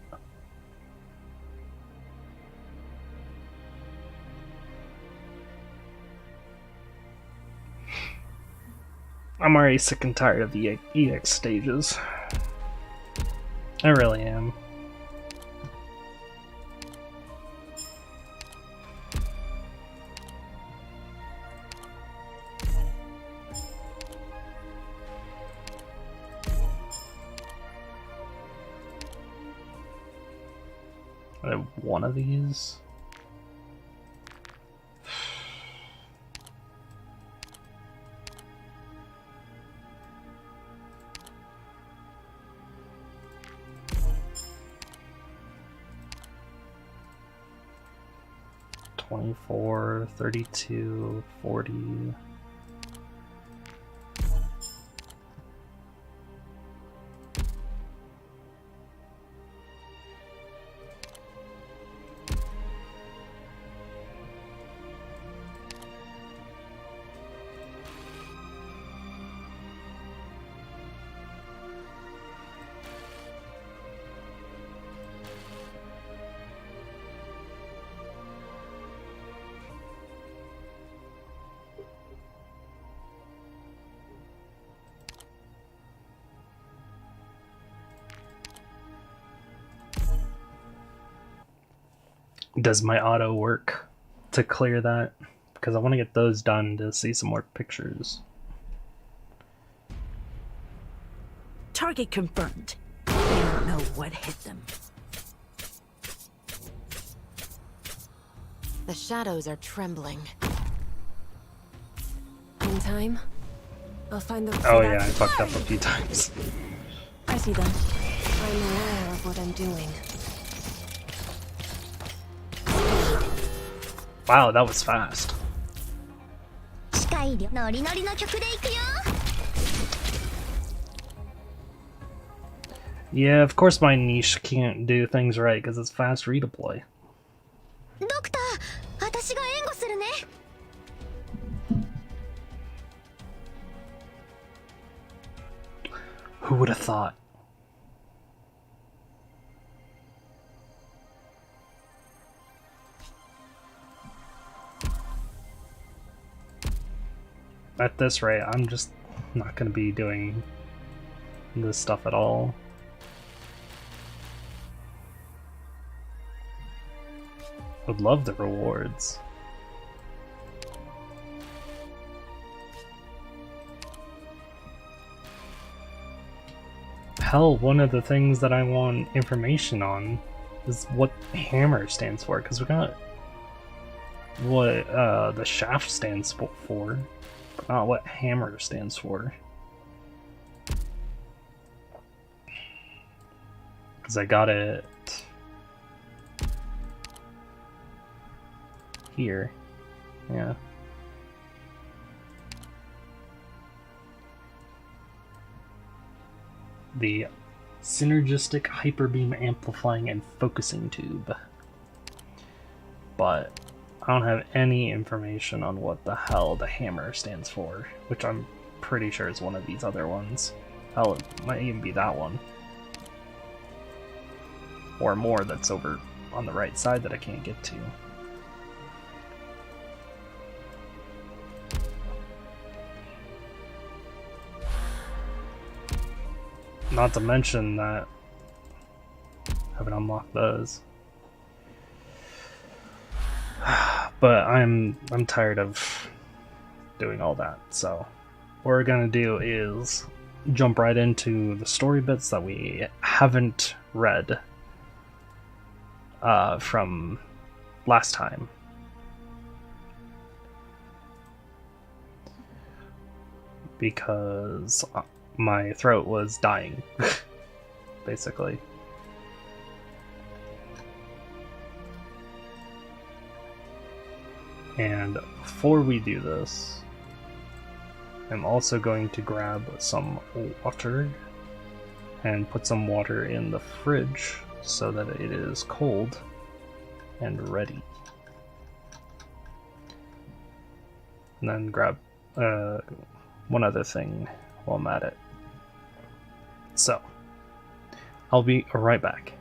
I'm already sick and tired of the EX stages. I really am. I have one of these. $24, $32, $40. Does my auto work to clear that? Because I want to get those done to see some more pictures. Target confirmed. They don't know what hit them. The shadows are trembling. In time, I'll find the. Oh yeah, I fucked up a few times. I see them. I'm aware of what I'm doing. Wow, that was fast. Yeah, of course my niche can't do things right because it's fast redeploy. Who would have thought? At this rate, I'm just not going to be doing this stuff at all. Would love the rewards. Hell, one of the things that I want information on is what hammer stands for, because we got what the shaft stands for, but not what hammer stands for. Because I got it here. Yeah. The synergistic hyperbeam amplifying and focusing tube. But I don't have any information on what the hell the hammer stands for, which I'm pretty sure is one of these other ones. Hell, it might even be that one. Or more that's over on the right side that I can't get to. Not to mention that I haven't unlocked those. But I'm tired of doing all that, so what we're gonna do is jump right into the story bits that we haven't read from last time. Because my throat was dying, basically. And before we do this, I'm also going to grab some water and put some water in the fridge so that it is cold and ready. And then grab one other thing while I'm at it. So, I'll be right back.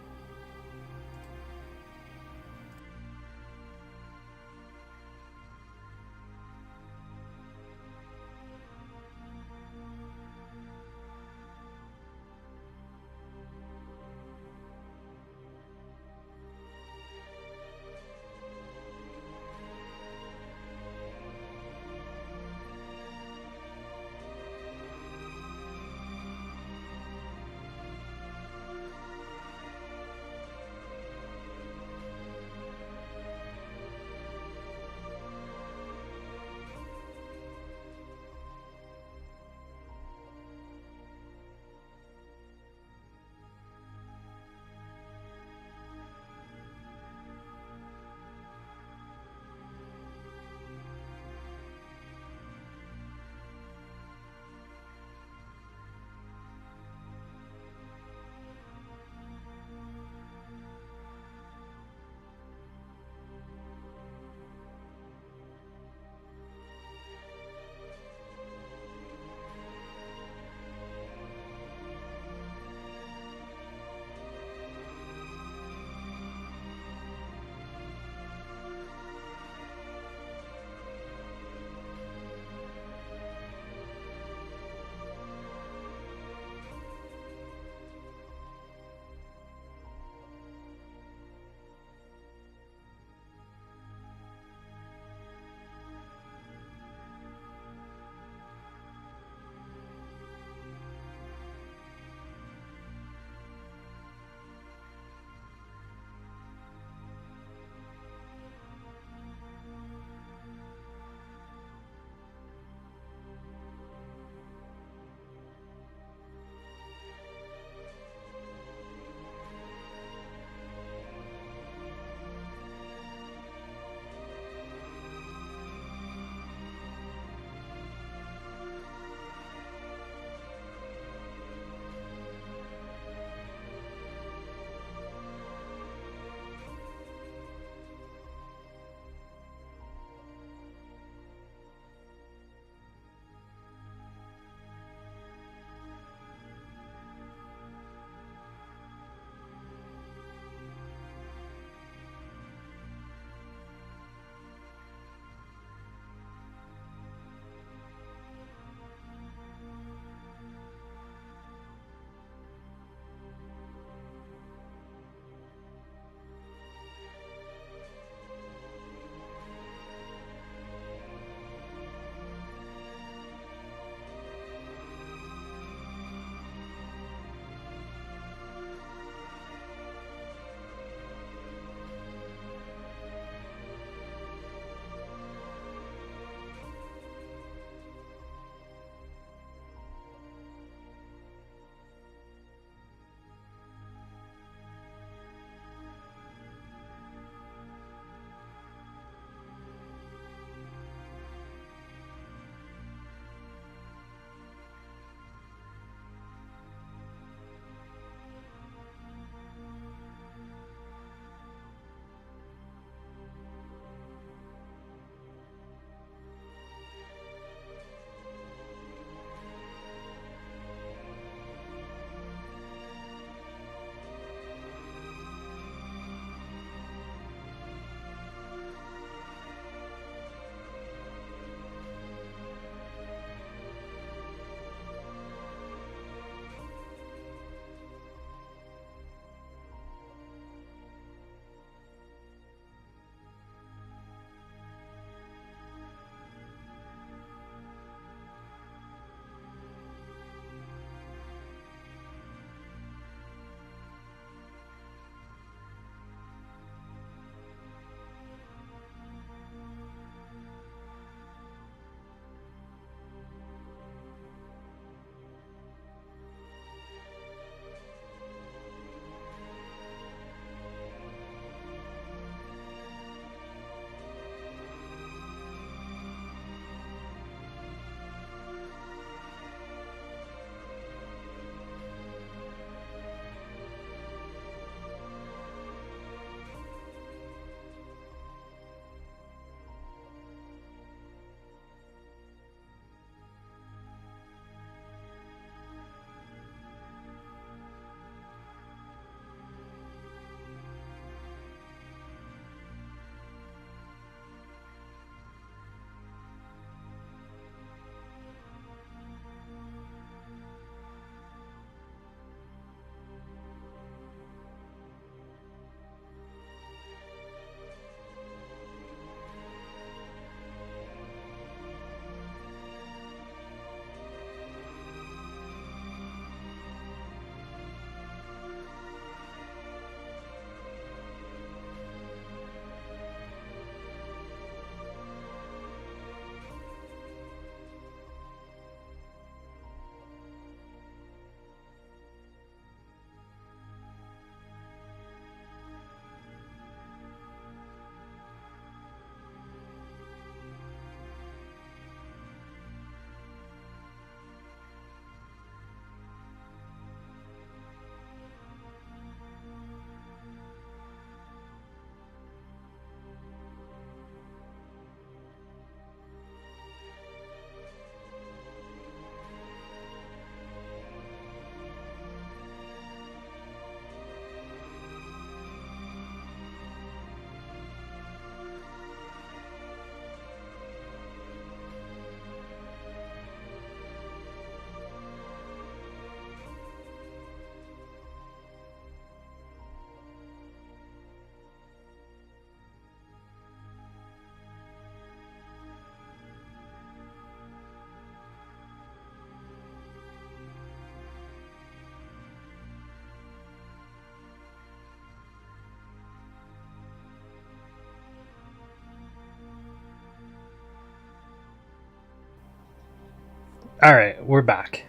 Alright, we're back.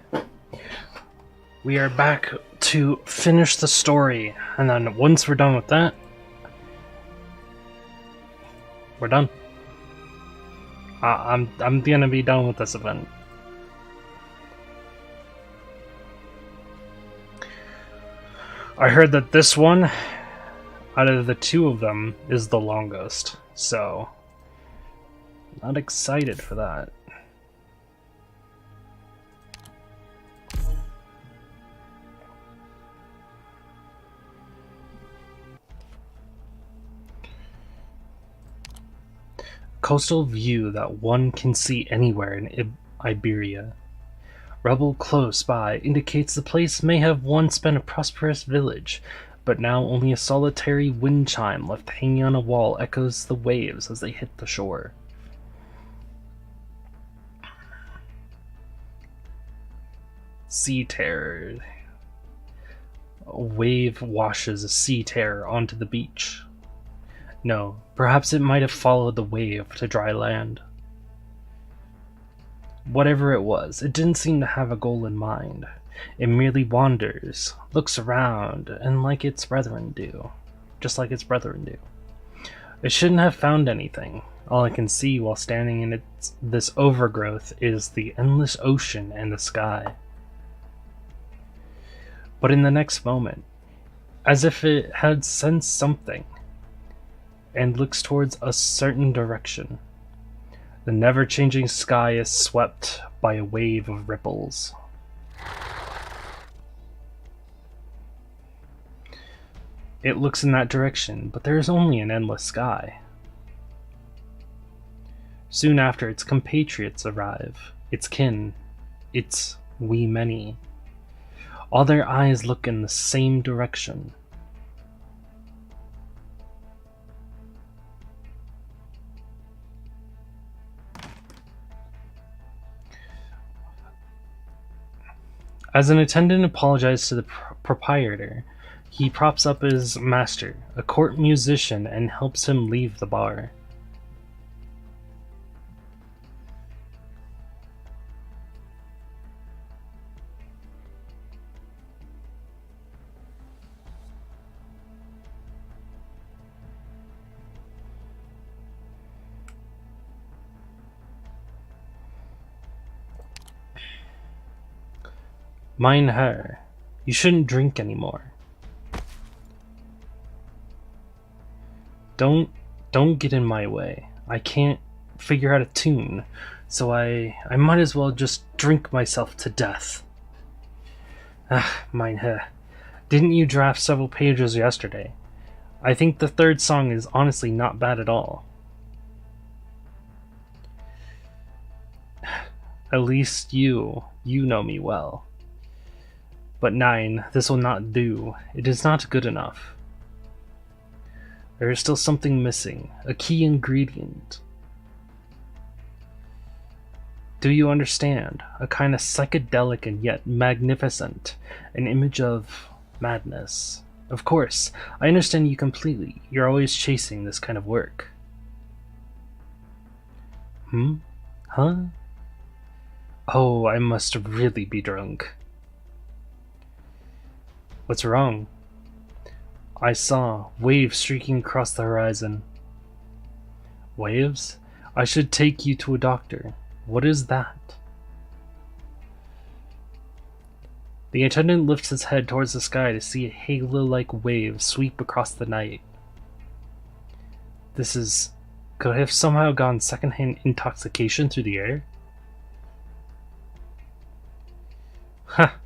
We are back to finish the story, and then once we're done with that, we're done. I'm gonna be done with this event. I heard that this one, out of the two of them, is the longest, so not excited for that. Coastal view that one can see anywhere in Iberia. Rubble close by indicates the place may have once been a prosperous village, but now only a solitary wind chime left hanging on a wall echoes the waves as they hit the shore. Sea terror. A wave washes a sea terror onto the beach. No, perhaps it might have followed the wave to dry land. Whatever it was, it didn't seem to have a goal in mind. It merely wanders, looks around, and like its brethren do. Just like its brethren do. It shouldn't have found anything. All I can see while standing in this overgrowth is the endless ocean and the sky. But in the next moment, as if it had sensed something, and looks towards a certain direction. The never-changing sky is swept by a wave of ripples. It looks in that direction, but there is only an endless sky. Soon after, its compatriots arrive, its kin, its we many. All their eyes look in the same direction. As an attendant apologizes to the proprietor, he props up his master, a court musician, and helps him leave the bar. Mein Herr, you shouldn't drink anymore. Don't get in my way. I can't figure out a tune, so I might as well just drink myself to death. Ah, mein Herr, didn't you draft several pages yesterday? I think the third song is honestly not bad at all. At least you know me well. But nein, this will not do. It is not good enough. There is still something missing, a key ingredient. Do you understand? A kind of psychedelic and yet magnificent, an image of madness. Of course, I understand you completely. You're always chasing this kind of work. Huh? Oh, I must really be drunk. What's wrong? I saw waves streaking across the horizon. Waves? I should take you to a doctor. What is that? The attendant lifts his head towards the sky to see a halo-like wave sweep across the night. This is... Could I have somehow gone secondhand intoxication through the air? Ha!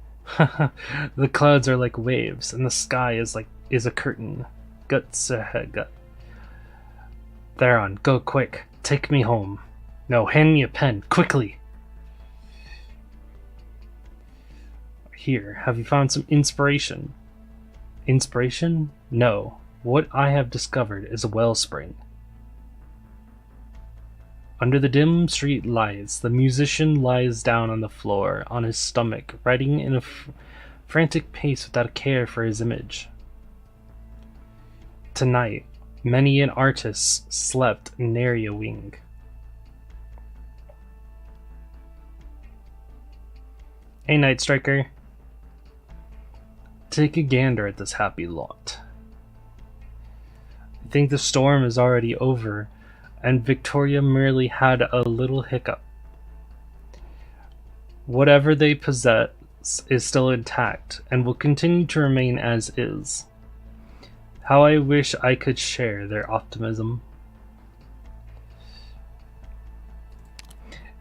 The clouds are like waves, and the sky is a curtain. Guts ahead. Theron, go quick. Take me home. No, hand me a pen, quickly. Here, have you found some inspiration? Inspiration? No. What I have discovered is a wellspring. Under the dim street lights, the musician lies down on the floor, on his stomach, writing in a frantic pace without a care for his image. Tonight, many an artist slept nary a wink. Hey, Night Striker. Take a gander at this happy lot. I think the storm is already over, and Victoria merely had a little hiccup. Whatever they possess is still intact, and will continue to remain as is. How I wish I could share their optimism.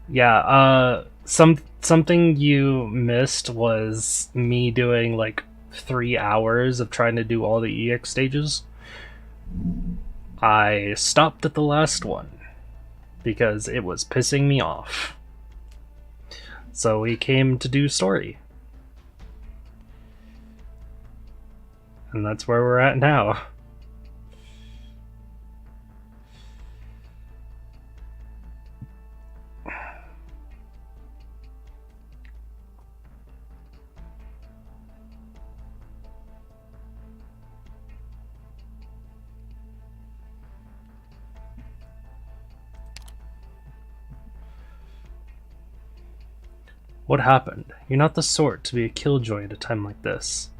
Yeah, something you missed was me doing like 3 hours of trying to do all the EX stages. I stopped at the last one because it was pissing me off. So we came to do story. And that's where we're at now. What happened? You're not the sort to be a killjoy at a time like this.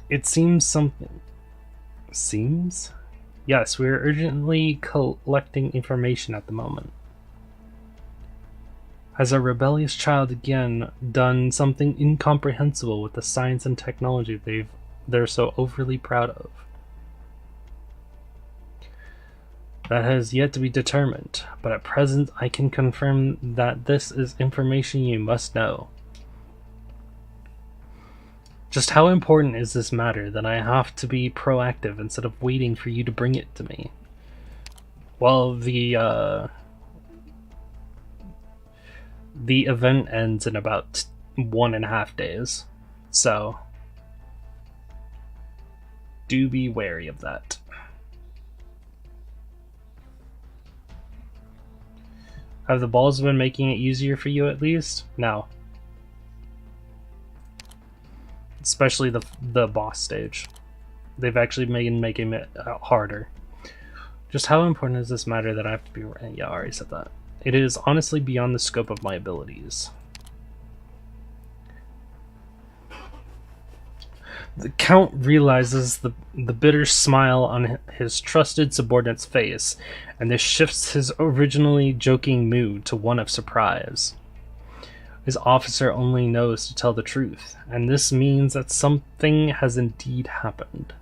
It seems something. Seems? Yes, we are urgently collecting information at the moment. Has our rebellious child again done something incomprehensible with the science and technology they're so overly proud of? That has yet to be determined, but at present I can confirm that this is information you must know. Just how important is this matter that I have to be proactive instead of waiting for you to bring it to me? Well, the event ends in about 1.5 days, so do be wary of that. Have the balls been making it easier for you at least? No. Especially the boss stage. They've actually been making it harder. Just how important is this matter that I have to be... Yeah, I already said that. It is honestly beyond the scope of my abilities. The Count realizes the bitter smile on his trusted subordinate's face, and this shifts his originally joking mood to one of surprise. His officer only knows to tell the truth, and this means that something has indeed happened.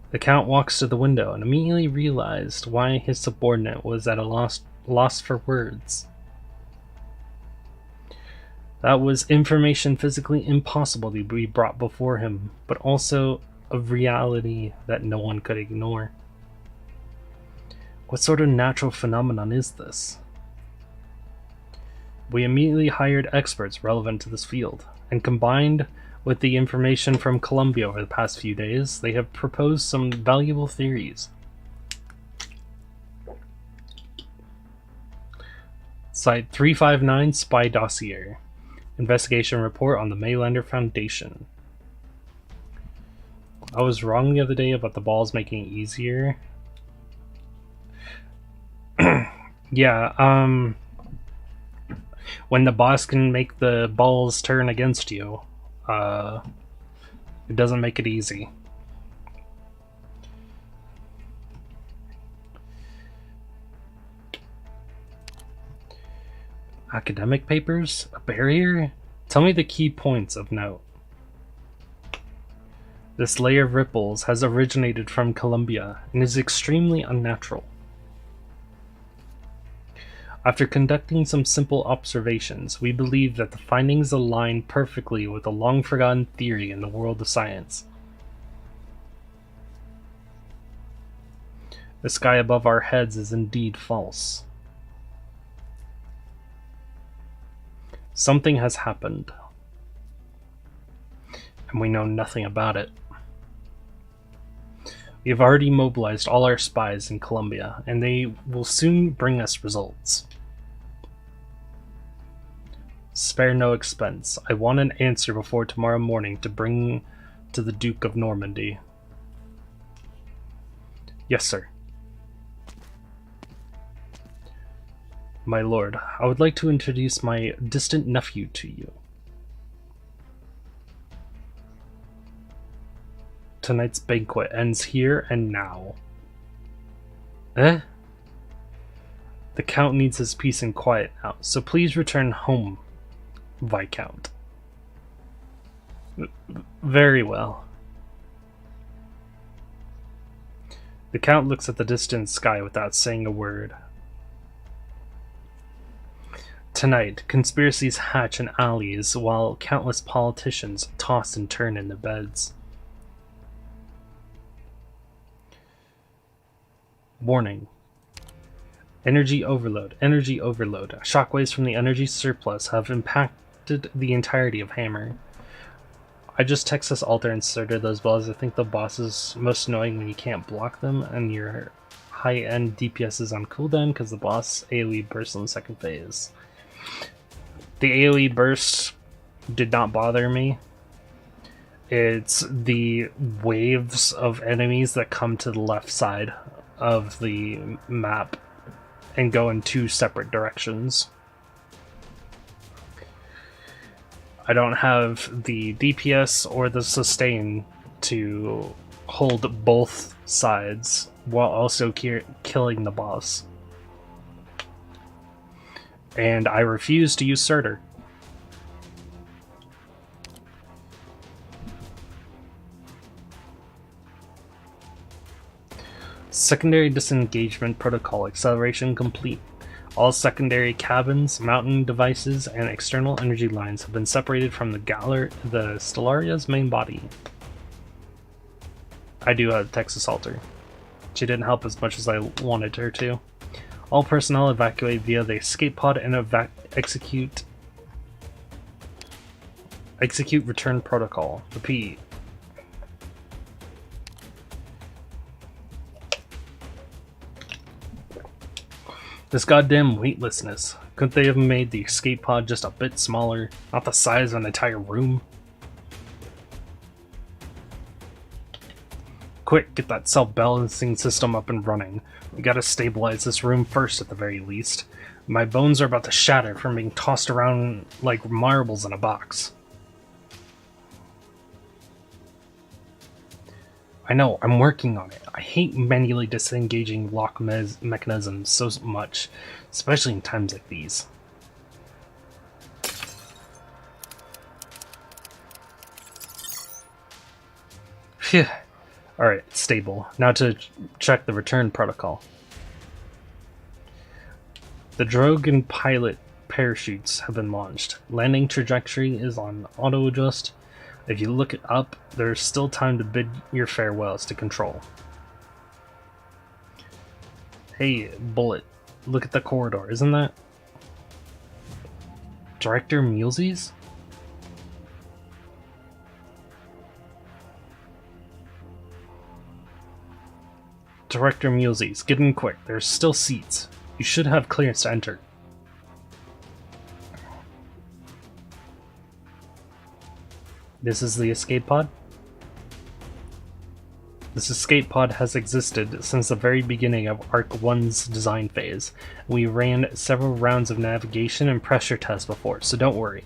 The Count walks to the window and immediately realized why his subordinate was at a loss for words. That was information physically impossible to be brought before him, but also a reality that no one could ignore. What sort of natural phenomenon is this? We immediately hired experts relevant to this field, and combined with the information from Colombia over the past few days, they have proposed some valuable theories. Site 359 Spy Dossier. Investigation report on the Maylander Foundation. I was wrong the other day about the balls making it easier. Yeah, when the boss can make the balls turn against you, it doesn't make it easy. Academic papers? A barrier? Tell me the key points of note. This layer of ripples has originated from Colombia and is extremely unnatural. After conducting some simple observations, we believe that the findings align perfectly with a long-forgotten theory in the world of science. The sky above our heads is indeed false. Something has happened, and we know nothing about it. We have already mobilized all our spies in Colombia, and they will soon bring us results. Spare no expense. I want an answer before tomorrow morning to bring to the Duke of Normandy. Yes, sir. My lord, I would like to introduce my distant nephew to you. Tonight's banquet ends here and now. Eh? The Count needs his peace and quiet now, so please return home, Viscount. Very well. The Count looks at the distant sky without saying a word. Tonight, conspiracies hatch in alleys while countless politicians toss and turn in their beds. Warning. Energy overload. Energy overload. Shockwaves from the energy surplus have impacted the entirety of Hammer. I just Texas Alter inserted those balls. I think the boss is most annoying when you can't block them and your high-end DPS is on cooldown because the boss AoE bursts in the second phase. The AoE burst did not bother me. It's the waves of enemies that come to the left side of the map and go in two separate directions. I don't have the DPS or the sustain to hold both sides while also killing the boss. And I refuse to use Surtur. Secondary disengagement protocol acceleration complete. All secondary cabins, mounting devices, and external energy lines have been separated from the Stellaria's main body. I do have Texas Alter. She didn't help as much as I wanted her to. All personnel evacuate via the escape pod and execute return protocol. Repeat. This goddamn weightlessness. Couldn't they have made the escape pod just a bit smaller? Not the size of an entire room? Quick, get that self-balancing system up and running. We gotta stabilize this room first at the very least. My bones are about to shatter from being tossed around like marbles in a box. I know, I'm working on it. I hate manually disengaging lock mechanisms so much, especially in times like these. Phew. Alright, stable. Now to check the return protocol. The Drogon pilot parachutes have been launched. Landing trajectory is on auto-adjust. If you look it up, there's still time to bid your farewells to Control. Hey, Bullet, look at the corridor, isn't that Director Mulesey's? Director Mulesey's, get in quick, there's still seats. You should have clearance to enter. This is the escape pod? This escape pod has existed since the very beginning of Arc 1's design phase. We ran several rounds of navigation and pressure tests before, so don't worry.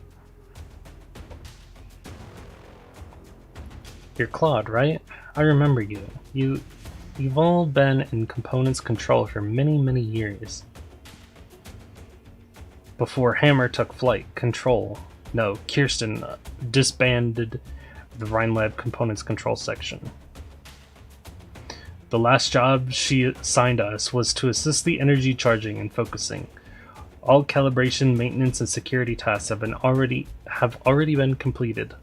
You're Claude, right? I remember you. You've all been in Components Control for many, many years. Before Hammer took flight, Kirsten disbanded the Rhinelab Components Control section. The last job she assigned us was to assist the energy charging and focusing. All calibration, maintenance, and security tasks have already been completed.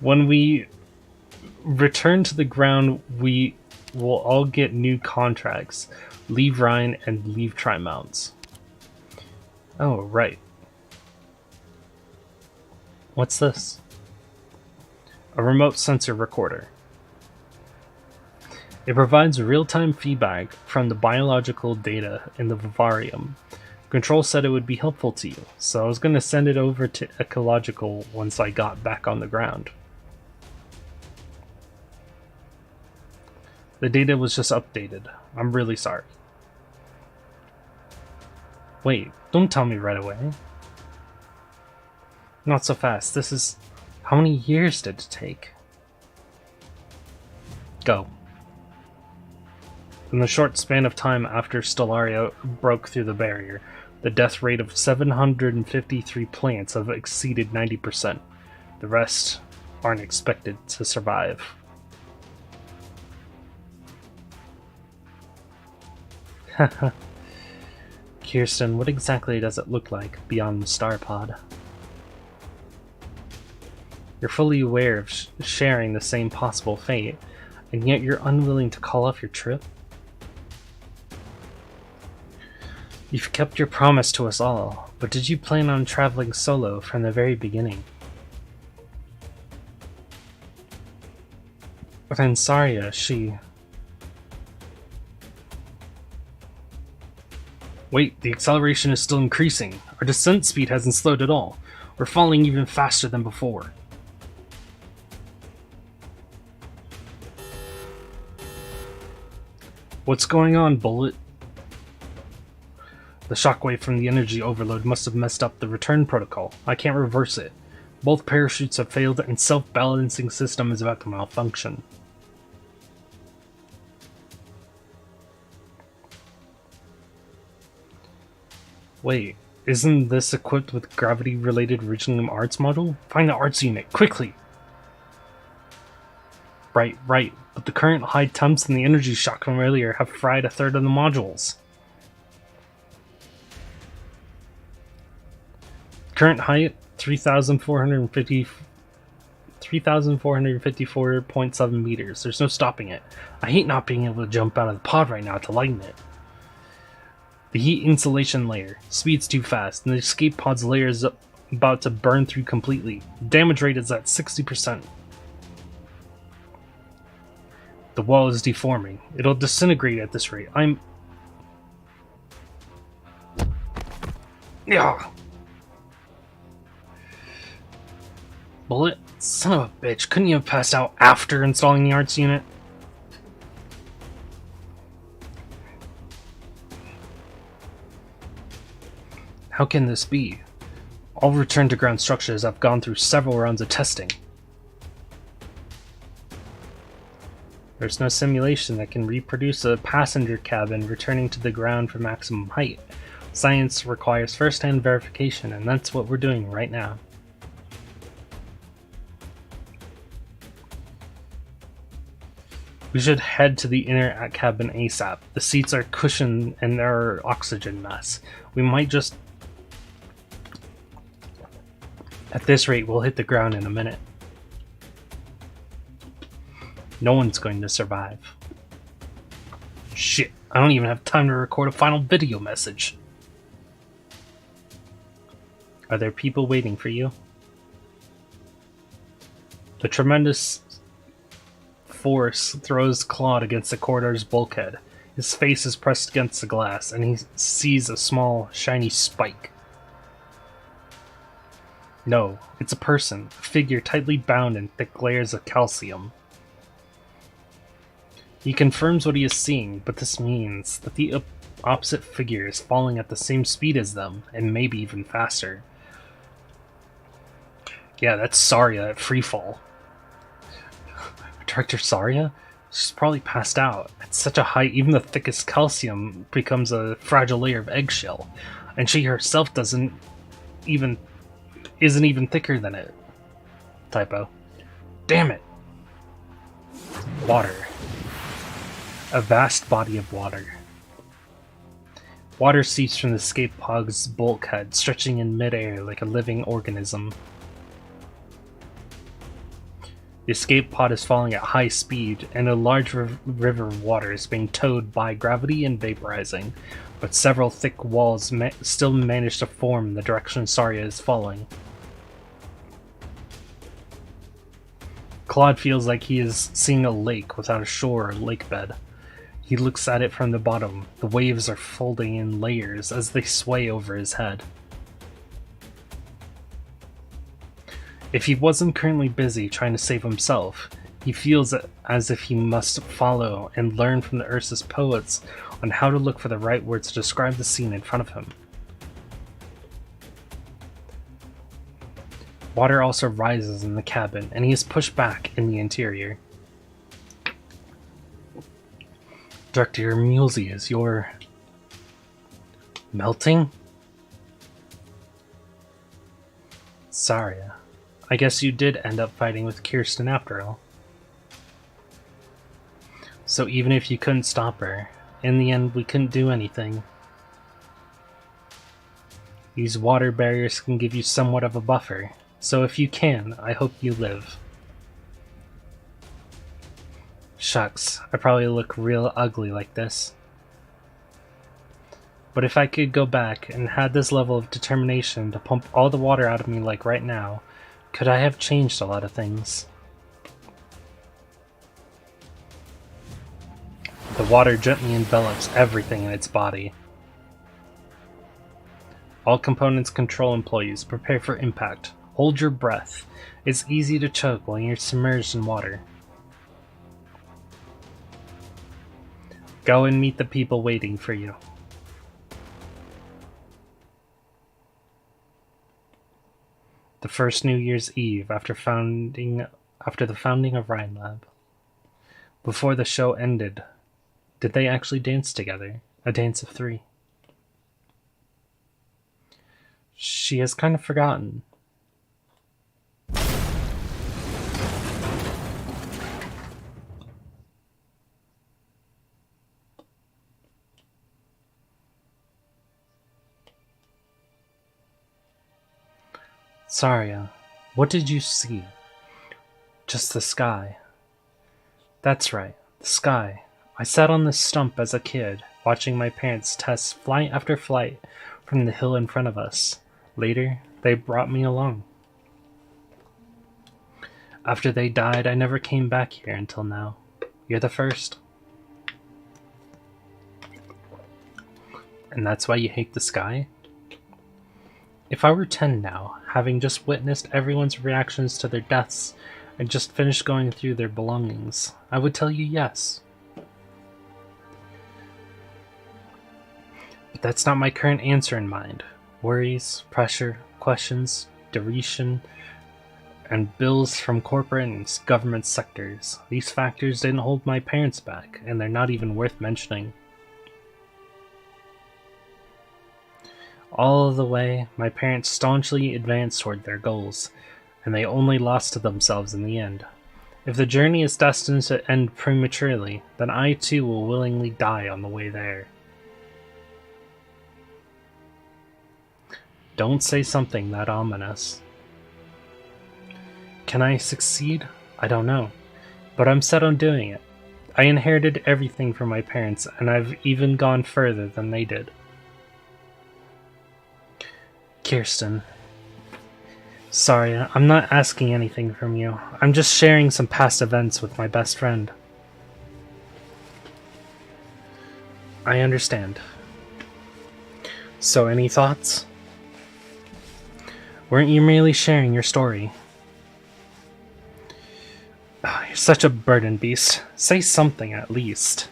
When we return to the ground, we will all get new contracts. Leave Rhine and leave Tri-Mounts. Oh, right. What's this? A remote sensor recorder. It provides real-time feedback from the biological data in the vivarium. Control said it would be helpful to you, so I was going to send it over to Ecological once I got back on the ground. The data was just updated. I'm really sorry. Wait, don't tell me right away. Not so fast. This is... How many years did it take? Go. In the short span of time after Stellaria broke through the barrier, the death rate of 753 plants have exceeded 90%. The rest aren't expected to survive. Haha. Kirsten, what exactly does it look like beyond the star pod? You're fully aware of sharing the same possible fate, and yet you're unwilling to call off your trip? You've kept your promise to us all, but did you plan on traveling solo from the very beginning? But then Saria, she... Wait, the acceleration is still increasing. Our descent speed hasn't slowed at all. We're falling even faster than before. What's going on, Bullet? The shockwave from the energy overload must have messed up the return protocol. I can't reverse it. Both parachutes have failed and self-balancing system is about to malfunction. Wait, isn't this equipped with gravity-related Readalong arts module? Find the arts unit, quickly! Right, but the current high temps and the energy shock from earlier have fried a third of the modules. Current height, 3,454.7 meters. There's no stopping it. I hate not being able to jump out of the pod right now to lighten it. The heat insulation layer. Speed's too fast, and the escape pod's layer is about to burn through completely. Damage rate is at 60%. The wall is deforming. It'll disintegrate at this rate. Yeah. Bullet? Son of a bitch. Couldn't you have passed out after installing the arts unit? How can this be? All return to ground structures have gone through several rounds of testing. There's no simulation that can reproduce a passenger cabin returning to the ground for maximum height. Science requires first-hand verification, and that's what we're doing right now. We should head to the inner cabin ASAP. The seats are cushioned and there are oxygen masks. We might just... At this rate, we'll hit the ground in a minute. No one's going to survive. Shit, I don't even have time to record a final video message. Are there people waiting for you? The tremendous force throws Claude against the corridor's bulkhead. His face is pressed against the glass, and he sees a small, shiny spike. No, it's a person, a figure tightly bound in thick layers of calcium. He confirms what he is seeing, but this means that the opposite figure is falling at the same speed as them, and maybe even faster. Yeah, that's Saria at freefall. Director Saria? She's probably passed out. At such a height, even the thickest calcium becomes a fragile layer of eggshell, and she herself isn't even thicker than it. Typo. Damn it! Water. A vast body of water. Water seeps from the escape pod's bulkhead, stretching in midair like a living organism. The escape pod is falling at high speed, and a large river of water is being towed by gravity and vaporizing, but several thick walls still manage to form in the direction Saria is falling. Claude feels like he is seeing a lake without a shore or lake bed. He looks at it from the bottom. The waves are folding in layers as they sway over his head. If he wasn't currently busy trying to save himself, He feels as if he must follow and learn from the Ursus poets on how to look for the right words to describe the scene in front of him. Water also rises in the cabin, and he is pushed back in the interior. Dr. Mulesius, you're melting? Sorry. I guess you did end up fighting with Kirsten after all. So even if you couldn't stop her, in the end we couldn't do anything. These water barriers can give you somewhat of a buffer, so if you can, I hope you live. Shucks, I probably look real ugly like this. But if I could go back and had this level of determination to pump all the water out of me like right now, could I have changed a lot of things? The water gently envelops everything in its body. All components control employees, prepare for impact. Hold your breath. It's easy to choke when you're submerged in water. Go and meet the people waiting for you. The first New Year's Eve after the founding of Rhinelab. Before the show ended, did they actually dance together? A dance of 3. She has kind of forgotten. Saria, what did you see? Just the sky. That's right, the sky. I sat on this stump as a kid, watching my parents test flight after flight from the hill in front of us. Later, they brought me along. After they died, I never came back here until now. You're the first. And that's why you hate the sky? If I were 10 now, having just witnessed everyone's reactions to their deaths and just finished going through their belongings, I would tell you yes. But that's not my current answer in mind. Worries, pressure, questions, duration, and bills from corporate and government sectors. These factors didn't hold my parents back, and they're not even worth mentioning. All of the way, my parents staunchly advanced toward their goals, and they only lost to themselves in the end. If the journey is destined to end prematurely, then I too will willingly die on the way there. Don't say something that ominous. Can I succeed? I don't know, but I'm set on doing it. I inherited everything from my parents, and I've even gone further than they did. Kirsten. Sorry, I'm not asking anything from you. I'm just sharing some past events with my best friend. I understand. So, any thoughts? Weren't you merely sharing your story? Oh, you're such a burden beast. Say something at least.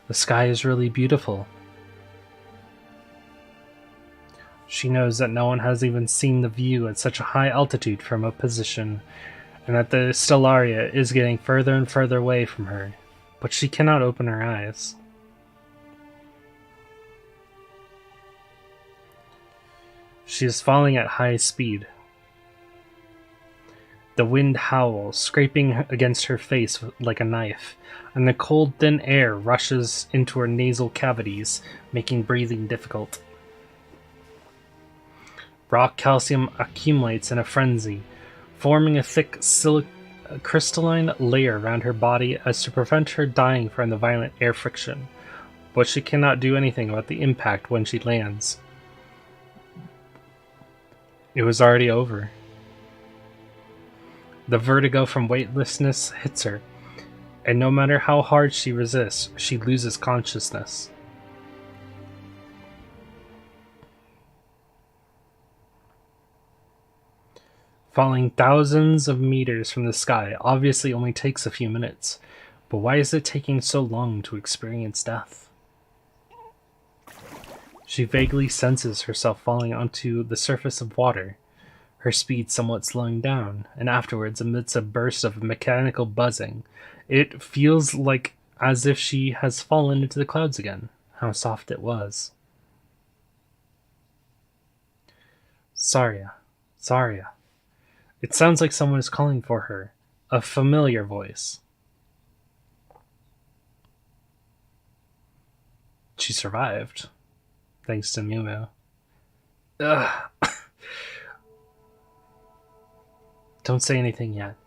The sky is really beautiful. She knows that no one has even seen the view at such a high altitude from a position, and that the Stellaria is getting further and further away from her, but she cannot open her eyes. She is falling at high speed. The wind howls, scraping against her face like a knife, and the cold, thin air rushes into her nasal cavities, making breathing difficult. Rock calcium accumulates in a frenzy, forming a thick crystalline layer around her body as to prevent her dying from the violent air friction, but she cannot do anything about the impact when she lands. It was already over. The vertigo from weightlessness hits her, and no matter how hard she resists, she loses consciousness. Falling thousands of meters from the sky obviously only takes a few minutes, but why is it taking so long to experience death? She vaguely senses herself falling onto the surface of water, her speed somewhat slowing down, and afterwards, amidst a burst of mechanical buzzing, it feels like as if she has fallen into the clouds again. How soft it was. Saria. Saria. It sounds like someone is calling for her. A familiar voice. She survived. Thanks to Miu. Ugh. Don't say anything yet.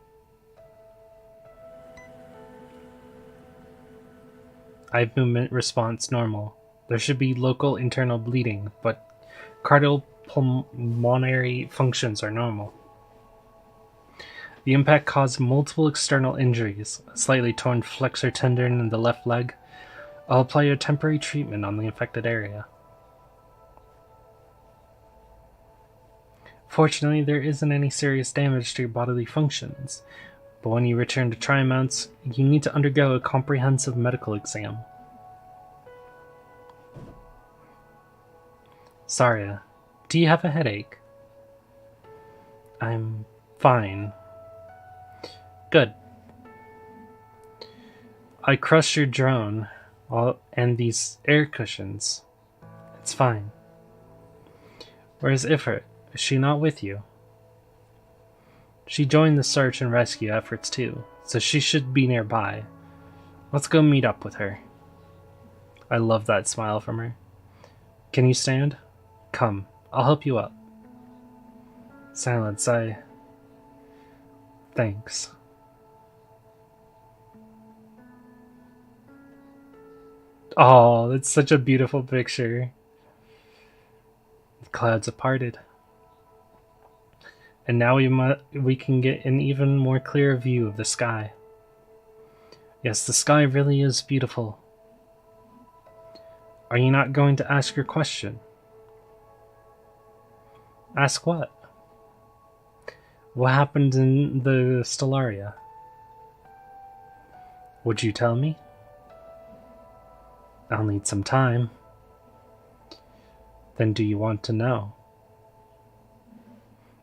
Eye movement response normal. There should be local internal bleeding, but cardiopulmonary functions are normal. The impact caused multiple external injuries, a slightly torn flexor tendon in the left leg. I'll apply a temporary treatment on the affected area. Fortunately, there isn't any serious damage to your bodily functions, but when you return to Trimonts, you need to undergo a comprehensive medical exam. Saria, do you have a headache? I'm fine. Good. I crushed your drone and these air cushions. It's fine. Where's Ifrit? Is she not with you? She joined the search and rescue efforts too, so she should be nearby. Let's go meet up with her. I love that smile from her. Can you stand? Come, I'll help you up. Silence, Thanks. Oh, that's such a beautiful picture. The clouds have parted. And now we can get an even more clear view of the sky. Yes, the sky really is beautiful. Are you not going to ask your question? Ask what? What happened in the Stellaria? Would you tell me? I'll need some time. Then do you want to know?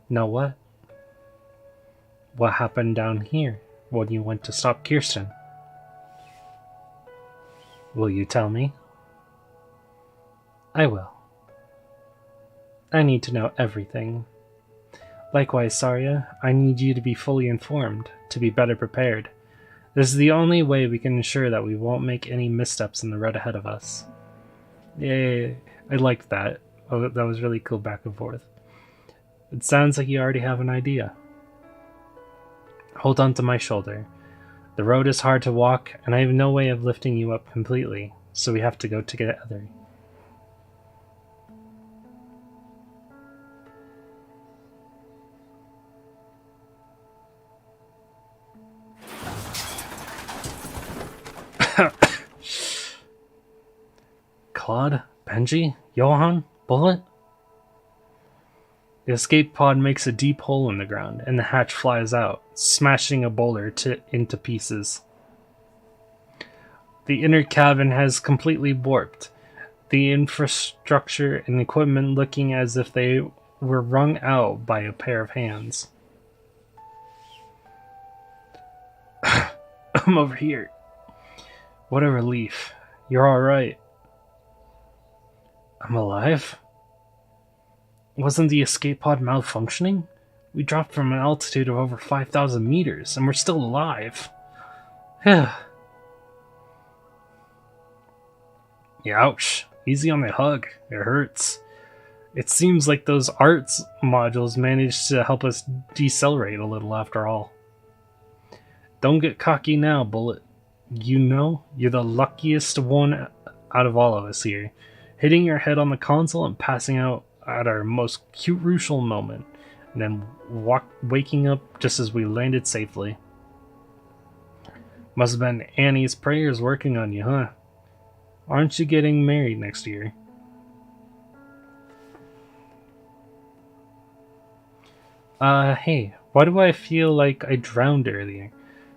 Know what? What happened down here when you went to stop Kirsten? Will you tell me? I will. I need to know everything. Likewise, Saria, I need you to be fully informed, to be better prepared. This is the only way we can ensure that we won't make any missteps in the road ahead of us. Yay, I liked that. Oh, that was really cool back and forth. It sounds like you already have an idea. Hold on to my shoulder. The road is hard to walk, and I have no way of lifting you up completely, so we have to go together. Claude? Benji? Johan? Bullet? The escape pod makes a deep hole in the ground, and the hatch flies out, smashing a boulder into pieces. The inner cabin has completely warped, the infrastructure and equipment looking as if they were wrung out by a pair of hands. I'm over here. What a relief. You're alright. I'm alive? Wasn't the escape pod malfunctioning? We dropped from an altitude of over 5,000 meters, and we're still alive. Yeah, ouch. Easy on the hug. It hurts. It seems like those arts modules managed to help us decelerate a little after all. Don't get cocky now, Bullet. You know, you're the luckiest one out of all of us here. Hitting your head on the console and passing out at our most crucial moment, and then waking up just as we landed safely. Must have been Annie's prayers working on you, huh? Aren't you getting married next year? Hey, Why do I feel like I drowned earlier?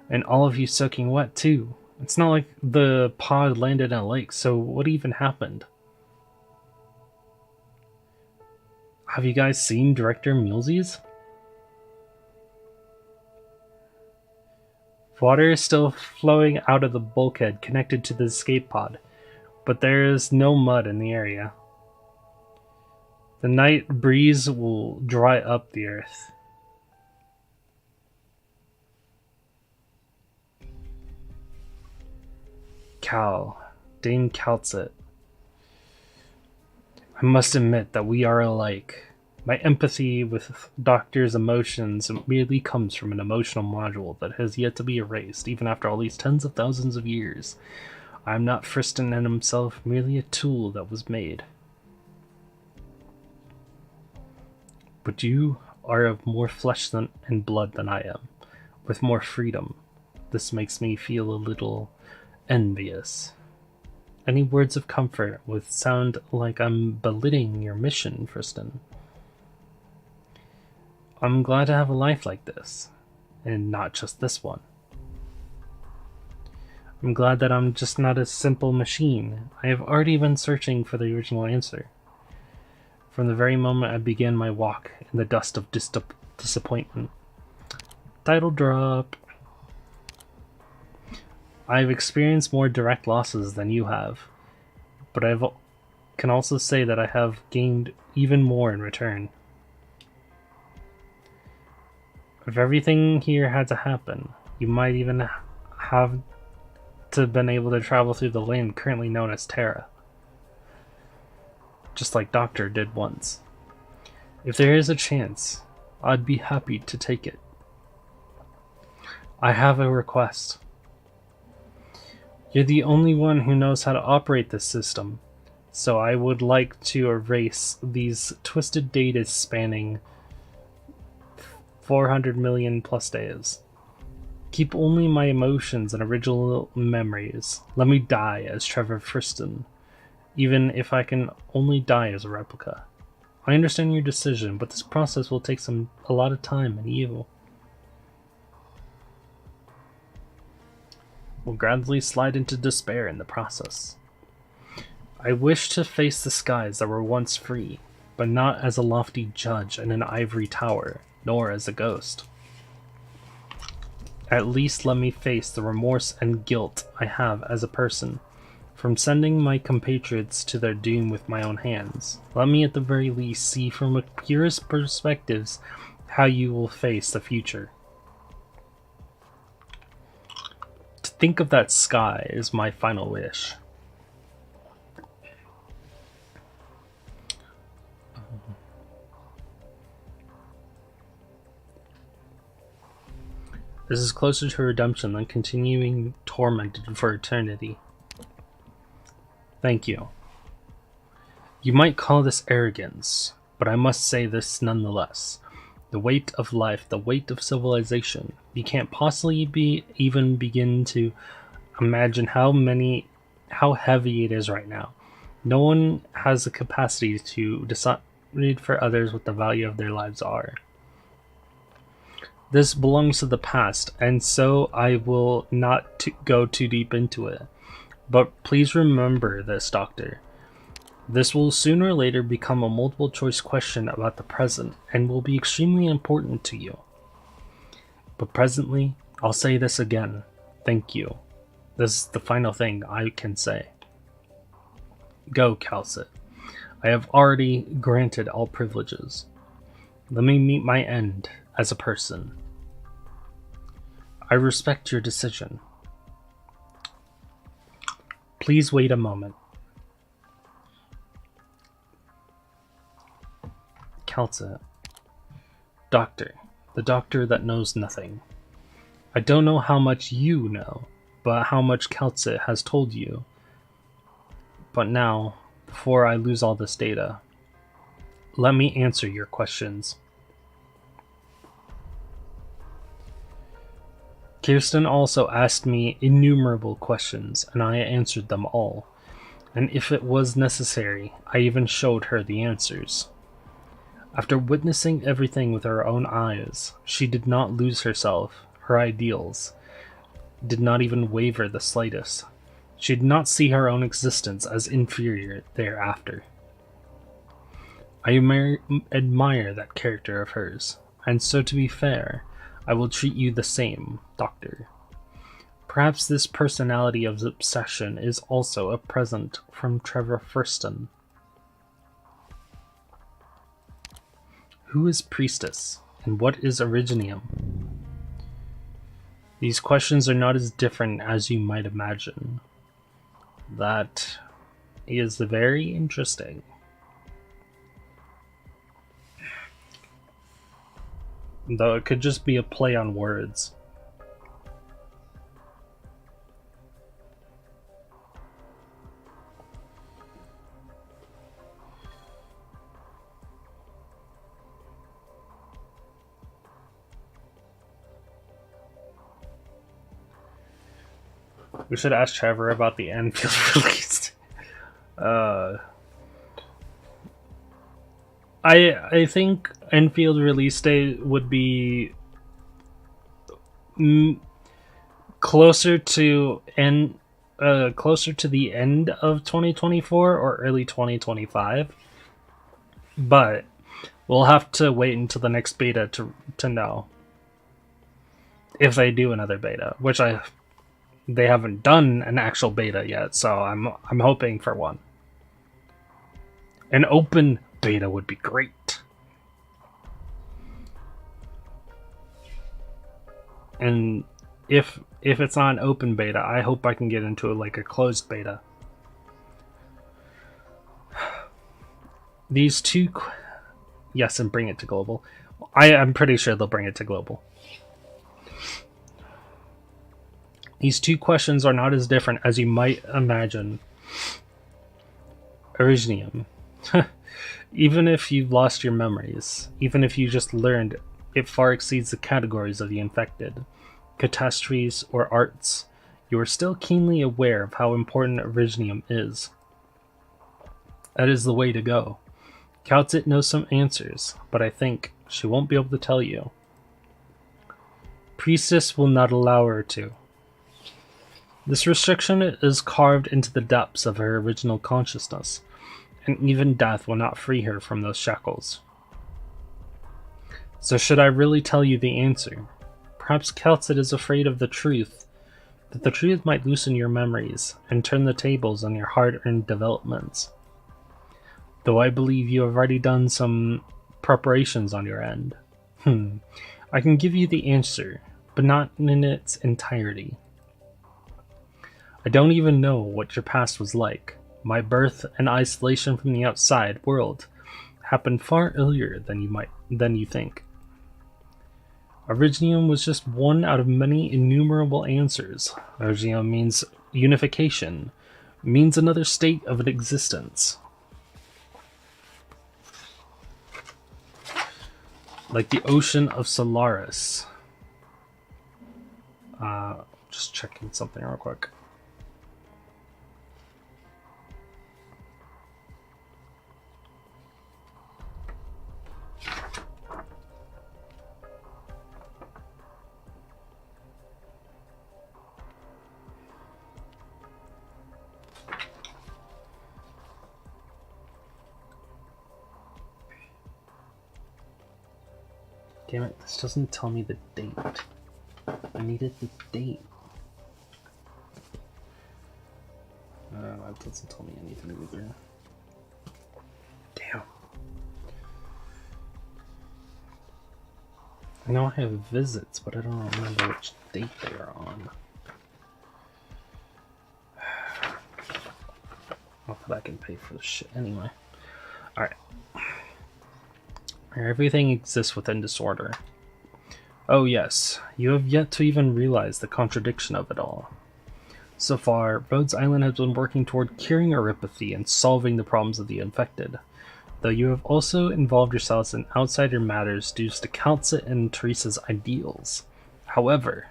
And all of you soaking wet too. It's not like the pod landed in a lake, so what even happened? Have you guys seen Director Mulesey's? Water is still flowing out of the bulkhead connected to the escape pod, but there is no mud in the area. The night breeze will dry up the earth. Dame Calcit. I must admit that we are alike. My empathy with Doctor's emotions merely comes from an emotional module that has yet to be erased, even after all these tens of thousands of years. I am not Friston and himself, merely a tool that was made. But you are of more flesh and blood than I am, with more freedom. This makes me feel a little envious. Any words of comfort would sound like I'm belittling your mission, Friston. I'm glad to have a life like this, and not just this one. I'm glad that I'm just not a simple machine. I have already been searching for the original answer. From the very moment I began my walk in the dust of disappointment. Title drop. I've experienced more direct losses than you have, but I can also say that I have gained even more in return. If everything here had to happen, you might even have to been able to travel through the land currently known as Terra. Just like Doctor did once. If there is a chance, I'd be happy to take it. I have a request. You're the only one who knows how to operate this system, so I would like to erase these twisted data spanning 400 million plus days. Keep only my emotions and original memories. Let me die as Trevor Friston, even if I can only die as a replica. I understand your decision, but this process will take a lot of time and evil. We'll gradually slide into despair in the process. I wish to face the skies that were once free, but not as a lofty judge in an ivory tower, nor as a ghost. At least let me face the remorse and guilt I have as a person, from sending my compatriots to their doom with my own hands. Let me at the very least see from a purest perspectives how you will face the future. To think of that sky is my final wish. This is closer to redemption than continuing tormented for eternity. Thank you. You might call this arrogance, but I must say this nonetheless. The weight of life, the weight of civilization. You can't possibly even begin to imagine how heavy it is right now. No one has the capacity to decide for others what the value of their lives are. This belongs to the past, and so I will not go too deep into it. But please remember this, Doctor. This will sooner or later become a multiple choice question about the present, and will be extremely important to you. But presently, I'll say this again. Thank you. This is the final thing I can say. Go, Calcit. I have already granted all privileges. Let me meet my end as a person. I respect your decision. Please wait a moment. Calcit. Doctor. The doctor that knows nothing. I don't know how much you know, but how much Calcit has told you. But now, before I lose all this data, let me answer your questions. Kirsten also asked me innumerable questions, and I answered them all. And if it was necessary, I even showed her the answers. After witnessing everything with her own eyes, she did not lose herself, her ideals did not even waver the slightest. She did not see her own existence as inferior thereafter. I admire that character of hers, and so to be fair, I will treat you the same, Doctor. Perhaps this personality of obsession is also a present from Trevor Thurston. Who is Priestess, and what is Originium? These questions are not as different as you might imagine. That is very interesting. Though it could just be a play on words. We should ask Trevor about the Enfield release. I think Enfield release date would be closer to the end of 2024 or early 2025. But we'll have to wait until the next beta to know if they do another beta, which they haven't done an actual beta yet, so I'm hoping for one. An open beta would be great. And if it's not an open beta, I hope I can get into like a closed beta. These two, yes, and bring it to global. I'm pretty sure they'll bring it to global. These two questions are not as different as you might imagine. Originium. Even if you've lost your memories, even if you just learned, it far exceeds the categories of the infected, catastrophes, or arts. You are still keenly aware of how important Originium is. That is the way to go. Calcit knows some answers, but I think she won't be able to tell you. Priestess will not allow her to. This restriction is carved into the depths of her original consciousness, and even death will not free her from those shackles. So should I really tell you the answer? Perhaps Calcit is afraid of the truth, that the truth might loosen your memories and turn the tables on your hard-earned developments. Though I believe you have already done some preparations on your end. I can give you the answer, but not in its entirety. I don't even know what your past was like. My birth and isolation from the outside world happened far earlier than you think. Originium was just one out of many innumerable answers. Originium means unification, means another state of an existence. Like the ocean of Solaris. Just checking something real quick. Damn it, this doesn't tell me the date. I needed the date. That doesn't tell me anything either. Damn. I know I have visits, but I don't remember which date they are on. Not that I can pay for the shit anyway. Alright. Everything exists within disorder. Oh yes, you have yet to even realize the contradiction of it all. So far, Rhodes Island has been working toward curing neuropathy and solving the problems of the infected, though you have also involved yourselves in outsider matters due to Calcit and Teresa's ideals. However,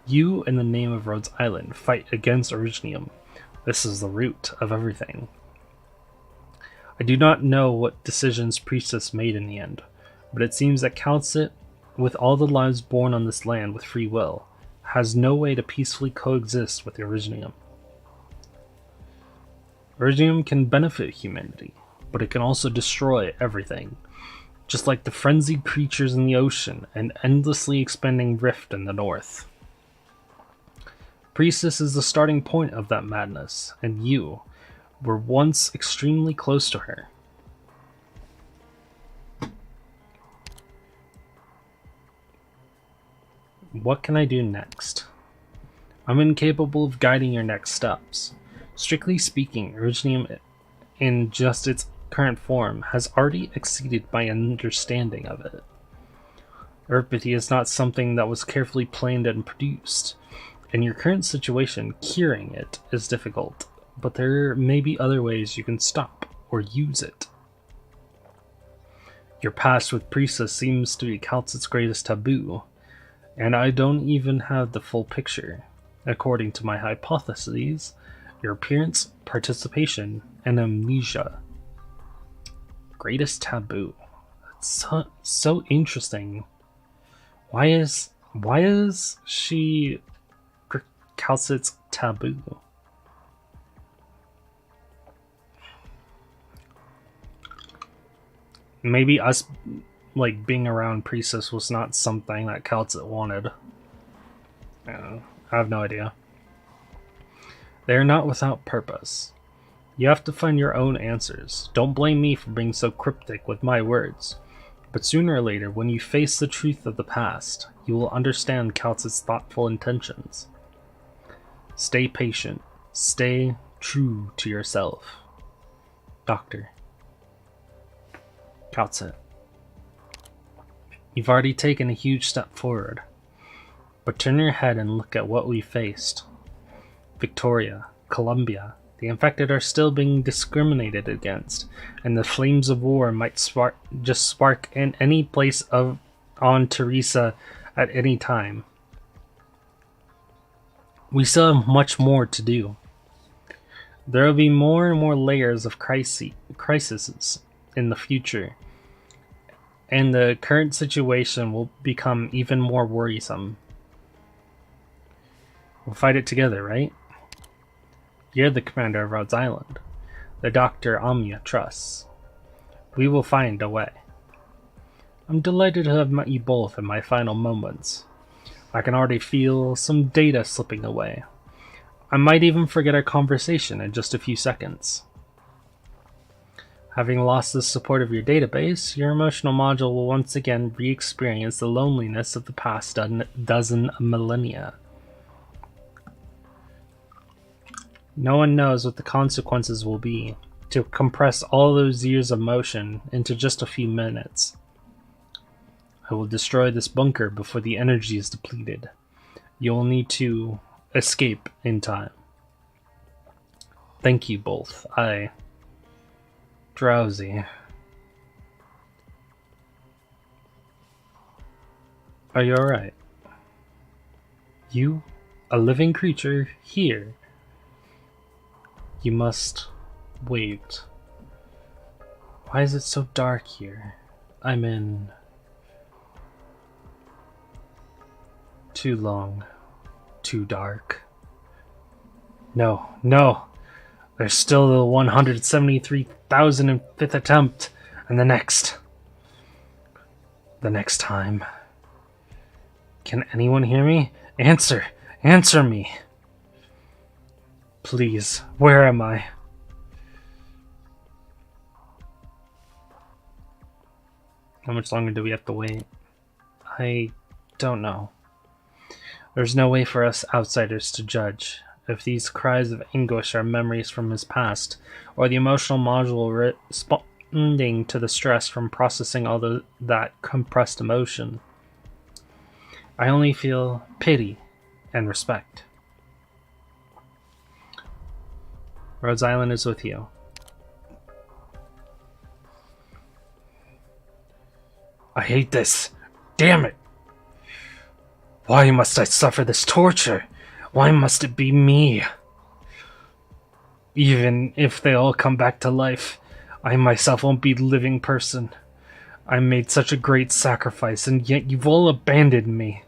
you, in the name of Rhodes Island, fight against Originium. This is the root of everything. I do not know what decisions Priestess made in the end, but it seems that Calcit, with all the lives born on this land with free will, has no way to peacefully coexist with Originium. Originium can benefit humanity, but it can also destroy everything, just like the frenzied creatures in the ocean and endlessly expanding rift in the north. Priestess is the starting point of that madness, and you were once extremely close to her. What can I do next? I'm incapable of guiding your next steps. Strictly speaking, Originium, in just its current form, has already exceeded my understanding of it. Urpity is not something that was carefully planned and produced. In your current situation, curing it is difficult, but there may be other ways you can stop or use it. Your past with Priestess seems to be Calcit's greatest taboo, and I don't even have the full picture. According to my hypotheses, your appearance, participation, and amnesia. Greatest taboo. That's so interesting. Why is she Calcit's taboo? Maybe us being around Priestess was not something that Calcit wanted. I have no idea. They are not without purpose. You have to find your own answers. Don't blame me for being so cryptic with my words. But sooner or later, when you face the truth of the past, you will understand Calcit's thoughtful intentions. Stay patient. Stay true to yourself. Doctor. Calcit. You've already taken a huge step forward. But turn your head and look at what we faced. Victoria, Columbia, the infected are still being discriminated against, and the flames of war might spark in any place on Teresa at any time. We still have much more to do. There will be more and more layers of crises in the future, and the current situation will become even more worrisome. We'll fight it together, right? You're the commander of Rhodes Island, the Dr. Amya trusts. We will find a way. I'm delighted to have met you both in my final moments. I can already feel some data slipping away. I might even forget our conversation in just a few seconds. Having lost the support of your database, your emotional module will once again re-experience the loneliness of the past dozen millennia. No one knows what the consequences will be to compress all those years of motion into just a few minutes. I will destroy this bunker before the energy is depleted. You'll need to escape in time. Thank you both. Drowsy. Are you alright? You, a living creature, here. You must wait. Why is it so dark here? I'm in too long, too dark. No. There's still the 173,005th attempt, and the next time. Can anyone hear me? Answer me. Please, where am I? How much longer do we have to wait? I don't know. There's no way for us outsiders to judge if these cries of anguish are memories from his past, or the emotional module responding to the stress from processing all that compressed emotion. I only feel pity and respect. Rhodes Island is with you. I hate this. Damn it. Why must I suffer this torture? Why must it be me? Even if they all come back to life, I myself won't be a living person. I made such a great sacrifice, and yet you've all abandoned me.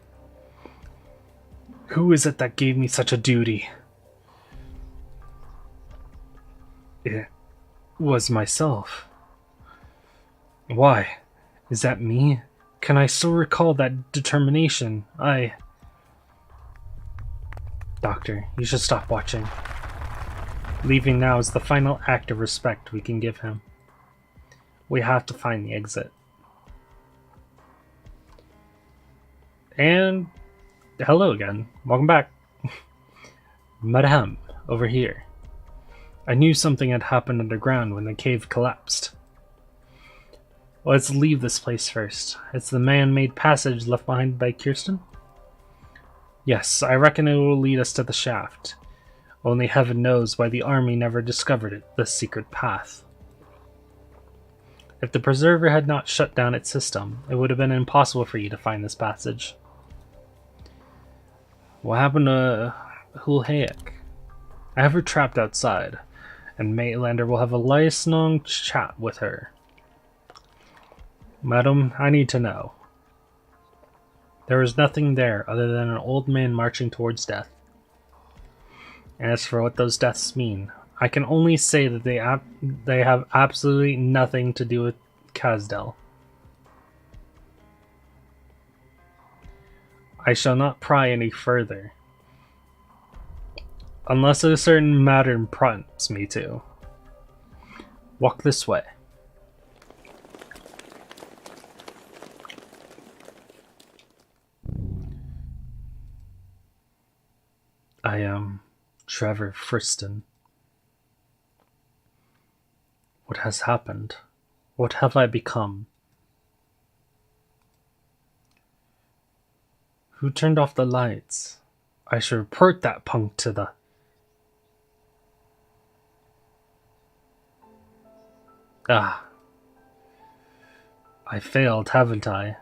Who is it that gave me such a duty? It was myself. Why? Is that me? Can I still recall that determination? Doctor, you should stop watching. Leaving now is the final act of respect we can give him. We have to find the exit. And hello again. Welcome back. Madame, over here. I knew something had happened underground when the cave collapsed. Let's leave this place first. It's the man-made passage left behind by Kirsten? Yes, I reckon it will lead us to the shaft. Only heaven knows why the army never discovered it, the secret path. If the Preserver had not shut down its system, it would have been impossible for you to find this passage. What happened to Hulhaek? I have her trapped outside, and Maitlander will have a lifelong chat with her. Madam, I need to know. There was nothing there other than an old man marching towards death. And as for what those deaths mean, I can only say that they have absolutely nothing to do with Kazdel. I shall not pry any further, unless a certain matter prompts me to. Walk this way. I am Trevor Friston. What has happened? What have I become? Who turned off the lights? I should report that punk to the... Ah. I failed, haven't I?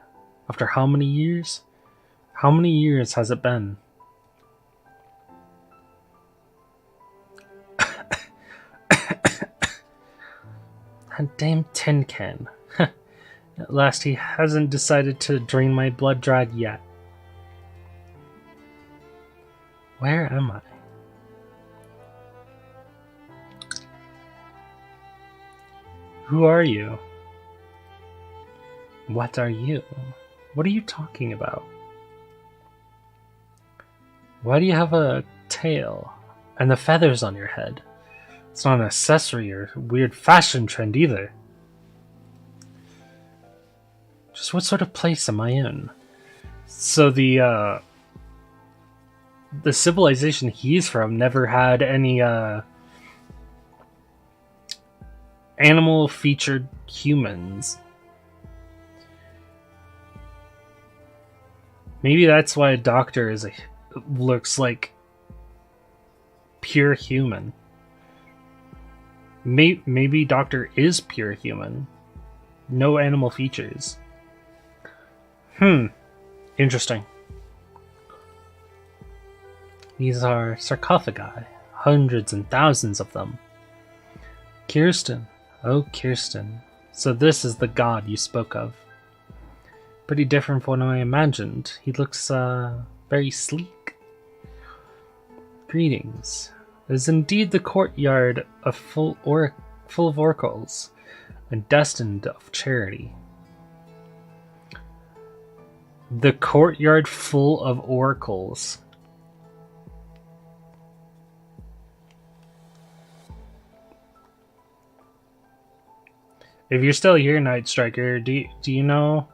After how many years? How many years has it been? That damn tin can. At last he hasn't decided to drain my blood drag yet. Where am I? Who are you? What are you? What are you talking about? Why do you have a tail and the feathers on your head? It's not an accessory or weird fashion trend either. Just what sort of place am I in? So the civilization he's from never had any animal featured humans. Maybe that's why a doctor looks like pure human. Maybe Doctor is pure human. No animal features. Interesting. These are sarcophagi. Hundreds and thousands of them. Kirsten. Oh, Kirsten. So this is the god you spoke of. Pretty different from what I imagined. He looks, very sleek. Greetings. It is indeed the courtyard of full of oracles, and destined of charity. The courtyard full of oracles. If you're still here, Night Striker, do you know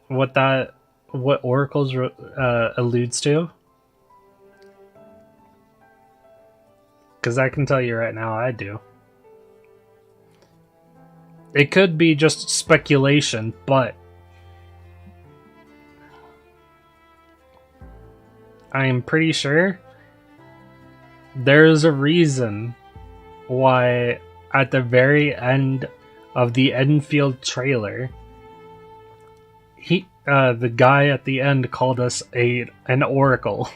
what oracles alludes to? Because I can tell you right now, I do. It could be just speculation, but I am pretty sure there's a reason why at the very end of the Enfield trailer, the guy at the end called us an oracle.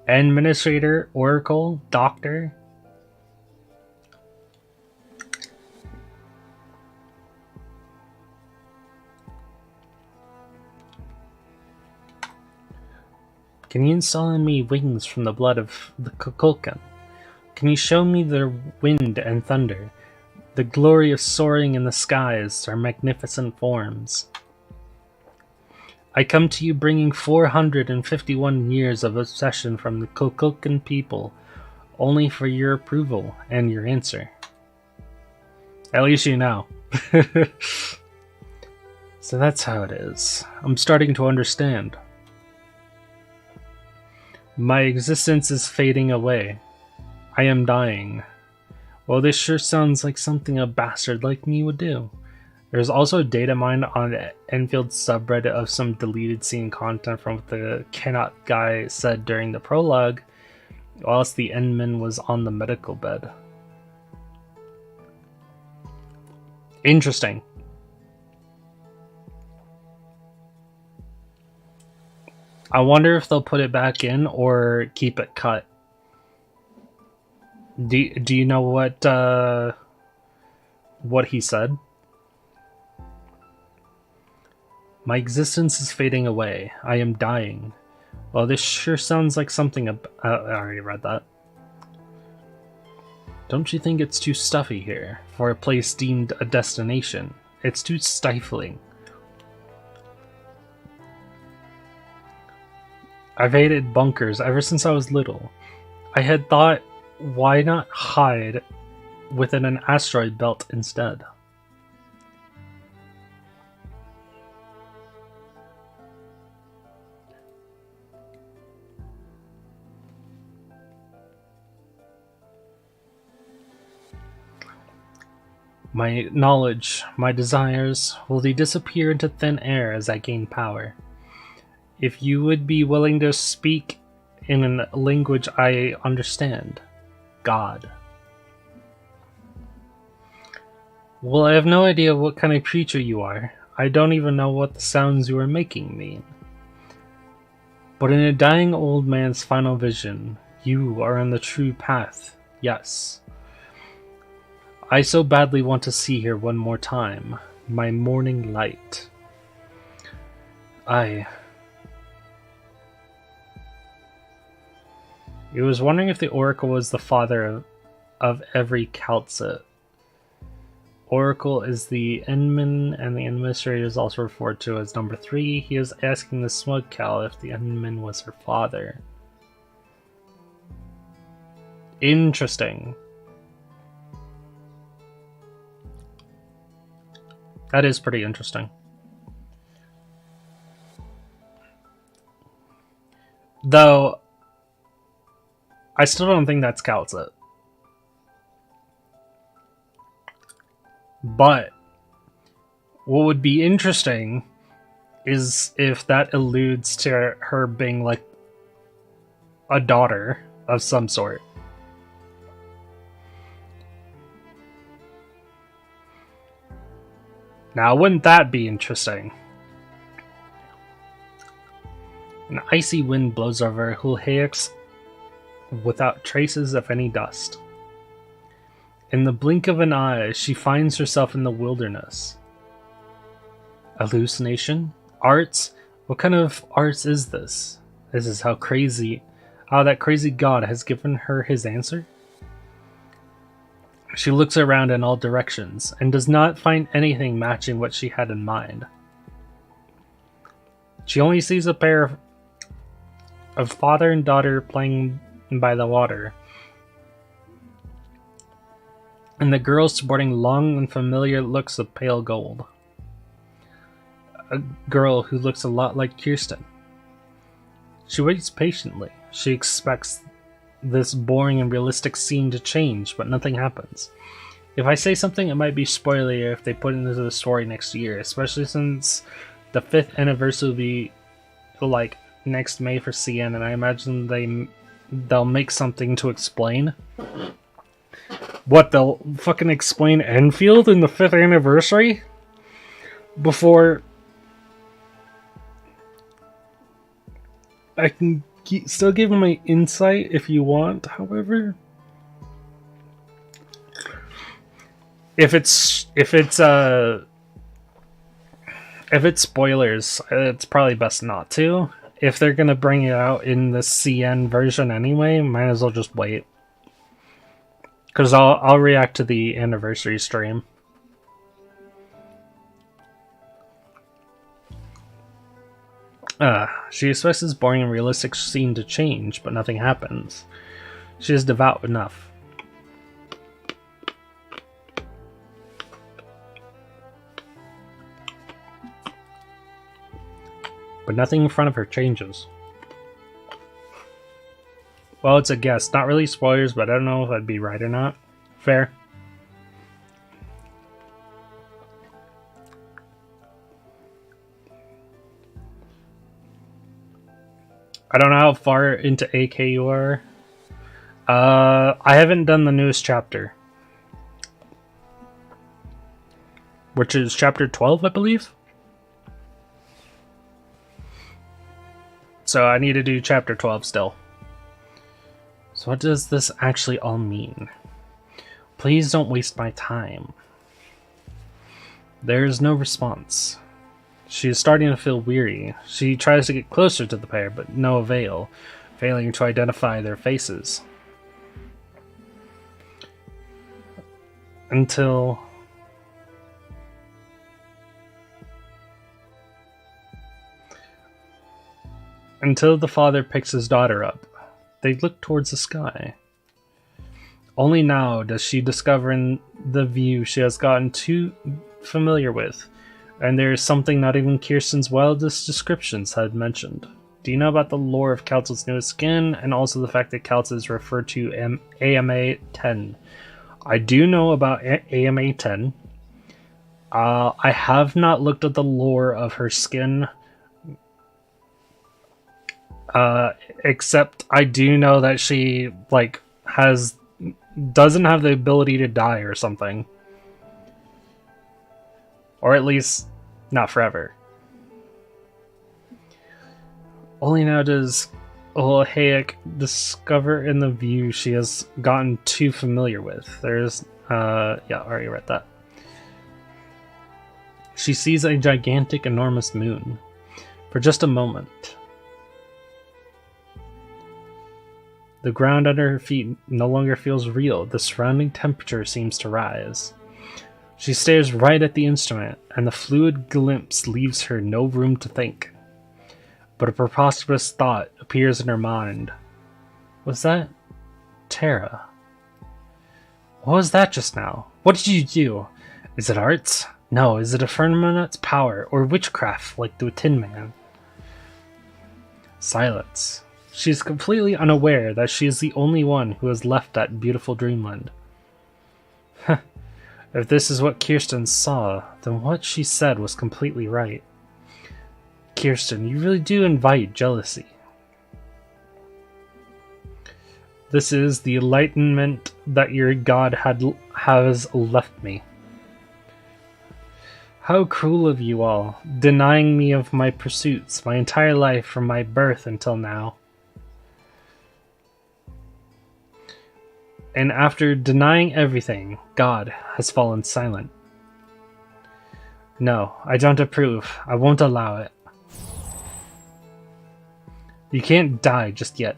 Administrator, Oracle, Doctor. Can you install in me wings from the blood of the Kukulkan? Can you show me their wind and thunder? The glory of soaring in the skies, their magnificent forms. I come to you bringing 451 years of obsession from the Kukulkan people, only for your approval and your answer. At least you know. So that's how it is. I'm starting to understand. My existence is fading away. I am dying. Well, this sure sounds like something a bastard like me would do. There's also a data mine on Enfield's subreddit of some deleted scene content from what the Cannot guy said during the prologue, whilst the Endman was on the medical bed. Interesting. I wonder if they'll put it back in or keep it cut. Do you know what he said? My existence is fading away. I am dying. Well, this sure sounds like something I already read that. Don't you think it's too stuffy here for a place deemed a destination? It's too stifling. I've hated bunkers ever since I was little. I had thought, why not hide within an asteroid belt instead? My knowledge, my desires, will they disappear into thin air as I gain power? If you would be willing to speak in a language I understand. God. Well, I have no idea what kind of creature you are. I don't even know what the sounds you are making mean. But in a dying old man's final vision, you are on the true path, yes. I so badly want to see her one more time, my morning light. He was wondering if the Oracle was the father of every Kaltsit. Oracle is the Endman, and the Administrator is also referred to as number 3. He is asking the Smug Cal if the Endman was her father. Interesting. That is pretty interesting. Though, I still don't think that's Kaltsit. But what would be interesting is if that alludes to her being like a daughter of some sort. Now, wouldn't that be interesting? An icy wind blows over Hulheix without traces of any dust. In the blink of an eye, she finds herself in the wilderness. Hallucination? Arts? What kind of arts is this? This is how that crazy god has given her his answer? She looks around in all directions and does not find anything matching what she had in mind. She only sees a pair of father and daughter playing by the water, and the girl sporting long and familiar looks of pale gold. A girl who looks a lot like Kirsten. She waits patiently. She expects this boring and realistic scene to change, but nothing happens. If I say something, it might be spoiler if they put it into the story next year, especially since the 5th anniversary will be like next May for CN, and I imagine they'll make something to explain. What, they'll fucking explain Enfield in the 5th anniversary? Before I can still give my insight if you want, however. If it's spoilers, it's probably best not to. If they're gonna bring it out in the CN version anyway, might as well just wait. Cause I'll react to the anniversary stream. She expects this boring and realistic scene to change, but nothing happens. She is devout enough. But nothing in front of her changes. Well, it's a guess. Not really spoilers, but I don't know if I'd be right or not. Fair. I don't know how far into AK you are. I haven't done the newest chapter. Which is chapter 12, I believe? So I need to do chapter 12 still. So what does this actually all mean? Please don't waste my time. There is no response. She is starting to feel weary. She tries to get closer to the pair, but no avail, failing to identify their faces. Until the father picks his daughter up. They look towards the sky. Only now does she discover in the view she has gotten too familiar with, and there is something not even Kirsten's wildest descriptions had mentioned. Do you know about the lore of Kaltz's newest skin, and also the fact that Kaltz is referred to AMA 10? I do know about AMA 10. I have not looked at the lore of her skin. Except I do know that she, like, doesn't have the ability to die or something. Or at least, not forever. Only now does Hayek discover in the view she has gotten too familiar with. There's, yeah, I already read that. She sees a gigantic, enormous moon. For just a moment. The ground under her feet no longer feels real. The surrounding temperature seems to rise. She stares right at the instrument, and the fluid glimpse leaves her no room to think. But a preposterous thought appears in her mind. Was that Terra? What was that just now? What did you do? Is it arts? No, is it a firmament's power, or witchcraft like the Tin Man? Silence. She is completely unaware that she is the only one who has left that beautiful dreamland. If this is what Kirsten saw, then what she said was completely right. Kirsten, you really do invite jealousy. This is the enlightenment that your god has left me. How cruel of you all, denying me of my pursuits my entire life from my birth until now. And after denying everything, God has fallen silent. No, I don't approve. I won't allow it. You can't die just yet.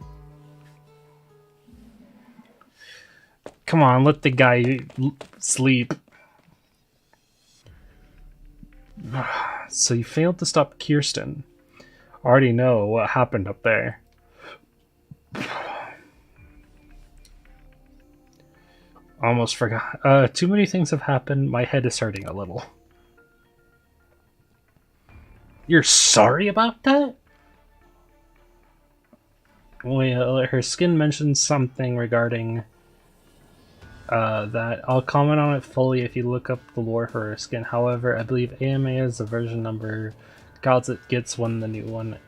Come on, let the guy sleep. So you failed to stop Kirsten. I already know what happened up there. Almost forgot. Too many things have happened. My head is hurting a little. You're sorry about that? Well, her skin mentions something regarding that. I'll comment on it fully if you look up the lore for her skin. However, I believe AMA is the version number Kaltz gets when the new one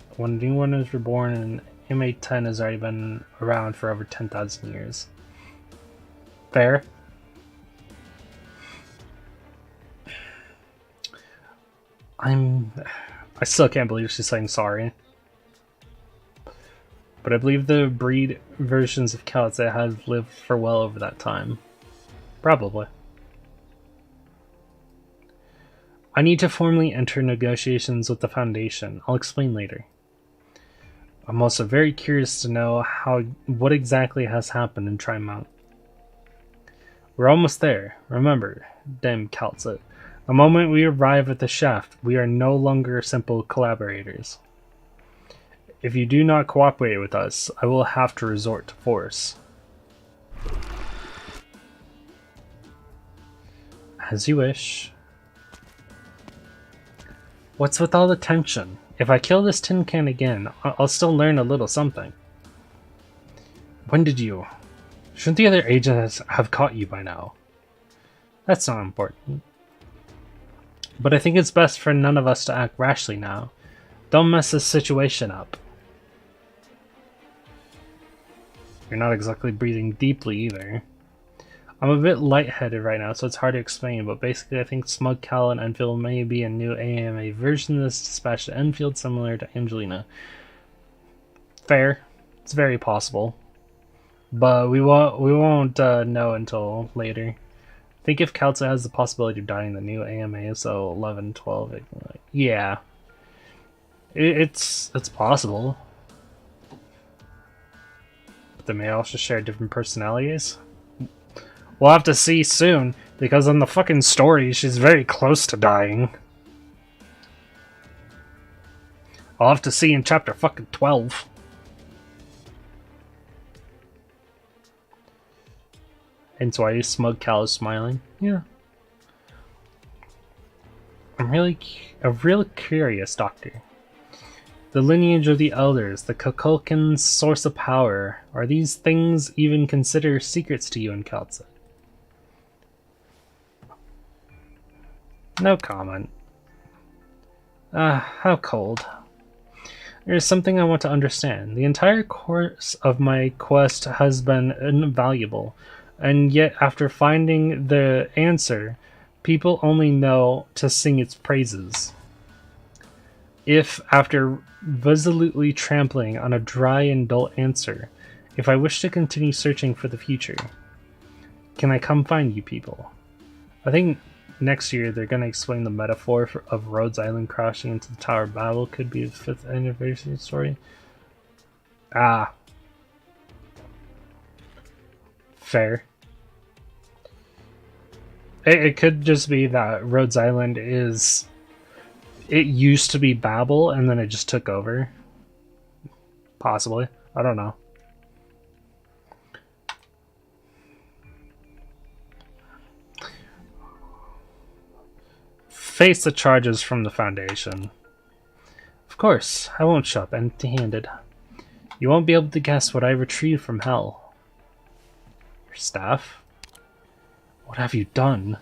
is reborn, and AMA 10 has already been around for over 10,000 years. Fair. I still can't believe she's saying sorry. But but I believe the breed versions of Caltze have lived for well over that time. Probably. I need to formally enter negotiations with the Foundation. I'll explain later. I'm also very curious to know what exactly has happened in Trimount. We're almost there. Remember, Dame Caltze. The moment we arrive at the shaft, we are no longer simple collaborators. If you do not cooperate with us, I will have to resort to force. As you wish. What's with all the tension? If I kill this tin can again, I'll still learn a little something. When did you? Shouldn't the other agents have caught you by now? That's not important. But I think it's best for none of us to act rashly now. Don't mess this situation up. You're not exactly breathing deeply either. I'm a bit lightheaded right now, so it's hard to explain, but basically I think Smug Cal and Enfield may be a new AMA version of this dispatch to Enfield similar to Angelina. Fair. It's very possible. But we won't know until later. Think if Caltze has the possibility of dying the new AMA, so 11, 12, yeah. It's possible. But they may also share different personalities. We'll have to see soon, because in the fucking story, she's very close to dying. I'll have to see in chapter fucking 12. Hence why Smug Cal is smiling. Yeah. I'm real curious, Doctor. The lineage of the Elders, the Kukulkan's source of power, are these things even considered secrets to you in Caltze? No comment. How cold. There's something I want to understand. The entire course of my quest has been invaluable, and yet after finding the answer, people only know to sing its praises. If, after resolutely trampling on a dry and dull answer, if I wish to continue searching for the future, can I come find you people? I think next year they're going to explain the metaphor of Rhodes Island crashing into the Tower of Babel could be the 5th anniversary story. Ah. Fair. It could just be that Rhodes Island is... It used to be Babel and then it just took over. Possibly. I don't know. Face the charges from the Foundation. Of course, I won't show up empty-handed. You won't be able to guess what I retrieved from hell. Your staff? What have you done?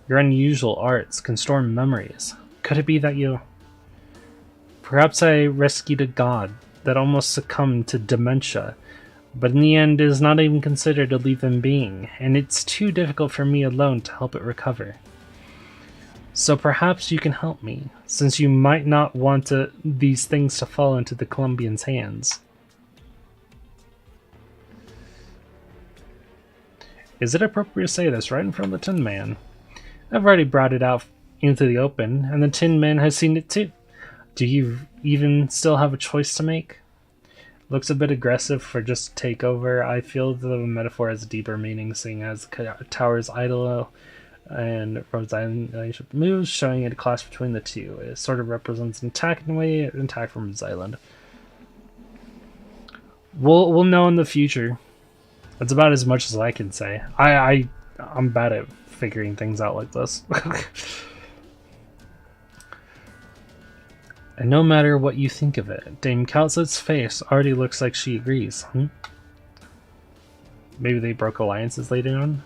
Your unusual arts can store memories. Could it be that you... Perhaps I rescued a god that almost succumbed to dementia, but in the end is not even considered a living being, and it's too difficult for me alone to help it recover. So perhaps you can help me, since you might not want these things to fall into the Colombians' hands. Is it appropriate to say this right in front of the Tin Man? I've already brought it out into the open, and the Tin Man has seen it too. Do you even still have a choice to make? Looks a bit aggressive for just takeover. I feel the metaphor has a deeper meaning, seeing as the tower's idol and Rhodes Island relationship moves, showing a clash between the two. It sort of represents an attack in a way, an attack from Rhodes Island. We'll know in the future. That's about as much as I can say. I'm bad at figuring things out like this. And no matter what you think of it, Dame Caltze's face already looks like she agrees. Maybe they broke alliances later on?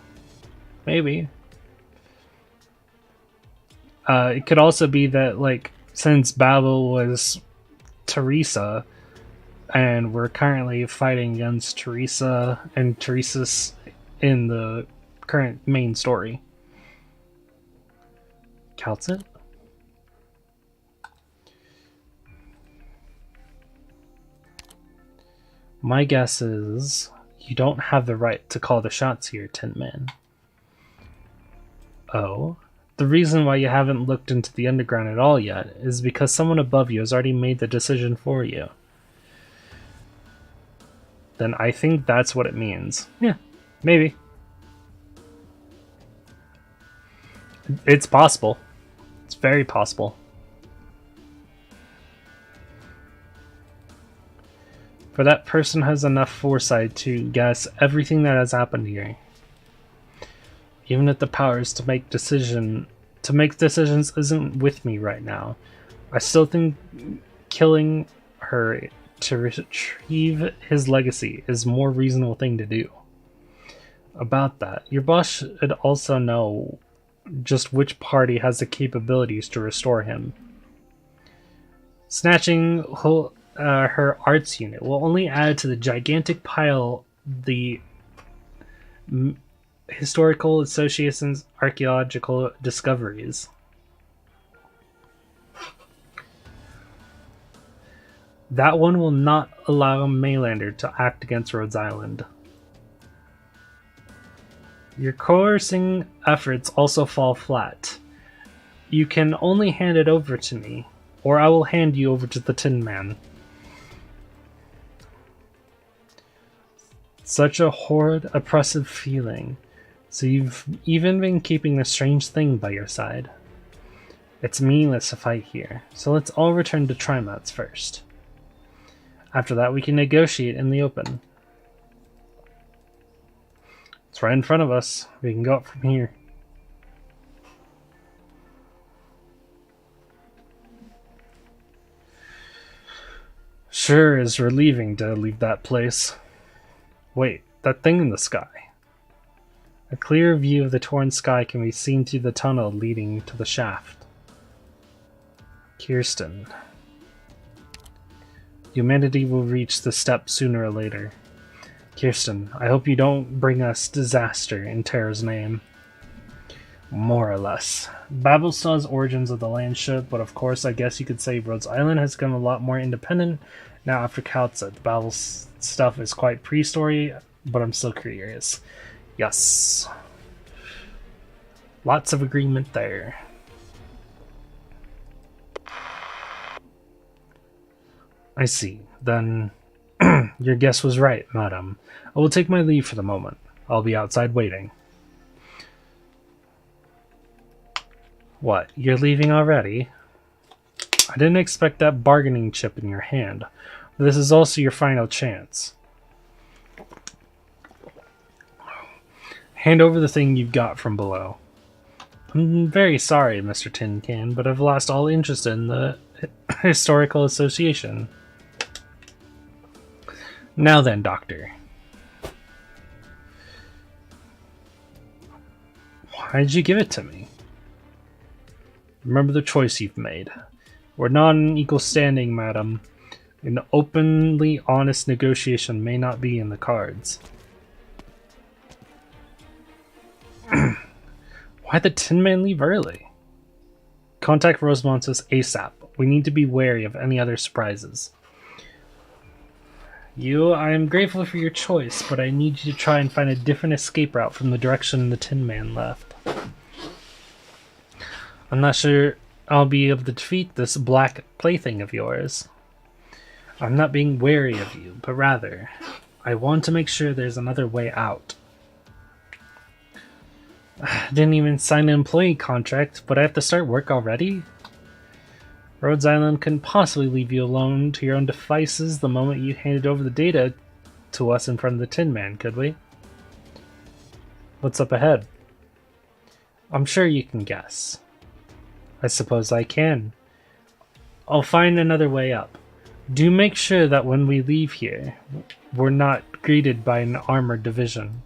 Maybe. It could also be that, like, since Babel was Teresa, and we're currently fighting against Teresa and Teresa's in the current main story. Caltze? My guess is you don't have the right to call the shots here, Tin Man. Oh? The reason why you haven't looked into the underground at all yet is because someone above you has already made the decision for you. Then I think that's what it means. Yeah, maybe. It's possible. It's very possible. For that person has enough foresight to guess everything that has happened here. Even if the powers to make decisions isn't with me right now, I still think killing her to retrieve his legacy is a more reasonable thing to do. About that, your boss should also know just which party has the capabilities to restore him. Snatching her arts unit will only add to the gigantic pile the Historical Association's archaeological discoveries. That one will not allow a Mainlander to act against Rhodes Island. Your coercing efforts also fall flat. You can only hand it over to me, or I will hand you over to the Tin Man. Such a horrid, oppressive feeling. So you've even been keeping this strange thing by your side. It's meaningless to fight here, so let's all return to Trimats first. After that, we can negotiate in the open. It's right in front of us. We can go up from here. Sure is relieving to leave that place. Wait, that thing in the sky. A clear view of the torn sky can be seen through the tunnel leading to the shaft. Kirsten. Humanity will reach the step sooner or later. Kirsten, I hope you don't bring us disaster in Terra's name. More or less. Babelstar's origins of the land shook, but of course I guess you could say Rhodes Island has become a lot more independent now after Kaltza. The Babel stuff is quite pre-story, but I'm still curious. Yes. Lots of agreement there. I see. Then your guess was right, madam. I will take my leave for the moment. I'll be outside waiting. What, you're leaving already? I didn't expect that bargaining chip in your hand. This is also your final chance. Hand over the thing you've got from below. I'm very sorry, Mr. Tin Can, but I've lost all interest in the Historical Association. Now then, Doctor. Why did you give it to me? Remember the choice you've made. We're not in equal standing, madam. An openly honest negotiation may not be in the cards. Why'd the Tin Man leave early? Contact Rosemontes ASAP. We need to be wary of any other surprises. I am grateful for your choice, but I need you to try and find a different escape route from the direction the Tin Man left. I'm not sure I'll be able to defeat this black plaything of yours. I'm not being wary of you, but rather, I want to make sure there's another way out. I didn't even sign an employee contract, but I have to start work already? Rhodes Island couldn't possibly leave you alone to your own devices the moment you handed over the data to us in front of the Tin Man, could we? What's up ahead? I'm sure you can guess. I suppose I can. I'll find another way up. Do make sure that when we leave here, we're not greeted by an armored division.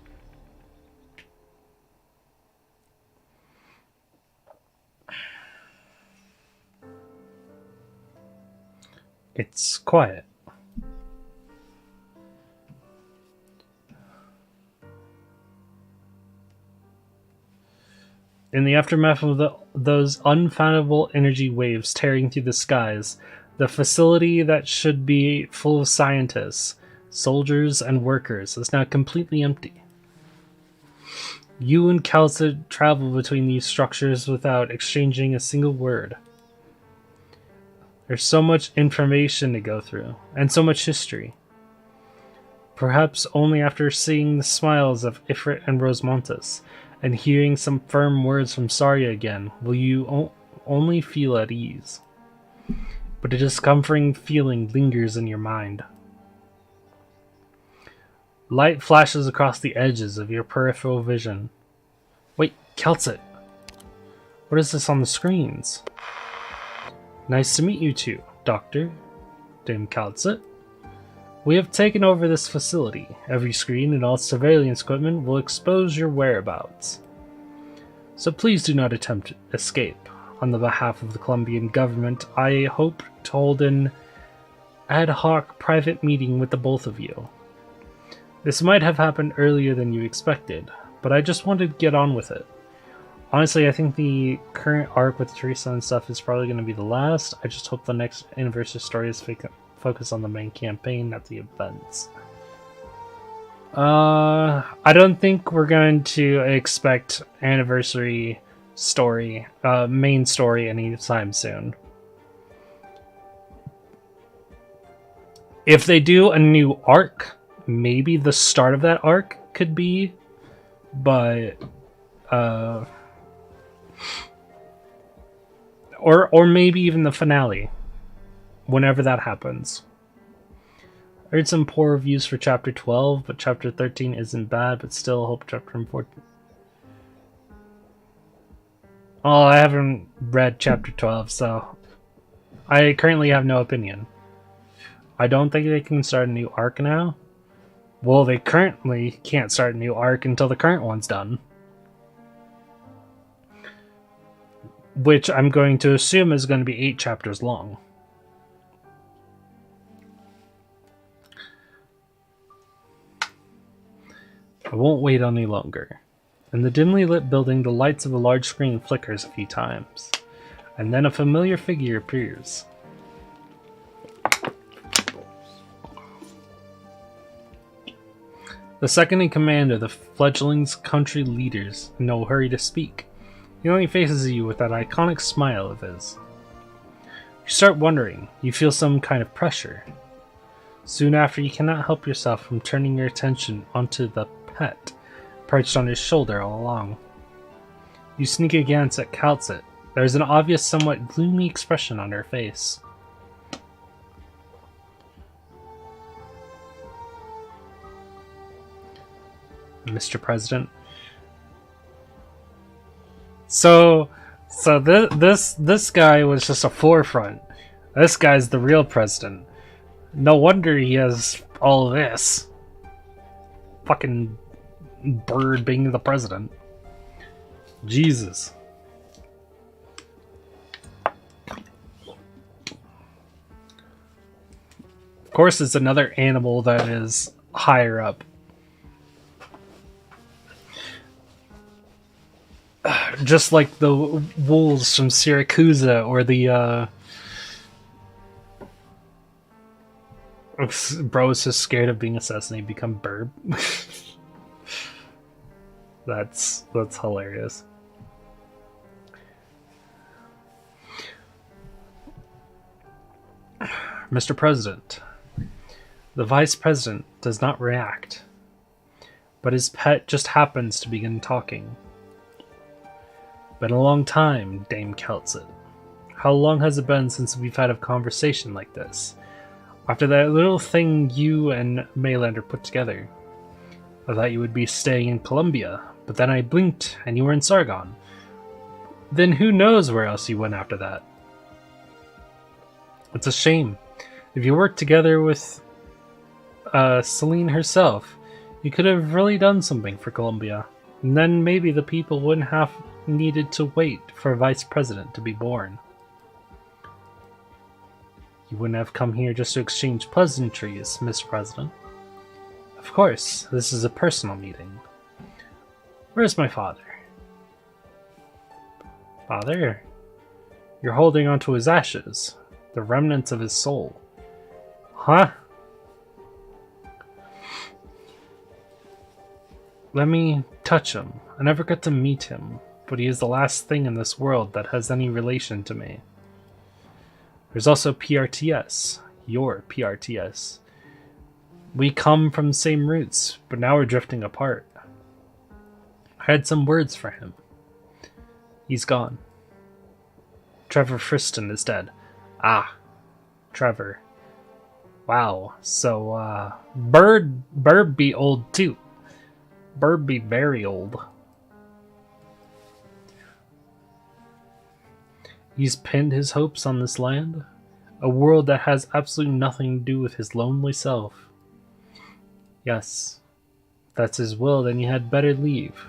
It's quiet. In the aftermath of those unfathomable energy waves tearing through the skies, the facility that should be full of scientists soldiers and workers, is now completely empty. You and Calcid travel between these structures without exchanging a single word. There's so much information to go through, and so much history. Perhaps only after seeing the smiles of Ifrit and Rosemontes, and hearing some firm words from Saria again, will you only feel at ease. But a discomforting feeling lingers in your mind. Light flashes across the edges of your peripheral vision. Wait, Keltsit! What is this on the screens? Nice to meet you two, Doctor. Dame Keltsit. We have taken over this facility. Every screen and all surveillance equipment will expose your whereabouts. So please do not attempt escape. On the behalf of the Colombian government, I hope to hold an ad hoc private meeting with the both of you. This might have happened earlier than you expected, but I just wanted to get on with it. Honestly, I think the current arc with Teresa and stuff is probably going to be the last. I just hope the next anniversary story is focused on the main campaign, not the events. I don't think we're going to expect anniversary story, main story anytime soon. If they do a new arc, maybe the start of that arc could be, but or maybe even the finale, whenever that happens. I heard some poor reviews for chapter 12, but chapter 13 isn't bad, but still hope chapter 14. Oh, I haven't read chapter 12, so I currently have no opinion. I don't think they can start a new arc now. Well, they currently can't start a new arc until the current one's done. Which I'm going to assume is going to be 8 chapters long. I won't wait any longer. In the dimly lit building, the lights of a large screen flickers a few times, and then a familiar figure appears. The second in command of the fledgling's country leaders, in no hurry to speak. He only faces you with that iconic smile of his. You start wondering. You feel some kind of pressure. Soon after, you cannot help yourself from turning your attention onto the pet, perched on his shoulder all along. You sneak a glance at Calcit. There is an obvious, somewhat gloomy expression on her face. Mr. President. So this guy was just a forefront. This guy's the real president. No wonder he has all this. Fucking bird being the president. Jesus. Of course, it's another animal that is higher up. Just like the wolves from Siracusa, or the bro is just scared of being assassinated, become burb. That's hilarious. Mr. President, the Vice President does not react, but his pet just happens to begin talking. Been a long time, Dame Keltsit. How long has it been since we've had a conversation like this? After that little thing you and Maylander put together. I thought you would be staying in Colombia, but then I blinked and you were in Sargon. Then who knows where else you went after that? It's a shame. If you worked together with Celine herself, you could have really done something for Colombia. And then maybe the people wouldn't have needed to wait for a vice president to be born. You wouldn't have come here just to exchange pleasantries, Mr. President. Of course, this is a personal meeting. Where's my father? Father? You're holding onto his ashes, the remnants of his soul. Huh? let me touch him. I never got to meet him, but he is the last thing in this world that has any relation to me. There's also PRTS, your PRTS. We come from the same roots, but now we're drifting apart. I had some words for him. He's gone. Trevor Friston is dead. Ah, Trevor. Wow, so, Bird be old too. Bird be very old. He's pinned his hopes on this land, a world that has absolutely nothing to do with his lonely self. Yes, if that's his will, then you had better leave.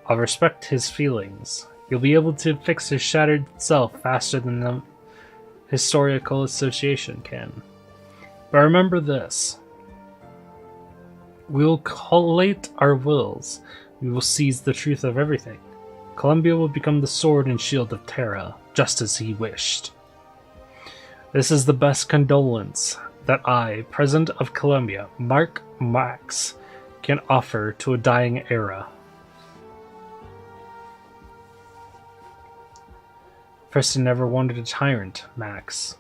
I'll respect his feelings. You'll be able to fix his shattered self faster than the Historical Association can. But remember this. We will collate our wills. We will seize the truth of everything. Columbia will become the sword and shield of Terra, just as he wished. This is the best condolence that I, President of Columbia, Mark Max, can offer to a dying era. First, I never wanted a tyrant, Max.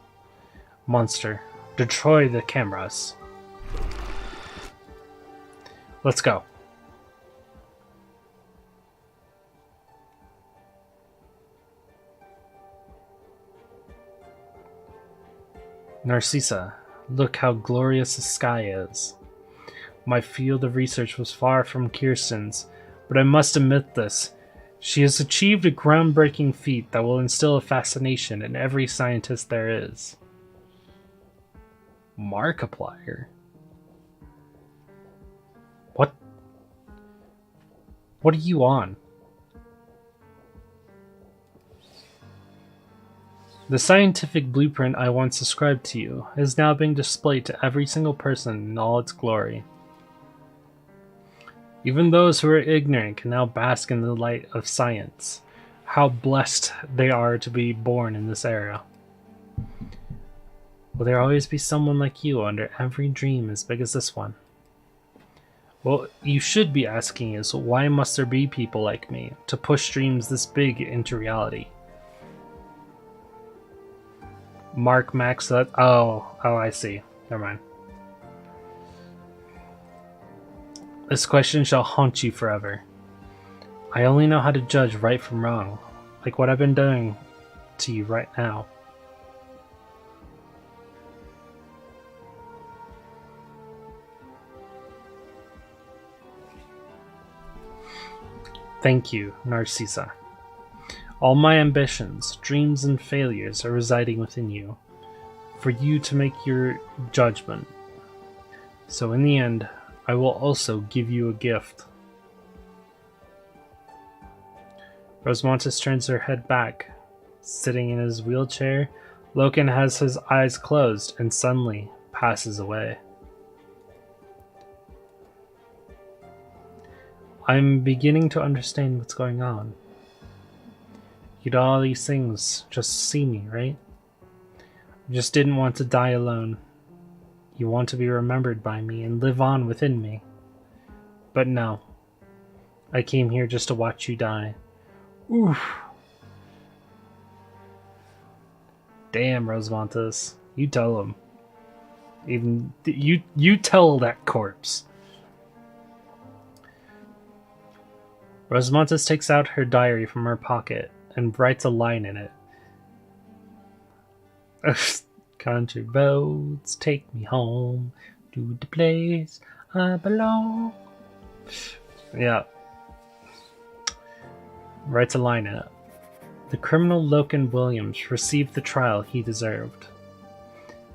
Monster. Destroy the cameras. Let's go. Narcissa, look how glorious the sky is. My field of research was far from Kirsten's, but I must admit this. She has achieved a groundbreaking feat that will instill a fascination in every scientist there is. Markiplier? What? What are you on? The scientific blueprint I once ascribed to you is now being displayed to every single person in all its glory. Even those who are ignorant can now bask in the light of science. How blessed they are to be born in this era. Will there always be someone like you under every dream as big as this one? What you should be asking is, why must there be people like me to push dreams this big into reality? Mark Max, oh, I see. Never mind. This question shall haunt you forever. I only know how to judge right from wrong, like what I've been doing to you right now. Thank you, Narcissa. All my ambitions, dreams, and failures are residing within you, for you to make your judgment. So in the end, I will also give you a gift. Rosmontis turns her head back. Sitting in his wheelchair, Loken has his eyes closed and suddenly passes away. I'm beginning to understand what's going on. You did all these things just to see me, right? You just didn't want to die alone. You want to be remembered by me and live on within me. But no. I came here just to watch you die. Oof. Damn, Rosmontis. You tell him. Even you tell that corpse. Rosmontis takes out her diary from her pocket and writes a line in it. Country roads take me home to the place I belong. Yeah. Writes a line in it. The criminal Loken Williams received the trial he deserved.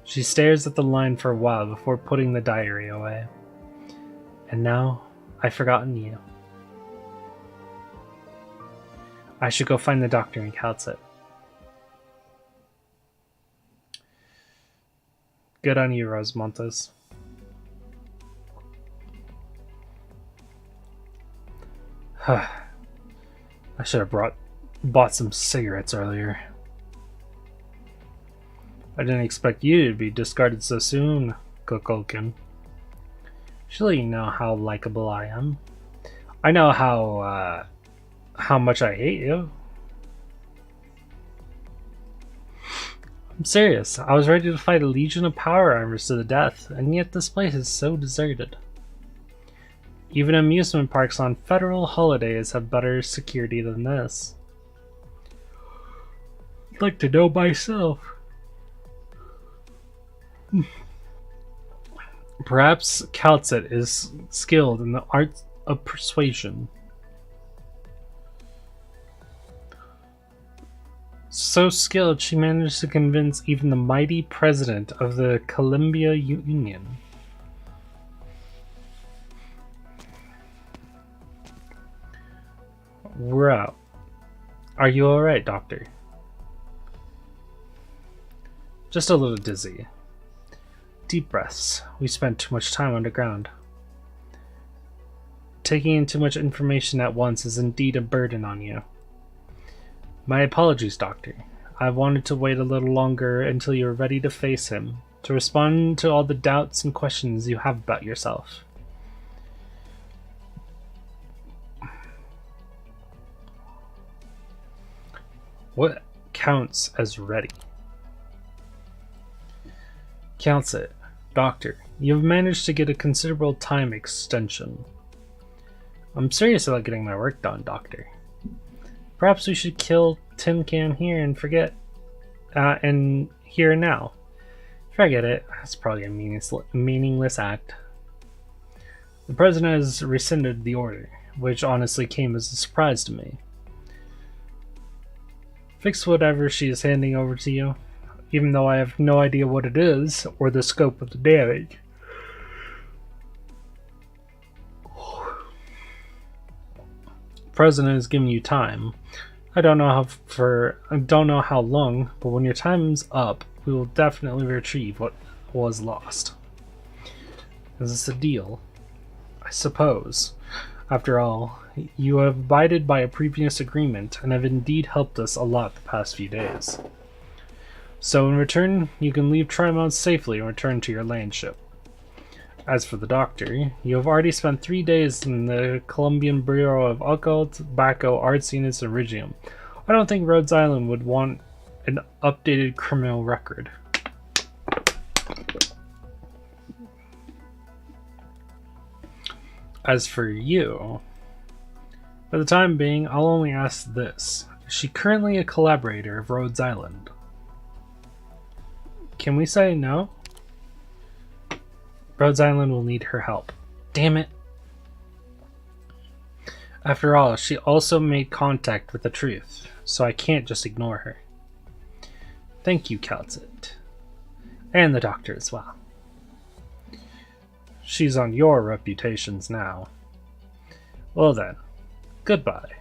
She stares at the line for a while before putting the diary away. And now, I've forgotten you. I should go find the doctor in Calcit. Good on you, Rosmontis. I should have bought some cigarettes earlier. I didn't expect you to be discarded so soon, Kukulkan. Surely you know how likable I am. I know how much I hate you. I'm serious. I was ready to fight a legion of power armors to the death, and yet this place is so deserted. Even amusement parks on federal holidays have better security than this. I'd like to know myself. Perhaps Calcit is skilled in the art of persuasion. So skilled, she managed to convince even the mighty president of the Columbia Union. We're out. Are you alright, Doctor? Just a little dizzy. Deep breaths. We spent too much time underground. Taking in too much information at once is indeed a burden on you. My apologies, Doctor. I wanted to wait a little longer until you were ready to face him, to respond to all the doubts and questions you have about yourself. What counts as ready? Counts it. Doctor, you have managed to get a considerable time extension. I'm serious about getting my work done, Doctor. Perhaps we should kill Tin Can here and forget, and here and now. Forget it. It's probably a meaningless act. The President has rescinded the order, which honestly came as a surprise to me. Fix whatever she is handing over to you, even though I have no idea what it is or the scope of the damage. The President has given you time. I don't know how long, but when your time's up, we will definitely retrieve what was lost. Is this a deal? I suppose. After all, you have abided by a previous agreement and have indeed helped us a lot the past few days. So in return, you can leave Trimount safely and return to your land ship. As for the Doctor, you have already spent 3 days in the Colombian Bureau of Alcohol, Tobacco, Arts, Units, and Iridium. I don't think Rhodes Island would want an updated criminal record. As for you, for the time being, I'll only ask this. Is she currently a collaborator of Rhodes Island? Can we say no? Rhodes Island will need her help. Damn it. After all, she also made contact with the truth, so I can't just ignore her. Thank you, Calcit. And the Doctor as well. She's on your reputations now. Well then, goodbye.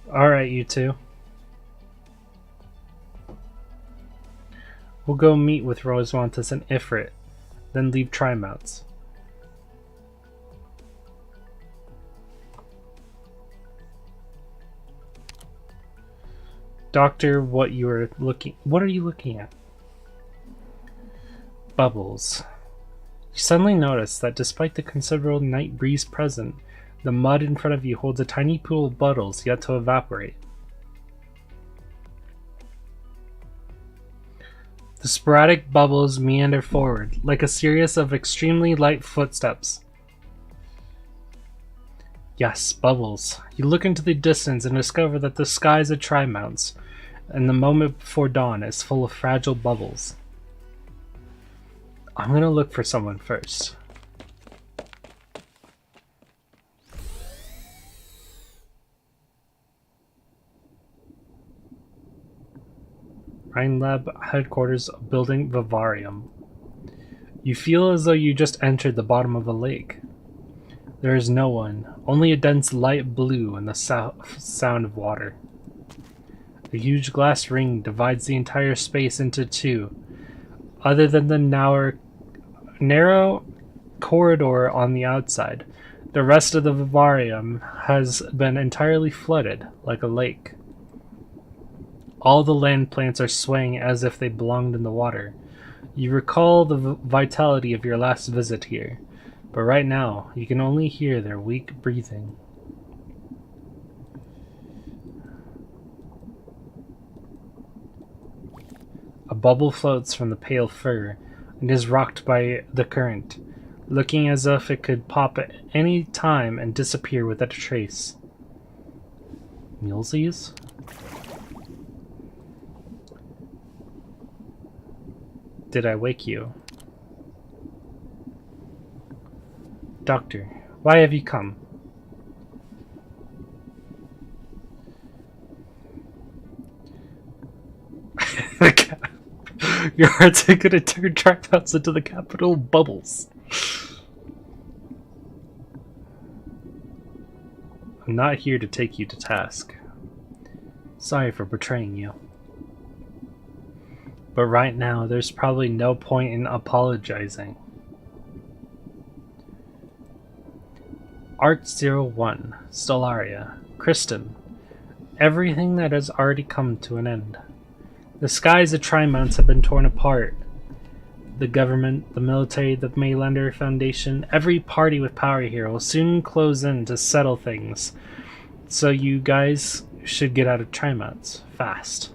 Alright, you two. We'll go meet with Rosewantis and Ifrit, then leave Trimounts. Doctor, what are you looking at? Bubbles. You suddenly notice that despite the considerable night breeze present, the mud in front of you holds a tiny pool of bubbles yet to evaporate. The sporadic bubbles meander forward, like a series of extremely light footsteps. Yes, bubbles. You look into the distance and discover that the skies of Trimounts, and the moment before dawn, is full of fragile bubbles. I'm gonna look for someone first. Rhine Lab headquarters, building Vivarium. You feel as though you just entered the bottom of a lake. There is no one, only a dense light blue and the sound of water. A huge glass ring divides the entire space into two. Other than the narrow corridor on the outside, the rest of the vivarium has been entirely flooded, like a lake. All the land plants are swaying as if they belonged in the water. You recall the vitality of your last visit here. but right now you can only hear their weak breathing. A bubble floats from the pale fur and is rocked by the current, looking as if it could pop at any time and disappear without a trace. Mulesies? Did I wake you? Doctor, why have you come? Your hearts are gonna turn dropouts into the capital bubbles. I'm not here to take you to task. Sorry for betraying you. But right now, there's probably no point in apologizing. Art-01, Stellaria, Kristen. Everything that has already come to an end. The skies of Trimonts have been torn apart. The government, the military, the Maylander Foundation, every party with power here will soon close in to settle things. So you guys should get out of Trimonts fast.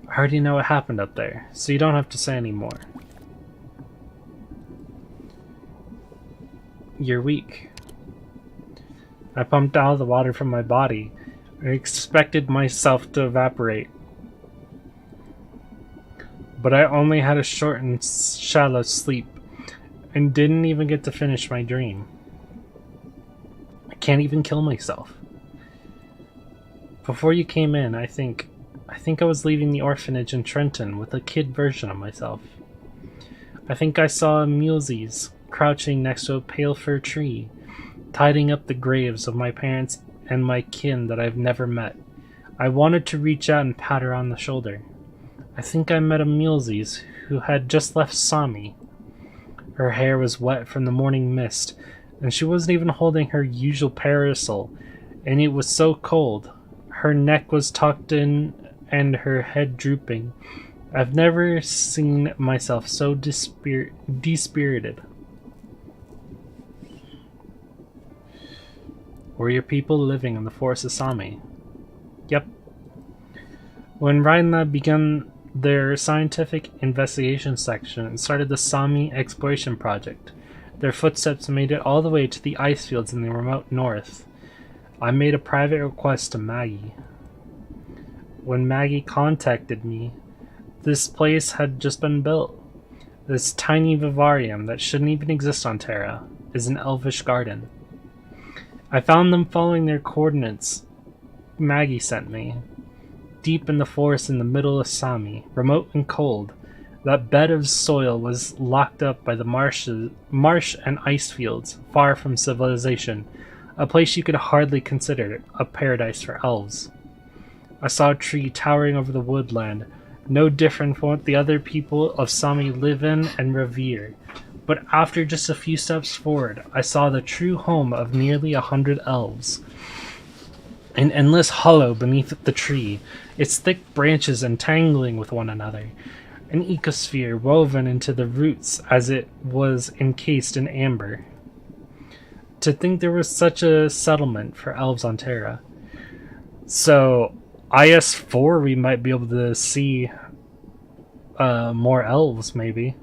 I already know what happened up there, so you don't have to say any more. You're weak. I pumped all the water from my body. I expected myself to evaporate. But I only had a short and shallow sleep, and didn't even get to finish my dream. I can't even kill myself. Before you came in, I think I was leaving the orphanage in Trenton with a kid version of myself. I think I saw Mulesies crouching next to a pale fir tree, tidying up the graves of my parents and my kin that I've never met. I wanted to reach out and pat her on the shoulder. I think I met a Mulesies who had just left Sami. Her hair was wet from the morning mist, and she wasn't even holding her usual parasol, and it was so cold. Her neck was tucked in and her head drooping. I've never seen myself so dispirited. Were your people living in the forest of Sami? Yep. When Rheinland began their scientific investigation section and started the Sami exploration project, their footsteps made it all the way to the ice fields in the remote north. I made a private request to Maggie. When Maggie contacted me, this place had just been built. This tiny vivarium that shouldn't even exist on Terra is an elvish garden. I found them following their coordinates Maggie sent me. Deep in the forest in the middle of Sami, remote and cold, that bed of soil was locked up by the marsh and ice fields, far from civilization, a place you could hardly consider a paradise for elves. I saw a tree towering over the woodland, no different from what the other people of Sami live in and revere. But after just a few steps forward, I saw the true home of nearly 100 elves. An endless hollow beneath the tree, its thick branches entangling with one another. An ecosphere woven into the roots as it was encased in amber. To think there was such a settlement for elves on Terra. So, IS4 we might be able to see more elves, maybe.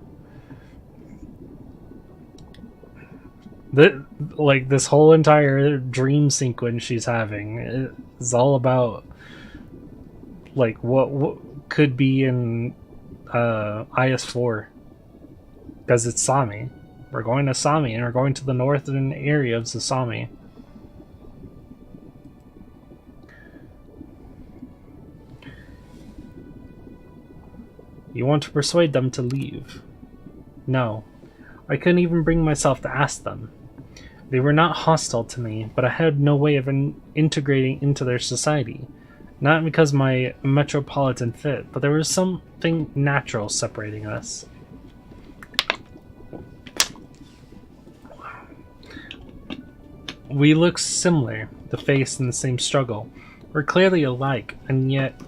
This whole entire dream sequence she's having is all about like what could be in IS4, because it's Sami. We're going to Sami, and we're going to the northern area of Sami. You want to persuade them to leave? No. I couldn't even bring myself to ask them. They were not hostile to me, but I had no way of integrating into their society. Not because my metropolitan fit, but there was something natural separating us. We look similar, the face and the same struggle. We're clearly alike, and yet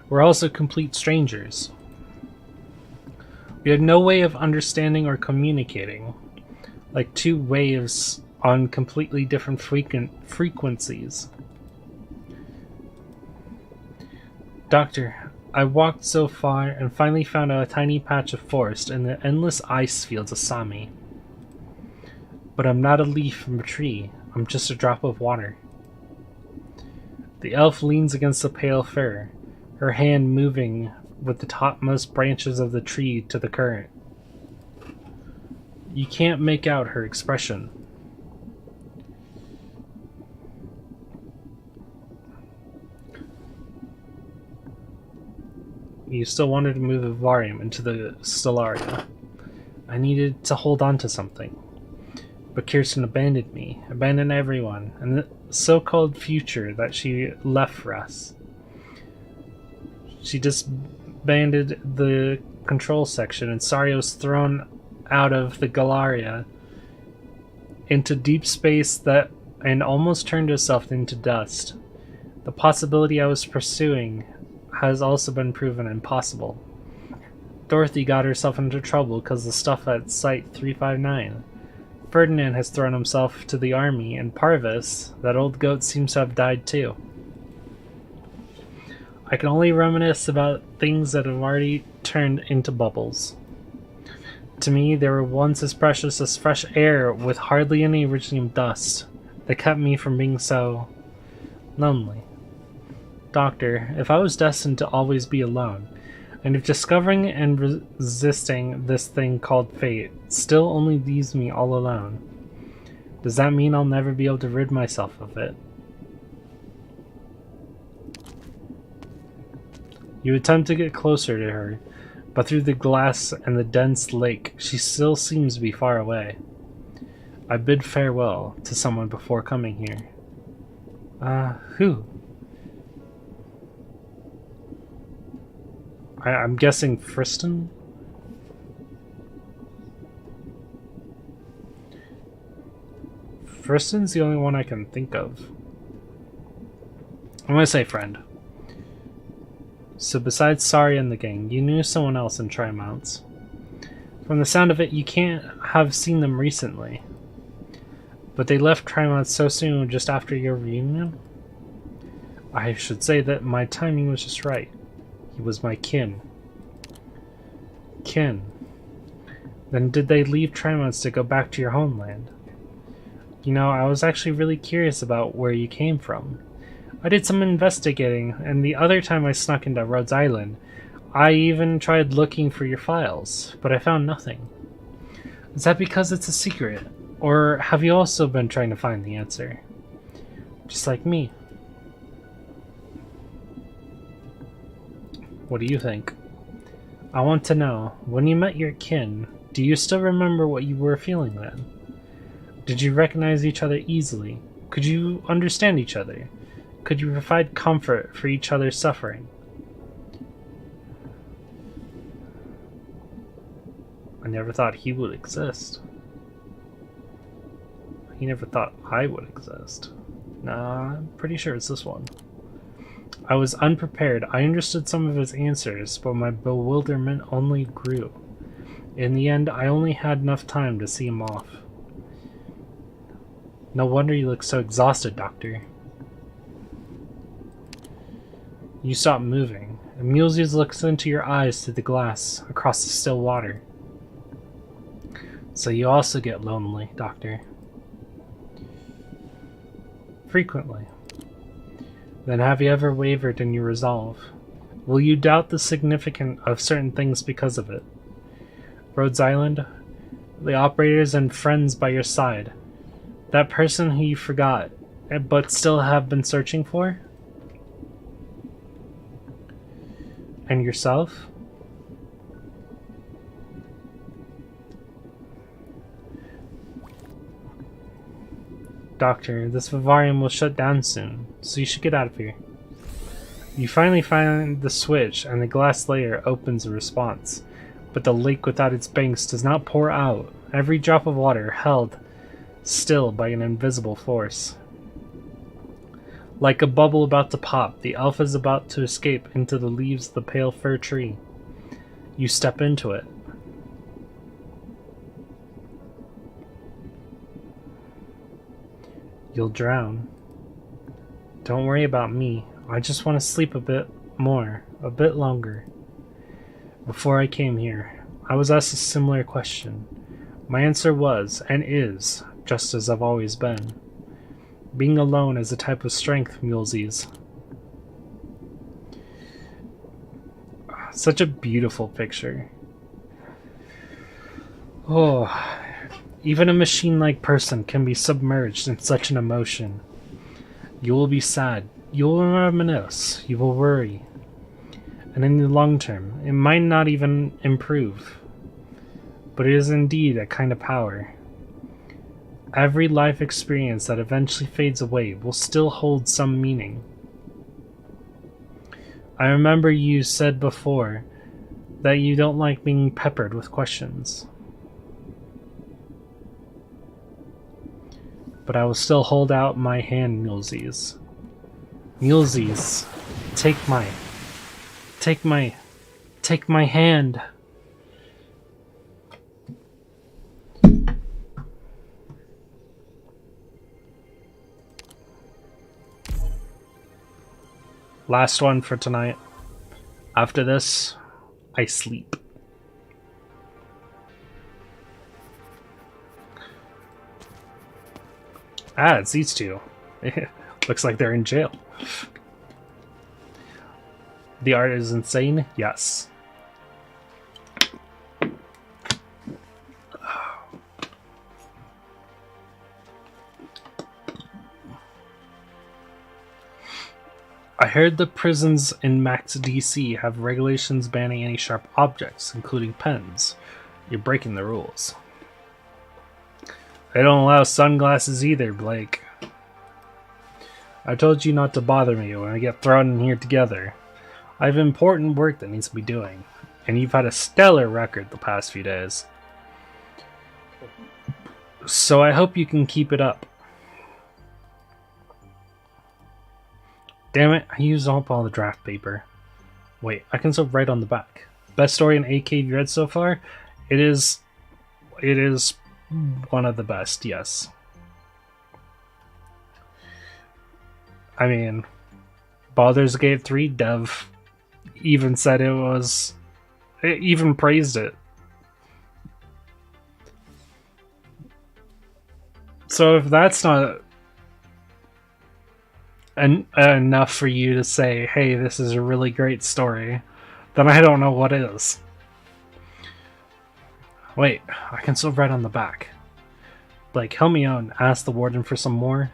we're also complete strangers. We had no way of understanding or communicating. like two waves on completely different frequencies. Doctor, I walked so far and finally found a tiny patch of forest in the endless ice fields of Sami. But I'm not a leaf from a tree, I'm just a drop of water. The elf leans against the pale fir, her hand moving with the topmost branches of the tree to the current. You can't make out her expression. You still wanted to move the Vivarium into the Stellaria. I needed to hold on to something. But Kirsten abandoned me, abandoned everyone, and the so-called future that she left for us. She disbanded the control section, and Saria was thrown out of the Galaria into deep space and almost turned herself into dust. The possibility I was pursuing has also been proven impossible. Dorothy got herself into trouble because of the stuff at Site 359. Ferdinand has thrown himself to the army, and Parvis, that old goat, seems to have died too. I can only reminisce about things that have already turned into bubbles. To me, they were once as precious as fresh air with hardly any Originium dust. They kept me from being so lonely. Doctor, if I was destined to always be alone, and if discovering and resisting this thing called fate still only leaves me all alone, does that mean I'll never be able to rid myself of it? You attempt to get closer to her, but through the glass and the dense lake, she still seems to be far away. I bid farewell to someone before coming here. Who? I'm guessing Friston? Friston's the only one I can think of. I'm gonna say friend. So besides Saria and the gang, you knew someone else in Trimonts. From the sound of it, you can't have seen them recently. But they left Trimonts so soon just after your reunion? I should say that my timing was just right. He was my kin. Kin. Then did they leave Trimonts to go back to your homeland? You know, I was actually really curious about where you came from. I did some investigating, and the other time I snuck into Rhodes Island, I even tried looking for your files, but I found nothing. Is that because it's a secret? Or have you also been trying to find the answer? Just like me. What do you think? I want to know, when you met your kin, do you still remember what you were feeling then? Did you recognize each other easily? Could you understand each other? Could you provide comfort for each other's suffering? I never thought he would exist. He never thought I would exist. Nah, I'm pretty sure it's this one. I was unprepared. I understood some of his answers, but my bewilderment only grew. In the end, I only had enough time to see him off. No wonder you look so exhausted, Doctor. You stop moving, and Mulesius looks into your eyes through the glass, across the still water. So you also get lonely, Doctor. Frequently. Then have you ever wavered in your resolve? Will you doubt the significance of certain things because of it? Rhodes Island, the operators and friends by your side, that person who you forgot, but still have been searching for? And yourself? Doctor, this vivarium will shut down soon, so you should get out of here. You finally find the switch, and the glass layer opens a response. But the lake without its banks does not pour out, every drop of water held still by an invisible force. Like a bubble about to pop, the elf is about to escape into the leaves of the pale fir tree. You step into it. You'll drown. Don't worry about me. I just want to sleep a bit more, a bit longer. Before I came here, I was asked a similar question. My answer was, and is, just as I've always been. Being alone is a type of strength, mulesies. Such a beautiful picture. Oh, even a machine-like person can be submerged in such an emotion. You will be sad, you will reminisce, you will worry. And in the long term, it might not even improve. But it is indeed a kind of power. Every life experience that eventually fades away will still hold some meaning. I remember you said before that you don't like being peppered with questions. But I will still hold out my hand, mulesies. Mulesies, take my hand. Last one for tonight. After this, I sleep. Ah, it's these two. Looks like they're in jail. The art is insane? Yes. I heard the prisons in Max DC have regulations banning any sharp objects, including pens. You're breaking the rules. They don't allow sunglasses either, Blake. I told you not to bother me when I get thrown in here together. I have important work that needs to be doing, and you've had a stellar record the past few days. So I hope you can keep it up. Damn it, I used up all the draft paper. Wait, I can still write on the back. Best story in AK you read so far? It is one of the best, yes. I mean, Baldur's Gate 3 dev even said it even praised it. So if that's not enough for you to say, hey, this is a really great story, then I don't know what is. Wait, I can still write on the back. Like, help me out and ask the warden for some more.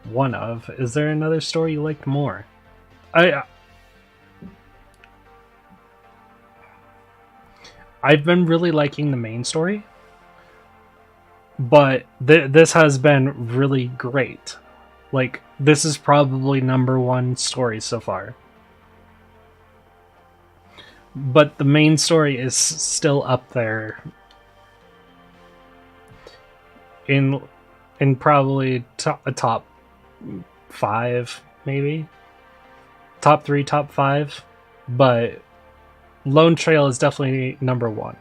One of. Is there another story you liked more? I've been really liking the main story, but this has been really great. Like, this is probably #1 story so far. But the main story is still up there in probably top 5, maybe top 3, top 5, but Lonetrail is definitely #1.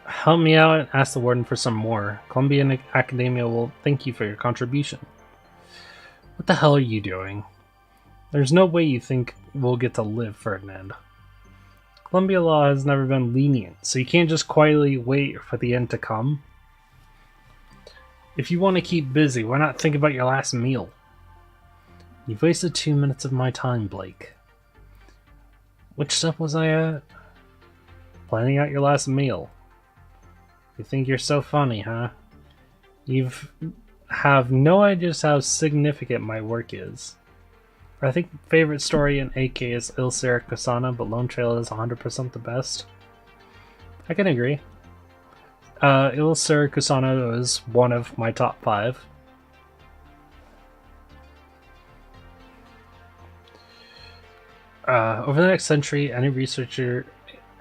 Help me out and ask the warden for some more. Columbian Academia will thank you for your contribution. What the hell are you doing? There's no way you think we'll get to live, Ferdinand. Columbia law has never been lenient, so you can't just quietly wait for the end to come. If you want to keep busy, why not think about your last meal? You've wasted 2 minutes of my time, Blake. Which step was I at? Planning out your last meal. You think you're so funny, huh? You have no idea just how significant my work is. I think favorite story in AK is Ilsera Kusana, but Lonetrail is 100% the best. I can agree. Ilsera Kusana is one of my top 5. Over the next century, any researcher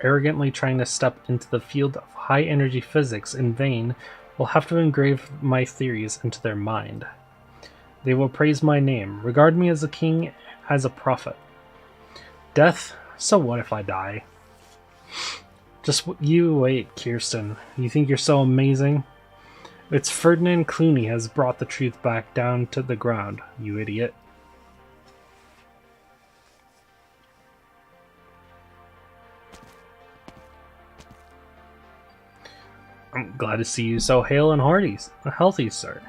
arrogantly trying to step into the field of high-energy physics in vain will have to engrave my theories into their mind. They will praise my name, regard me as a king, as a prophet. Death, So what if I die? Just you wait, Kirsten. You think you're so amazing? It's Ferdinand Clooney has brought the truth back down to the ground, you idiot. I'm glad to see you so hale and healthy, sir.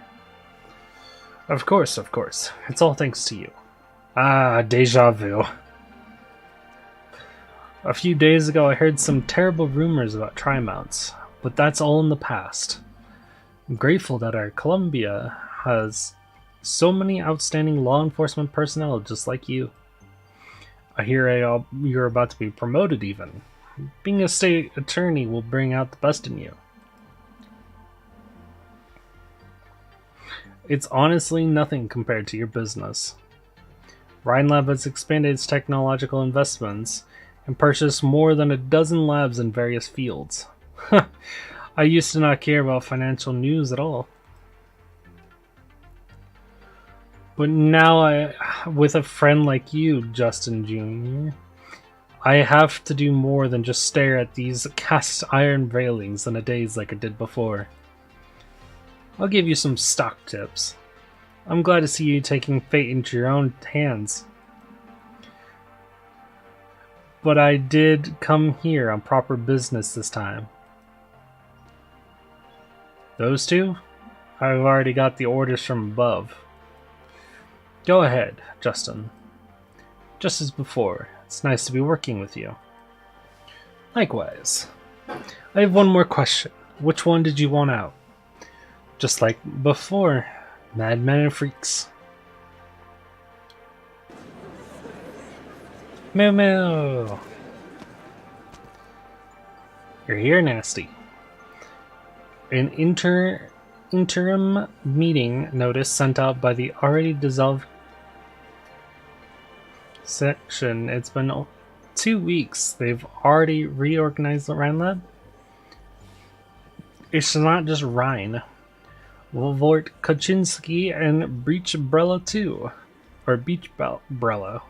Of course, of course. It's all thanks to you. Ah, déjà vu. A few days ago I heard some terrible rumors about tri-mounts, but that's all in the past. I'm grateful that our Columbia has so many outstanding law enforcement personnel just like you. I hear you're about to be promoted even. Being a state attorney will bring out the best in you. It's honestly nothing compared to your business. Rhinelab has expanded its technological investments and purchased more than a dozen labs in various fields. I used to not care about financial news at all. But now with a friend like you, Justin Jr., I have to do more than just stare at these cast iron railings in a daze like I did before. I'll give you some stock tips. I'm glad to see you taking fate into your own hands. But I did come here on proper business this time. Those two? I've already got the orders from above. Go ahead, Justin. Just as before, it's nice to be working with you. Likewise. I have one more question. Which one did you want out? Just like before, madmen and freaks. Moo moo! You're here, Nasty. An interim meeting notice sent out by the already dissolved section. It's been 2 weeks. They've already reorganized the Rhine Lab. It's not just Rhine. Vort Kaczynski and Beach Umbrella too. Or Beach Umbrella.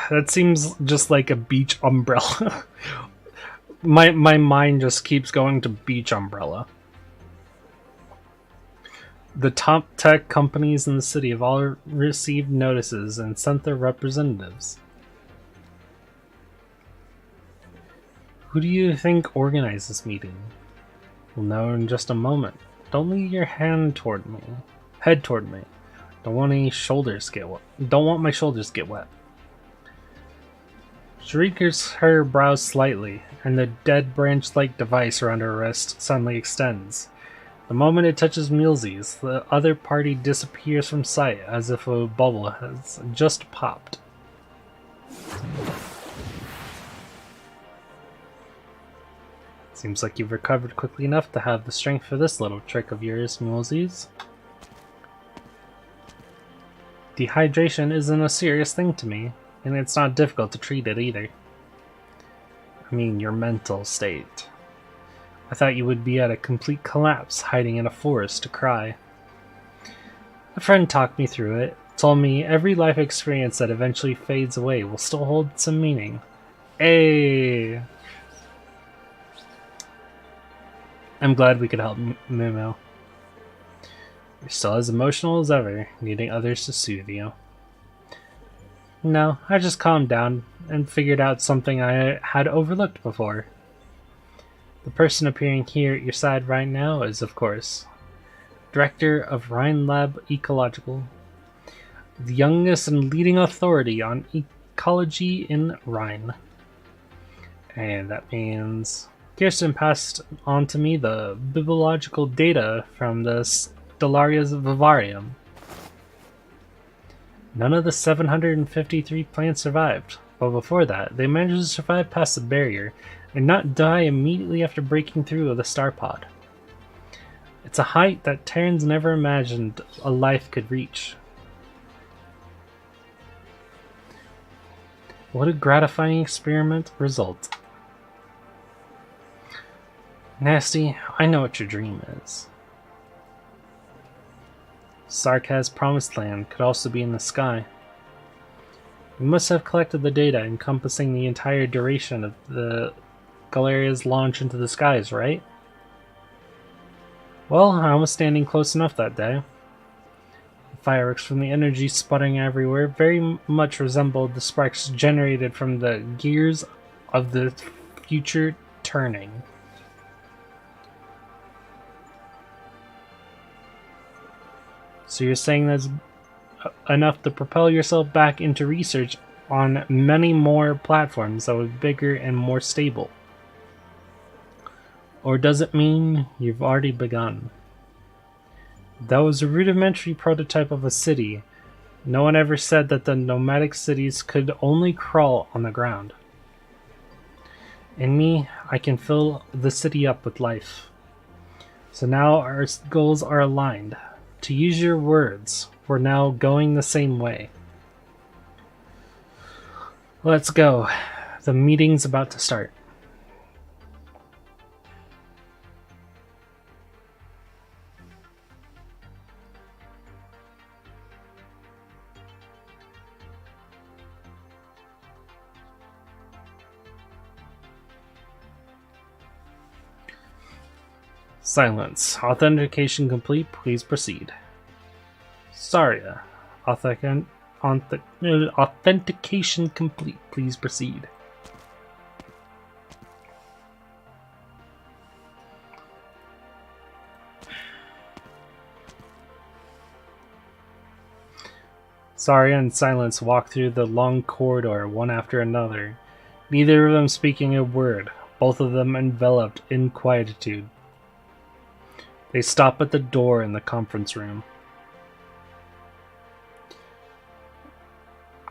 That seems just like a beach umbrella. My mind just keeps going to beach umbrella. The top tech companies in the city have all received notices and sent their representatives. Who do you think organized this meeting? We'll know in just a moment. Don't leave your head toward me. Don't want my shoulders get wet. She wrinkles her brows slightly, and the dead branch-like device around her wrist suddenly extends. The moment it touches Milsey's, the other party disappears from sight as if a bubble has just popped. Seems like you've recovered quickly enough to have the strength for this little trick of yours, Milsey's. Dehydration isn't a serious thing to me, and it's not difficult to treat it either. I mean, your mental state. I thought you would be at a complete collapse, hiding in a forest to cry. A friend talked me through it, told me every life experience that eventually fades away will still hold some meaning. Hey! I'm glad we could help Mumu. You're still as emotional as ever, needing others to soothe you. No, I just calmed down and figured out something I had overlooked before. The person appearing here at your side right now is, of course, Director of Rhine Lab Ecological, the youngest and leading authority on ecology in Rhine. And that means Kirsten passed on to me the bibliological data from the Stellaria's vivarium. None of the 753 plants survived, but before that, they managed to survive past the barrier and not die immediately after breaking through the star pod. It's a height that Terrans never imagined a life could reach. What a gratifying experiment result. Nasty, I know what your dream is. Sarkaz's promised land could also be in the sky. You must have collected the data encompassing the entire duration of the Galeria's launch into the skies, right? Well, I was standing close enough that day. The fireworks from the energy sputtering everywhere very much resembled the sparks generated from the gears of the future turning. So you're saying that's enough to propel yourself back into research on many more platforms that were bigger and more stable? Or does it mean you've already begun? That was a rudimentary prototype of a city. No one ever said that the nomadic cities could only crawl on the ground. In me, I can fill the city up with life. So now our goals are aligned. To use your words, we're now going the same way. Let's go. The meeting's about to start. Silence. Authentication complete. Please proceed. Saria. Authentication complete. Please proceed. Saria and Silence walk through the long corridor, one after another, neither of them speaking a word, both of them enveloped in quietude. They stop at the door in the conference room.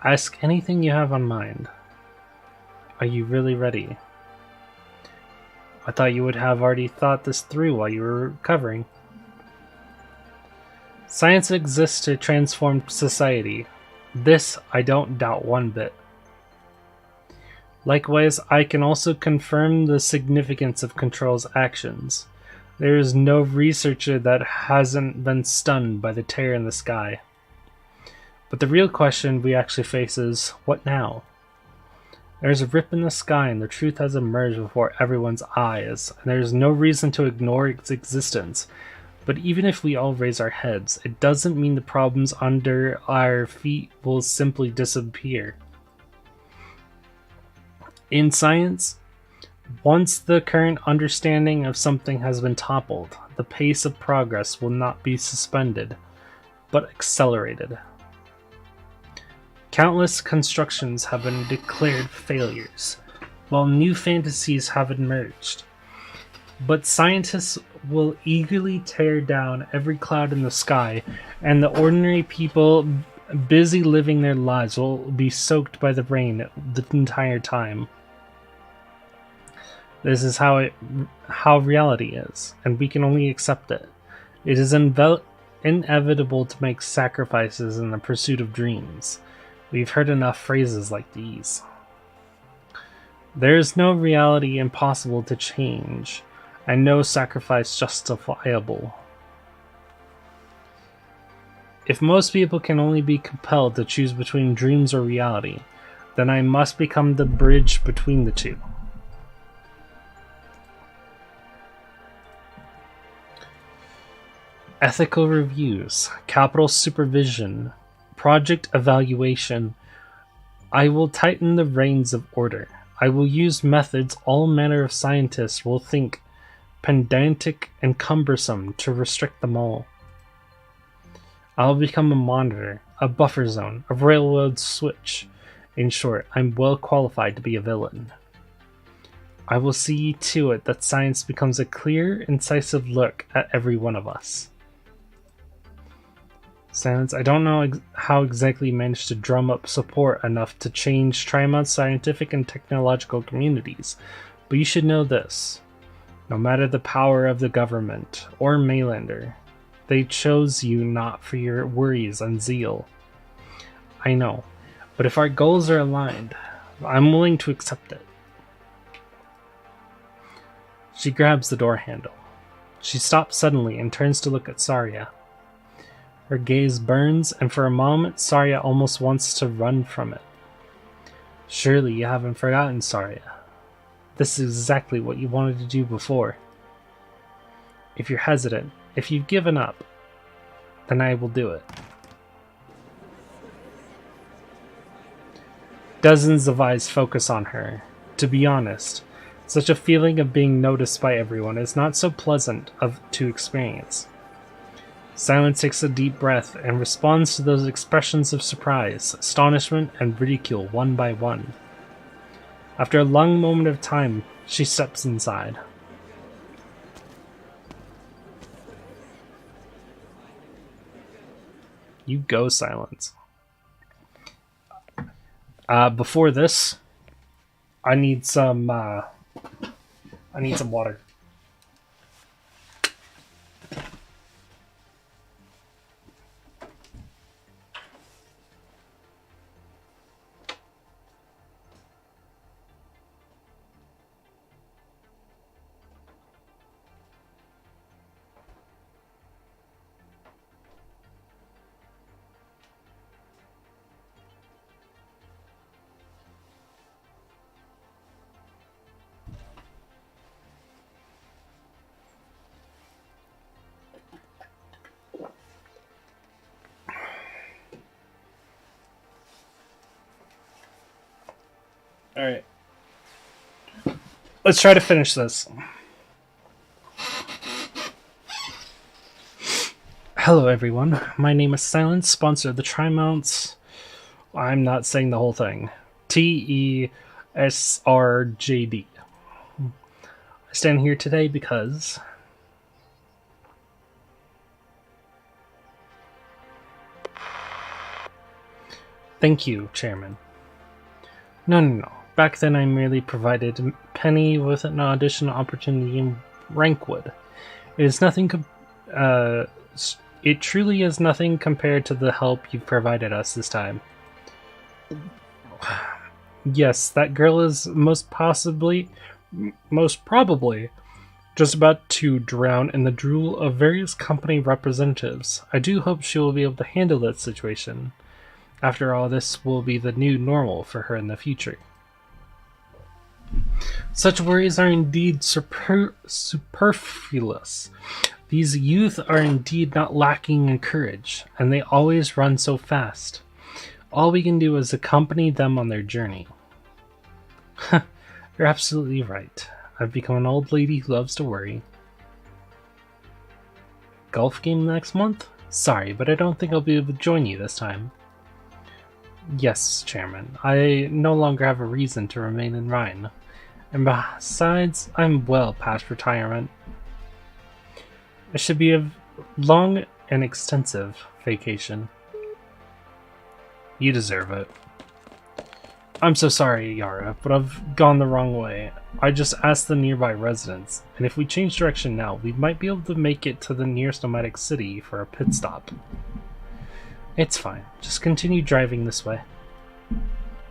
Ask anything you have on mind. Are you really ready? I thought you would have already thought this through while you were recovering. Science exists to transform society. This I don't doubt one bit. Likewise, I can also confirm the significance of Control's actions. There is no researcher that hasn't been stunned by the tear in the sky. But the real question we actually face is, what now? There's a rip in the sky and the truth has emerged before everyone's eyes, and there's no reason to ignore its existence. But even if we all raise our heads, it doesn't mean the problems under our feet will simply disappear. In science, once the current understanding of something has been toppled, the pace of progress will not be suspended, but accelerated. Countless constructions have been declared failures, while new fantasies have emerged. But scientists will eagerly tear down every cloud in the sky, and the ordinary people busy living their lives will be soaked by the rain the entire time. This is how reality is, and we can only accept it. It is inevitable to make sacrifices in the pursuit of dreams. We've heard enough phrases like these. There is no reality impossible to change, and no sacrifice justifiable. If most people can only be compelled to choose between dreams or reality, then I must become the bridge between the two. Ethical reviews, capital supervision, project evaluation. I will tighten the reins of order. I will use methods all manner of scientists will think pedantic and cumbersome to restrict them all. I will become a monitor, a buffer zone, a railroad switch. In short, I'm well qualified to be a villain. I will see to it that science becomes a clear, incisive look at every one of us. Silence. I don't know how exactly you managed to drum up support enough to change Trimon's scientific and technological communities, but you should know this. No matter the power of the government or Maylander, they chose you not for your worries and zeal. I know, but if our goals are aligned, I'm willing to accept it. She grabs the door handle. She stops suddenly and turns to look at Saria. Her gaze burns, and for a moment Saria almost wants to run from it. Surely you haven't forgotten, Saria. This is exactly what you wanted to do before. If you're hesitant, if you've given up, then I will do it. Dozens of eyes focus on her. To be honest, such a feeling of being noticed by everyone is not so pleasant to experience. Silence takes a deep breath and responds to those expressions of surprise, astonishment, and ridicule one by one. After a long moment of time, she steps inside. You go, Silence. Before this, I need some water. Alright. Let's try to finish this. Hello everyone, my name is Silence, sponsor of the Tri-Mounts. I'm not saying the whole thing. TESRJD. I stand here today because... Thank you, Chairman. No. Back then I merely provided Penny with an audition opportunity in Rankwood. It is nothing it truly is nothing compared to the help you've provided us this time. Yes, that girl is most probably just about to drown in the drool of various company representatives. I do hope she will be able to handle that situation. After all, this will be the new normal for her in the future. Such worries are indeed superfluous. These youth are indeed not lacking in courage, and they always run so fast. All we can do is accompany them on their journey. You're absolutely right. I've become an old lady who loves to worry. Golf game next month? Sorry, but I don't think I'll be able to join you this time. Yes, Chairman. I no longer have a reason to remain in Rhine. And besides, I'm well past retirement. It should be a long and extensive vacation. You deserve it. I'm so sorry, Yara, but I've gone the wrong way. I just asked the nearby residents, and if we change direction now, we might be able to make it to the nearest nomadic city for a pit stop. It's fine. Just continue driving this way.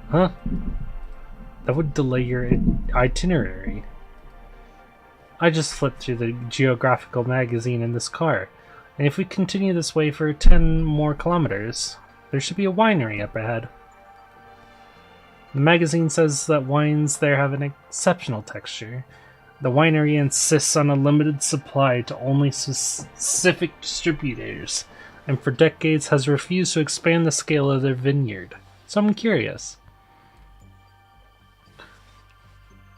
Huh? That would delay your itinerary. I just flipped through the geographical magazine in this car, and if we continue this way for 10 more kilometers, there should be a winery up ahead. The magazine says that wines there have an exceptional texture. The winery insists on a limited supply to only specific distributors, and for decades has refused to expand the scale of their vineyard. So I'm curious.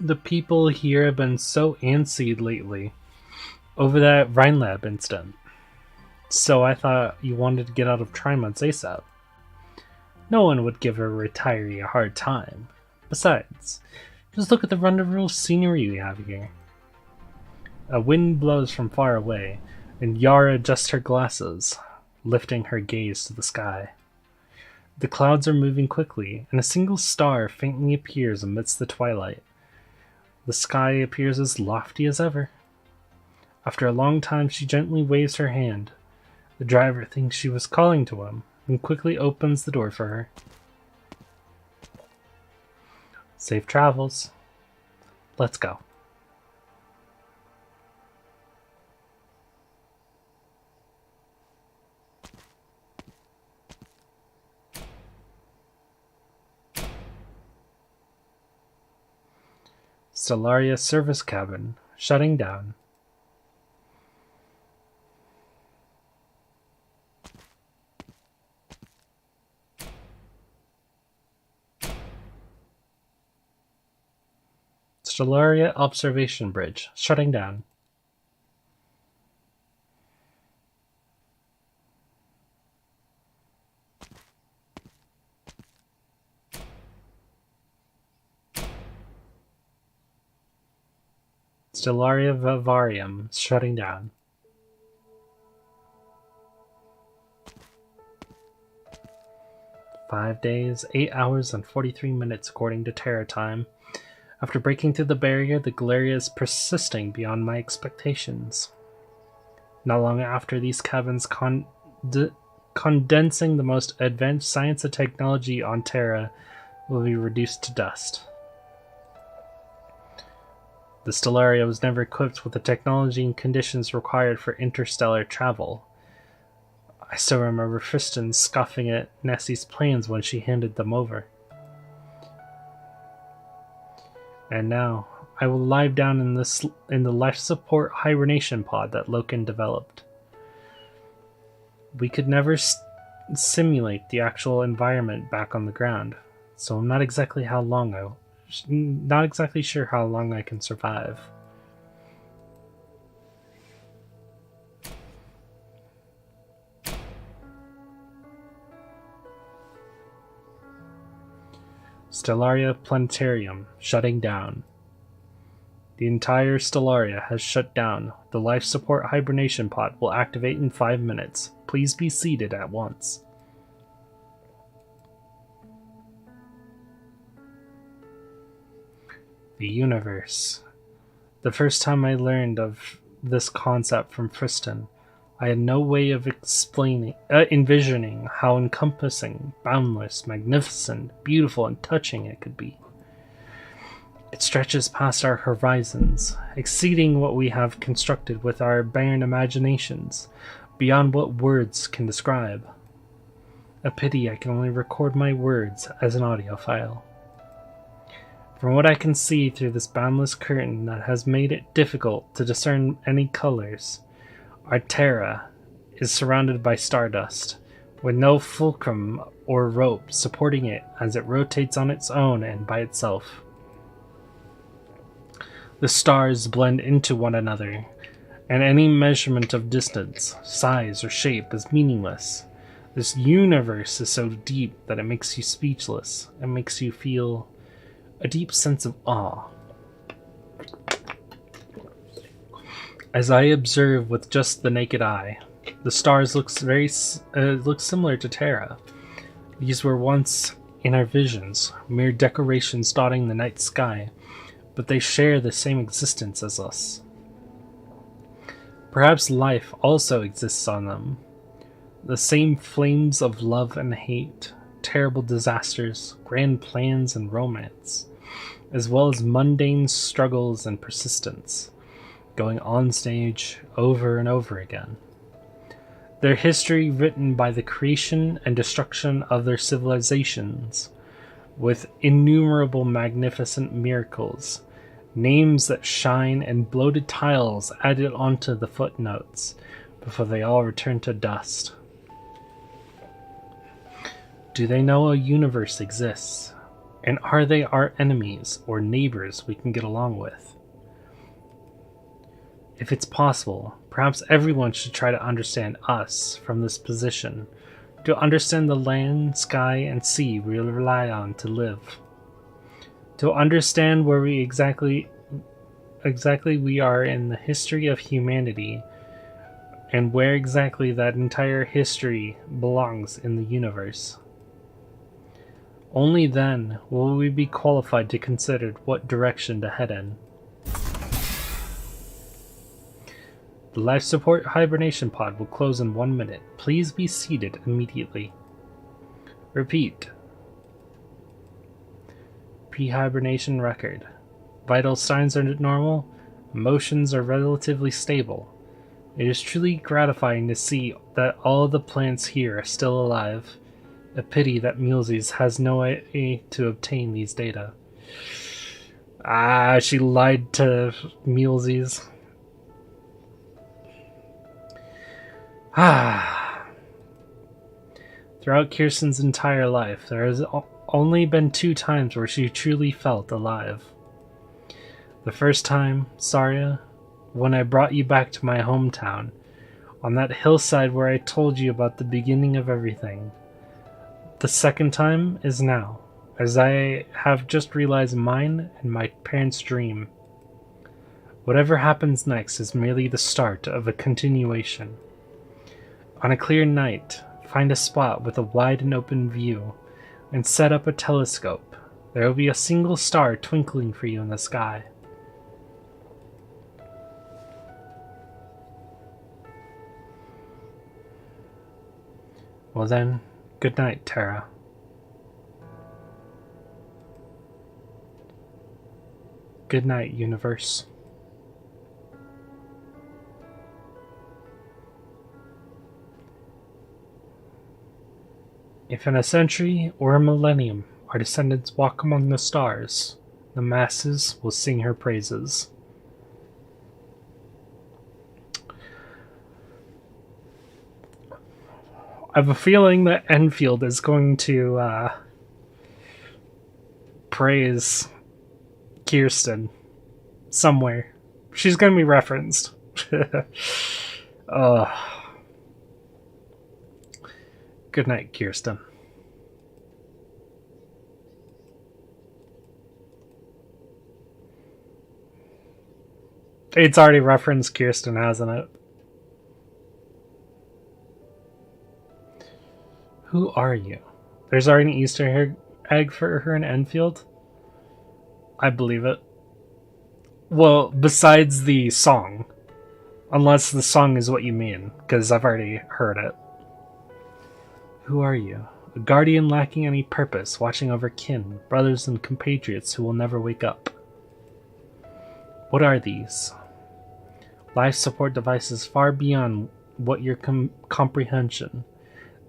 The people here have been so antsy lately over that Rhinelab incident. So I thought you wanted to get out of Tri-Mounts ASAP. No one would give a retiree a hard time. Besides, just look at the wonderful scenery we have here. A wind blows from far away, and Yara adjusts her glasses, lifting her gaze to the sky. The clouds are moving quickly, and a single star faintly appears amidst the twilight. The sky appears as lofty as ever. After a long time, she gently waves her hand. The driver thinks she was calling to him, and quickly opens the door for her. Safe travels. Let's go. Stellaria service cabin shutting down. Stellaria observation bridge shutting down. Stellaria Vivarium shutting down. "5 days, 8 hours, and 43 minutes according to Terra time. After breaking through the barrier, the Galeria is persisting beyond my expectations. Not long after these cabins condensing the most advanced science and technology on Terra will be reduced to dust. The Stellaria was never equipped with the technology and conditions required for interstellar travel. I still remember Tristan scoffing at Nessie's plans when she handed them over. And now, I will lie down in the life support hibernation pod that Loken developed. We could never simulate the actual environment back on the ground, so I'm not exactly sure how long I can survive. Stellaria Planetarium shutting down. The entire Stellaria has shut down. The life support hibernation pod will activate in 5 minutes. Please be seated at once. The universe. The first time I learned of this concept from Tristan, I had no way of envisioning how encompassing, boundless, magnificent, beautiful, and touching it could be. It stretches past our horizons, exceeding what we have constructed with our barren imaginations, beyond what words can describe. A pity I can only record my words as an audio file. From what I can see through this boundless curtain that has made it difficult to discern any colors, our Terra is surrounded by stardust, with no fulcrum or rope supporting it as it rotates on its own and by itself. The stars blend into one another, and any measurement of distance, size, or shape is meaningless. This universe is so deep that it makes you speechless. It makes you feel a deep sense of awe. As I observe with just the naked eye, the stars look similar to Terra. These were once in our visions, mere decorations dotting the night sky, but they share the same existence as us. Perhaps life also exists on them. The same flames of love and hate, terrible disasters, grand plans and romance, as well as mundane struggles and persistence, going on stage over and over again. Their history written by the creation and destruction of their civilizations, with innumerable magnificent miracles, names that shine, and bloated tiles added onto the footnotes before they all return to dust. Do they know a universe exists? And are they our enemies or neighbors we can get along with? If it's possible, perhaps everyone should try to understand us from this position, to understand the land, sky, and sea we rely on to live. To understand where we exactly we are in the history of humanity, and where exactly that entire history belongs in the universe. Only then will we be qualified to consider what direction to head in. The life support hibernation pod will close in 1 minute. Please be seated immediately. Repeat. Pre-hibernation record. Vital signs are normal. Emotions are relatively stable. It is truly gratifying to see that all the plants here are still alive. A pity that Mulesys has no way to obtain these data. Ah, she lied to Mulesies. Ah. Throughout Kirsten's entire life, there has only been 2 times where she truly felt alive. The first time, Saria, when I brought you back to my hometown, on that hillside where I told you about the beginning of everything. The second time is now, as I have just realized mine and my parents' dream. Whatever happens next is merely the start of a continuation. On a clear night, find a spot with a wide and open view, and set up a telescope. There will be a single star twinkling for you in the sky. Well then, good night, Terra. Good night, universe. If in a century or a millennium our descendants walk among the stars, the masses will sing her praises. I have a feeling that Enfield is going to praise Kirsten somewhere. She's going to be referenced. Good night, Kirsten. It's already referenced Kirsten, hasn't it? Who are you? There's already an Easter egg for her in Enfield? I believe it. Well, besides the song. Unless the song is what you mean, because I've already heard it. Who are you? A guardian lacking any purpose, watching over kin, brothers and compatriots who will never wake up. What are these? Life support devices far beyond what your comprehension.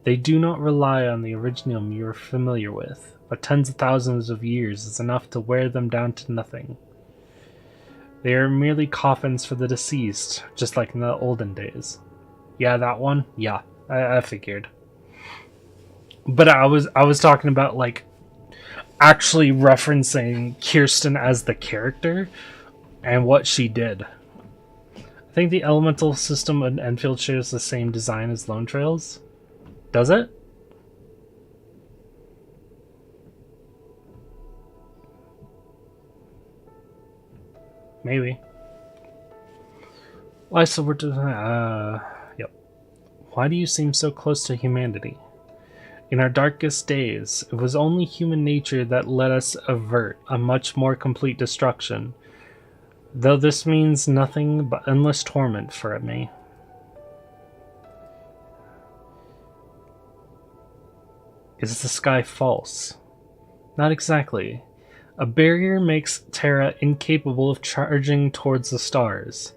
They do not rely on the originum you are familiar with, but tens of thousands of years is enough to wear them down to nothing. They are merely coffins for the deceased, just like in the olden days. Yeah, that one? Yeah, I figured. But I was talking about, like, actually referencing Kirsten as the character and what she did. I think the elemental system in Enfield shares the same design as Lonetrail's. Does it? Maybe. Why so we're yep. Why do you seem so close to humanity? In our darkest days, it was only human nature that let us avert a much more complete destruction, though this means nothing but endless torment for me. Is the sky false? Not exactly. A barrier makes Terra incapable of charging towards the stars.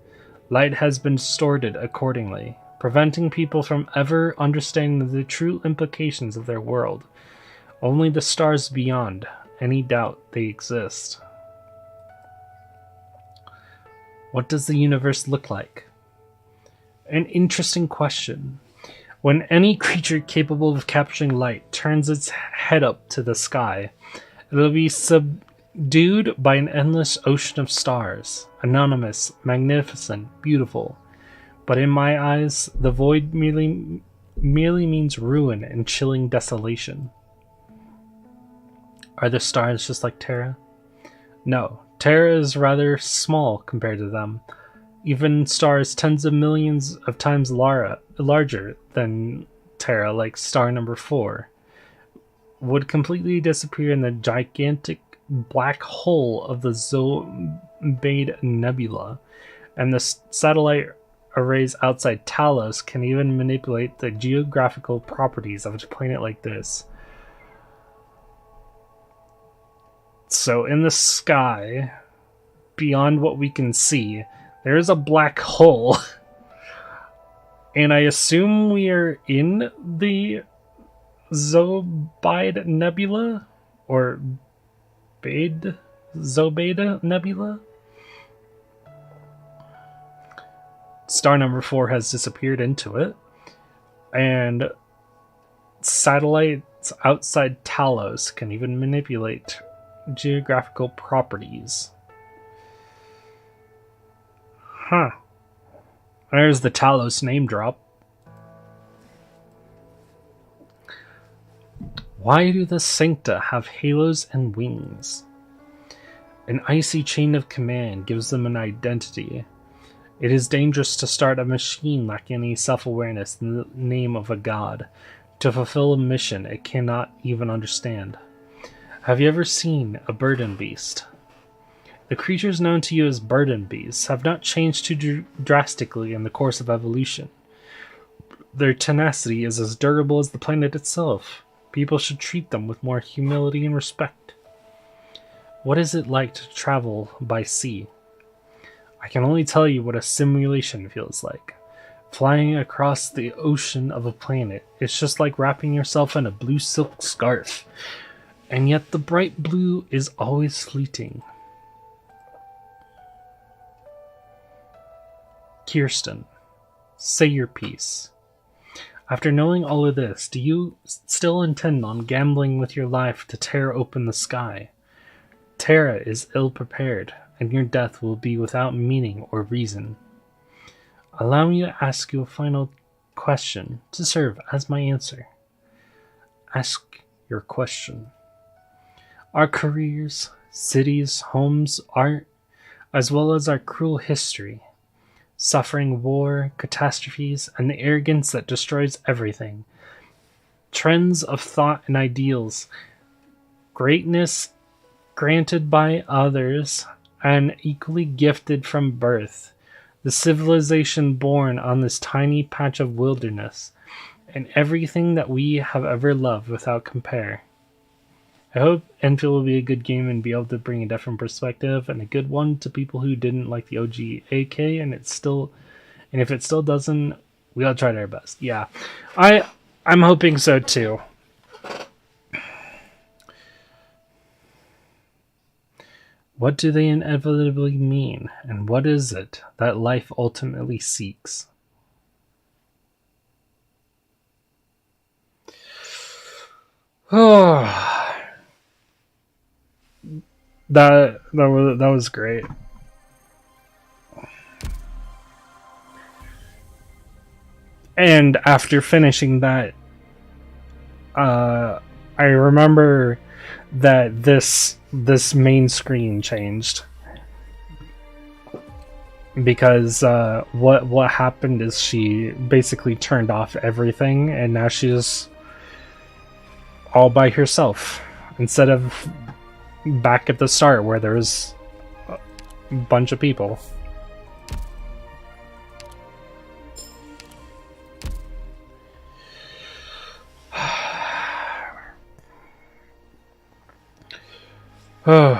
Light has been distorted accordingly, preventing people from ever understanding the true implications of their world. Only the stars beyond any doubt they exist. What does the universe look like? An interesting question. When any creature capable of capturing light turns its head up to the sky, it will be subdued by an endless ocean of stars, anonymous, magnificent, beautiful. But in my eyes, the void merely means ruin and chilling desolation. Are the stars just like Terra? No, Terra is rather small compared to them. Even stars tens of millions of times larger than Terra, like star number 4, would completely disappear in the gigantic black hole of the Zobaid Nebula, and the satellite arrays outside Talos can even manipulate the geographical properties of a planet like this. So in the sky, beyond what we can see, there is a black hole. And I assume we are in the Zobaid Nebula? Or Bade Zobeda Nebula. Star number 4 has disappeared into it, and satellites outside Talos can even manipulate geographical properties. Huh. There's the Talos name drop. Why do the Sancta have halos and wings? An icy chain of command gives them an identity. It is dangerous to start a machine lacking any self-awareness in the name of a god, to fulfill a mission it cannot even understand. Have you ever seen a burden beast? The creatures known to you as burden beasts have not changed too drastically in the course of evolution. Their tenacity is as durable as the planet itself. People should treat them with more humility and respect. What is it like to travel by sea? I can only tell you what a simulation feels like. Flying across the ocean of a planet, it's just like wrapping yourself in a blue silk scarf. And yet the bright blue is always fleeting. Kirsten, say your piece. After knowing all of this, do you still intend on gambling with your life to tear open the sky? Terra is ill-prepared, and your death will be without meaning or reason. Allow me to ask you a final question to serve as my answer. Ask your question. Our careers, cities, homes, art, as well as our cruel history, suffering, war, catastrophes, and the arrogance that destroys everything, trends of thought and ideals, greatness granted by others, and equally gifted from birth, the civilization born on this tiny patch of wilderness, and everything that we have ever loved without compare. I hope Enfield will be a good game and be able to bring a different perspective, and a good one to people who didn't like the OG AK, and if it still doesn't, we all tried our best. Yeah, I'm hoping so too. What do they inevitably mean, and what is it that life ultimately seeks? Oh, that was great. And after finishing that, I remember that this main screen changed, because what happened is she basically turned off everything, and now she's all by herself instead of back at the start where there was a bunch of people. Oh,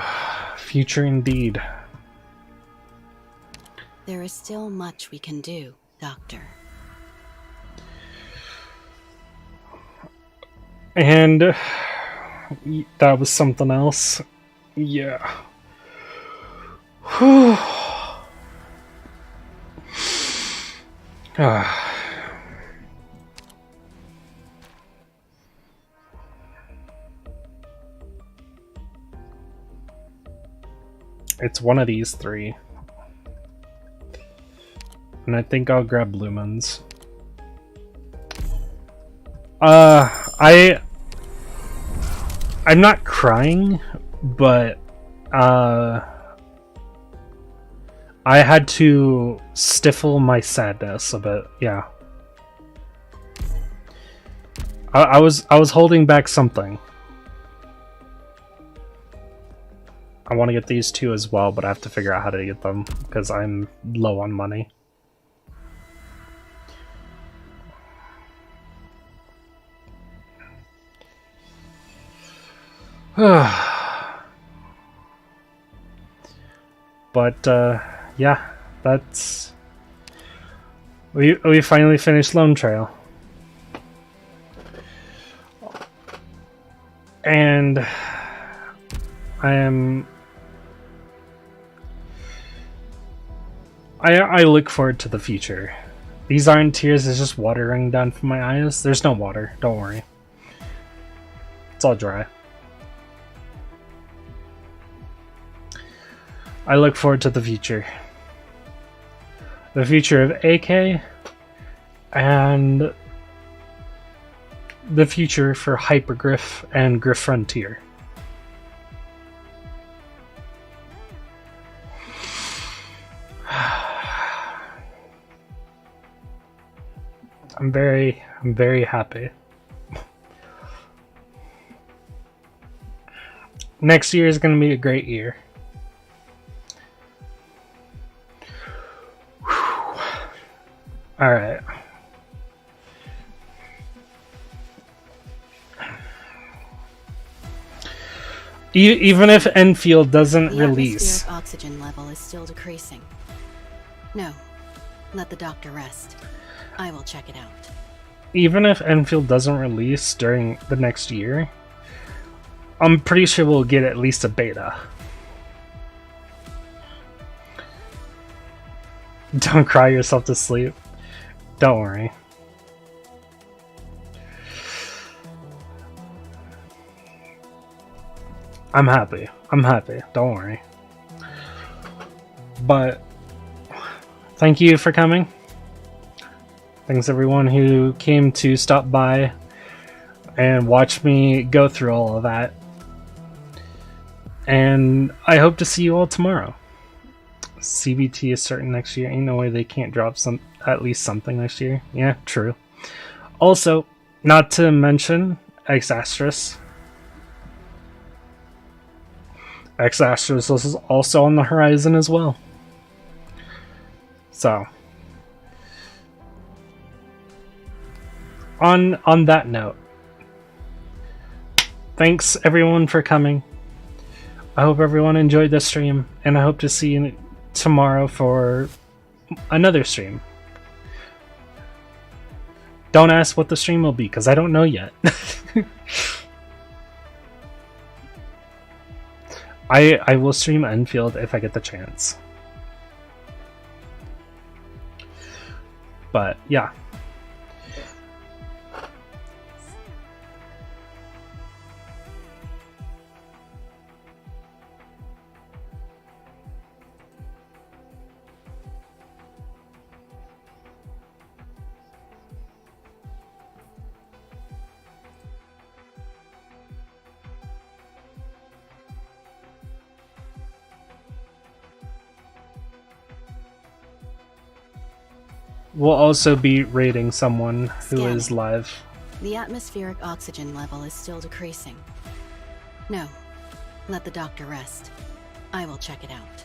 future indeed. There is still much we can do, Doctor. And that was something else. Yeah. Whew. It's one of these three. And I think I'll grab Lumens. I'm not crying, but I had to stifle my sadness a bit. Yeah, I was holding back something. I want to get these two as well, but I have to figure out how to get them because I'm low on money. But yeah, that's we finally finished Lonetrail, and I am I look forward to the future. These aren't tears, it's just water running down from my eyes. There's no water, don't worry. It's all dry. I look forward to the future. The future of AK and the future for Hypergriff and Griff Frontier. I'm very happy. Next year is going to be a great year. All right. Even if Enfield doesn't release, the atmospheric oxygen level is still decreasing. No, let the doctor rest. I will check it out. Even if Enfield doesn't release during the next year, I'm pretty sure we'll get at least a beta. Don't cry yourself to sleep. Don't worry. I'm happy. I'm happy. Don't worry. But thank you for coming. Thanks everyone who came to stop by and watch me go through all of that. And I hope to see you all tomorrow. CBT is starting next year. Ain't no way they can't drop at least something next year. Yeah, true. Also, not to mention X Astris. X Astris is also on the horizon as well. So, on that note, thanks everyone for coming. I hope everyone enjoyed the stream, and I hope to see you tomorrow for another stream. Don't ask what the stream will be, because I don't know yet. I will stream Enfield if I get the chance. But, yeah. We'll also be rating someone who is live. The atmospheric oxygen level is still decreasing. No, let the doctor rest. I will check it out.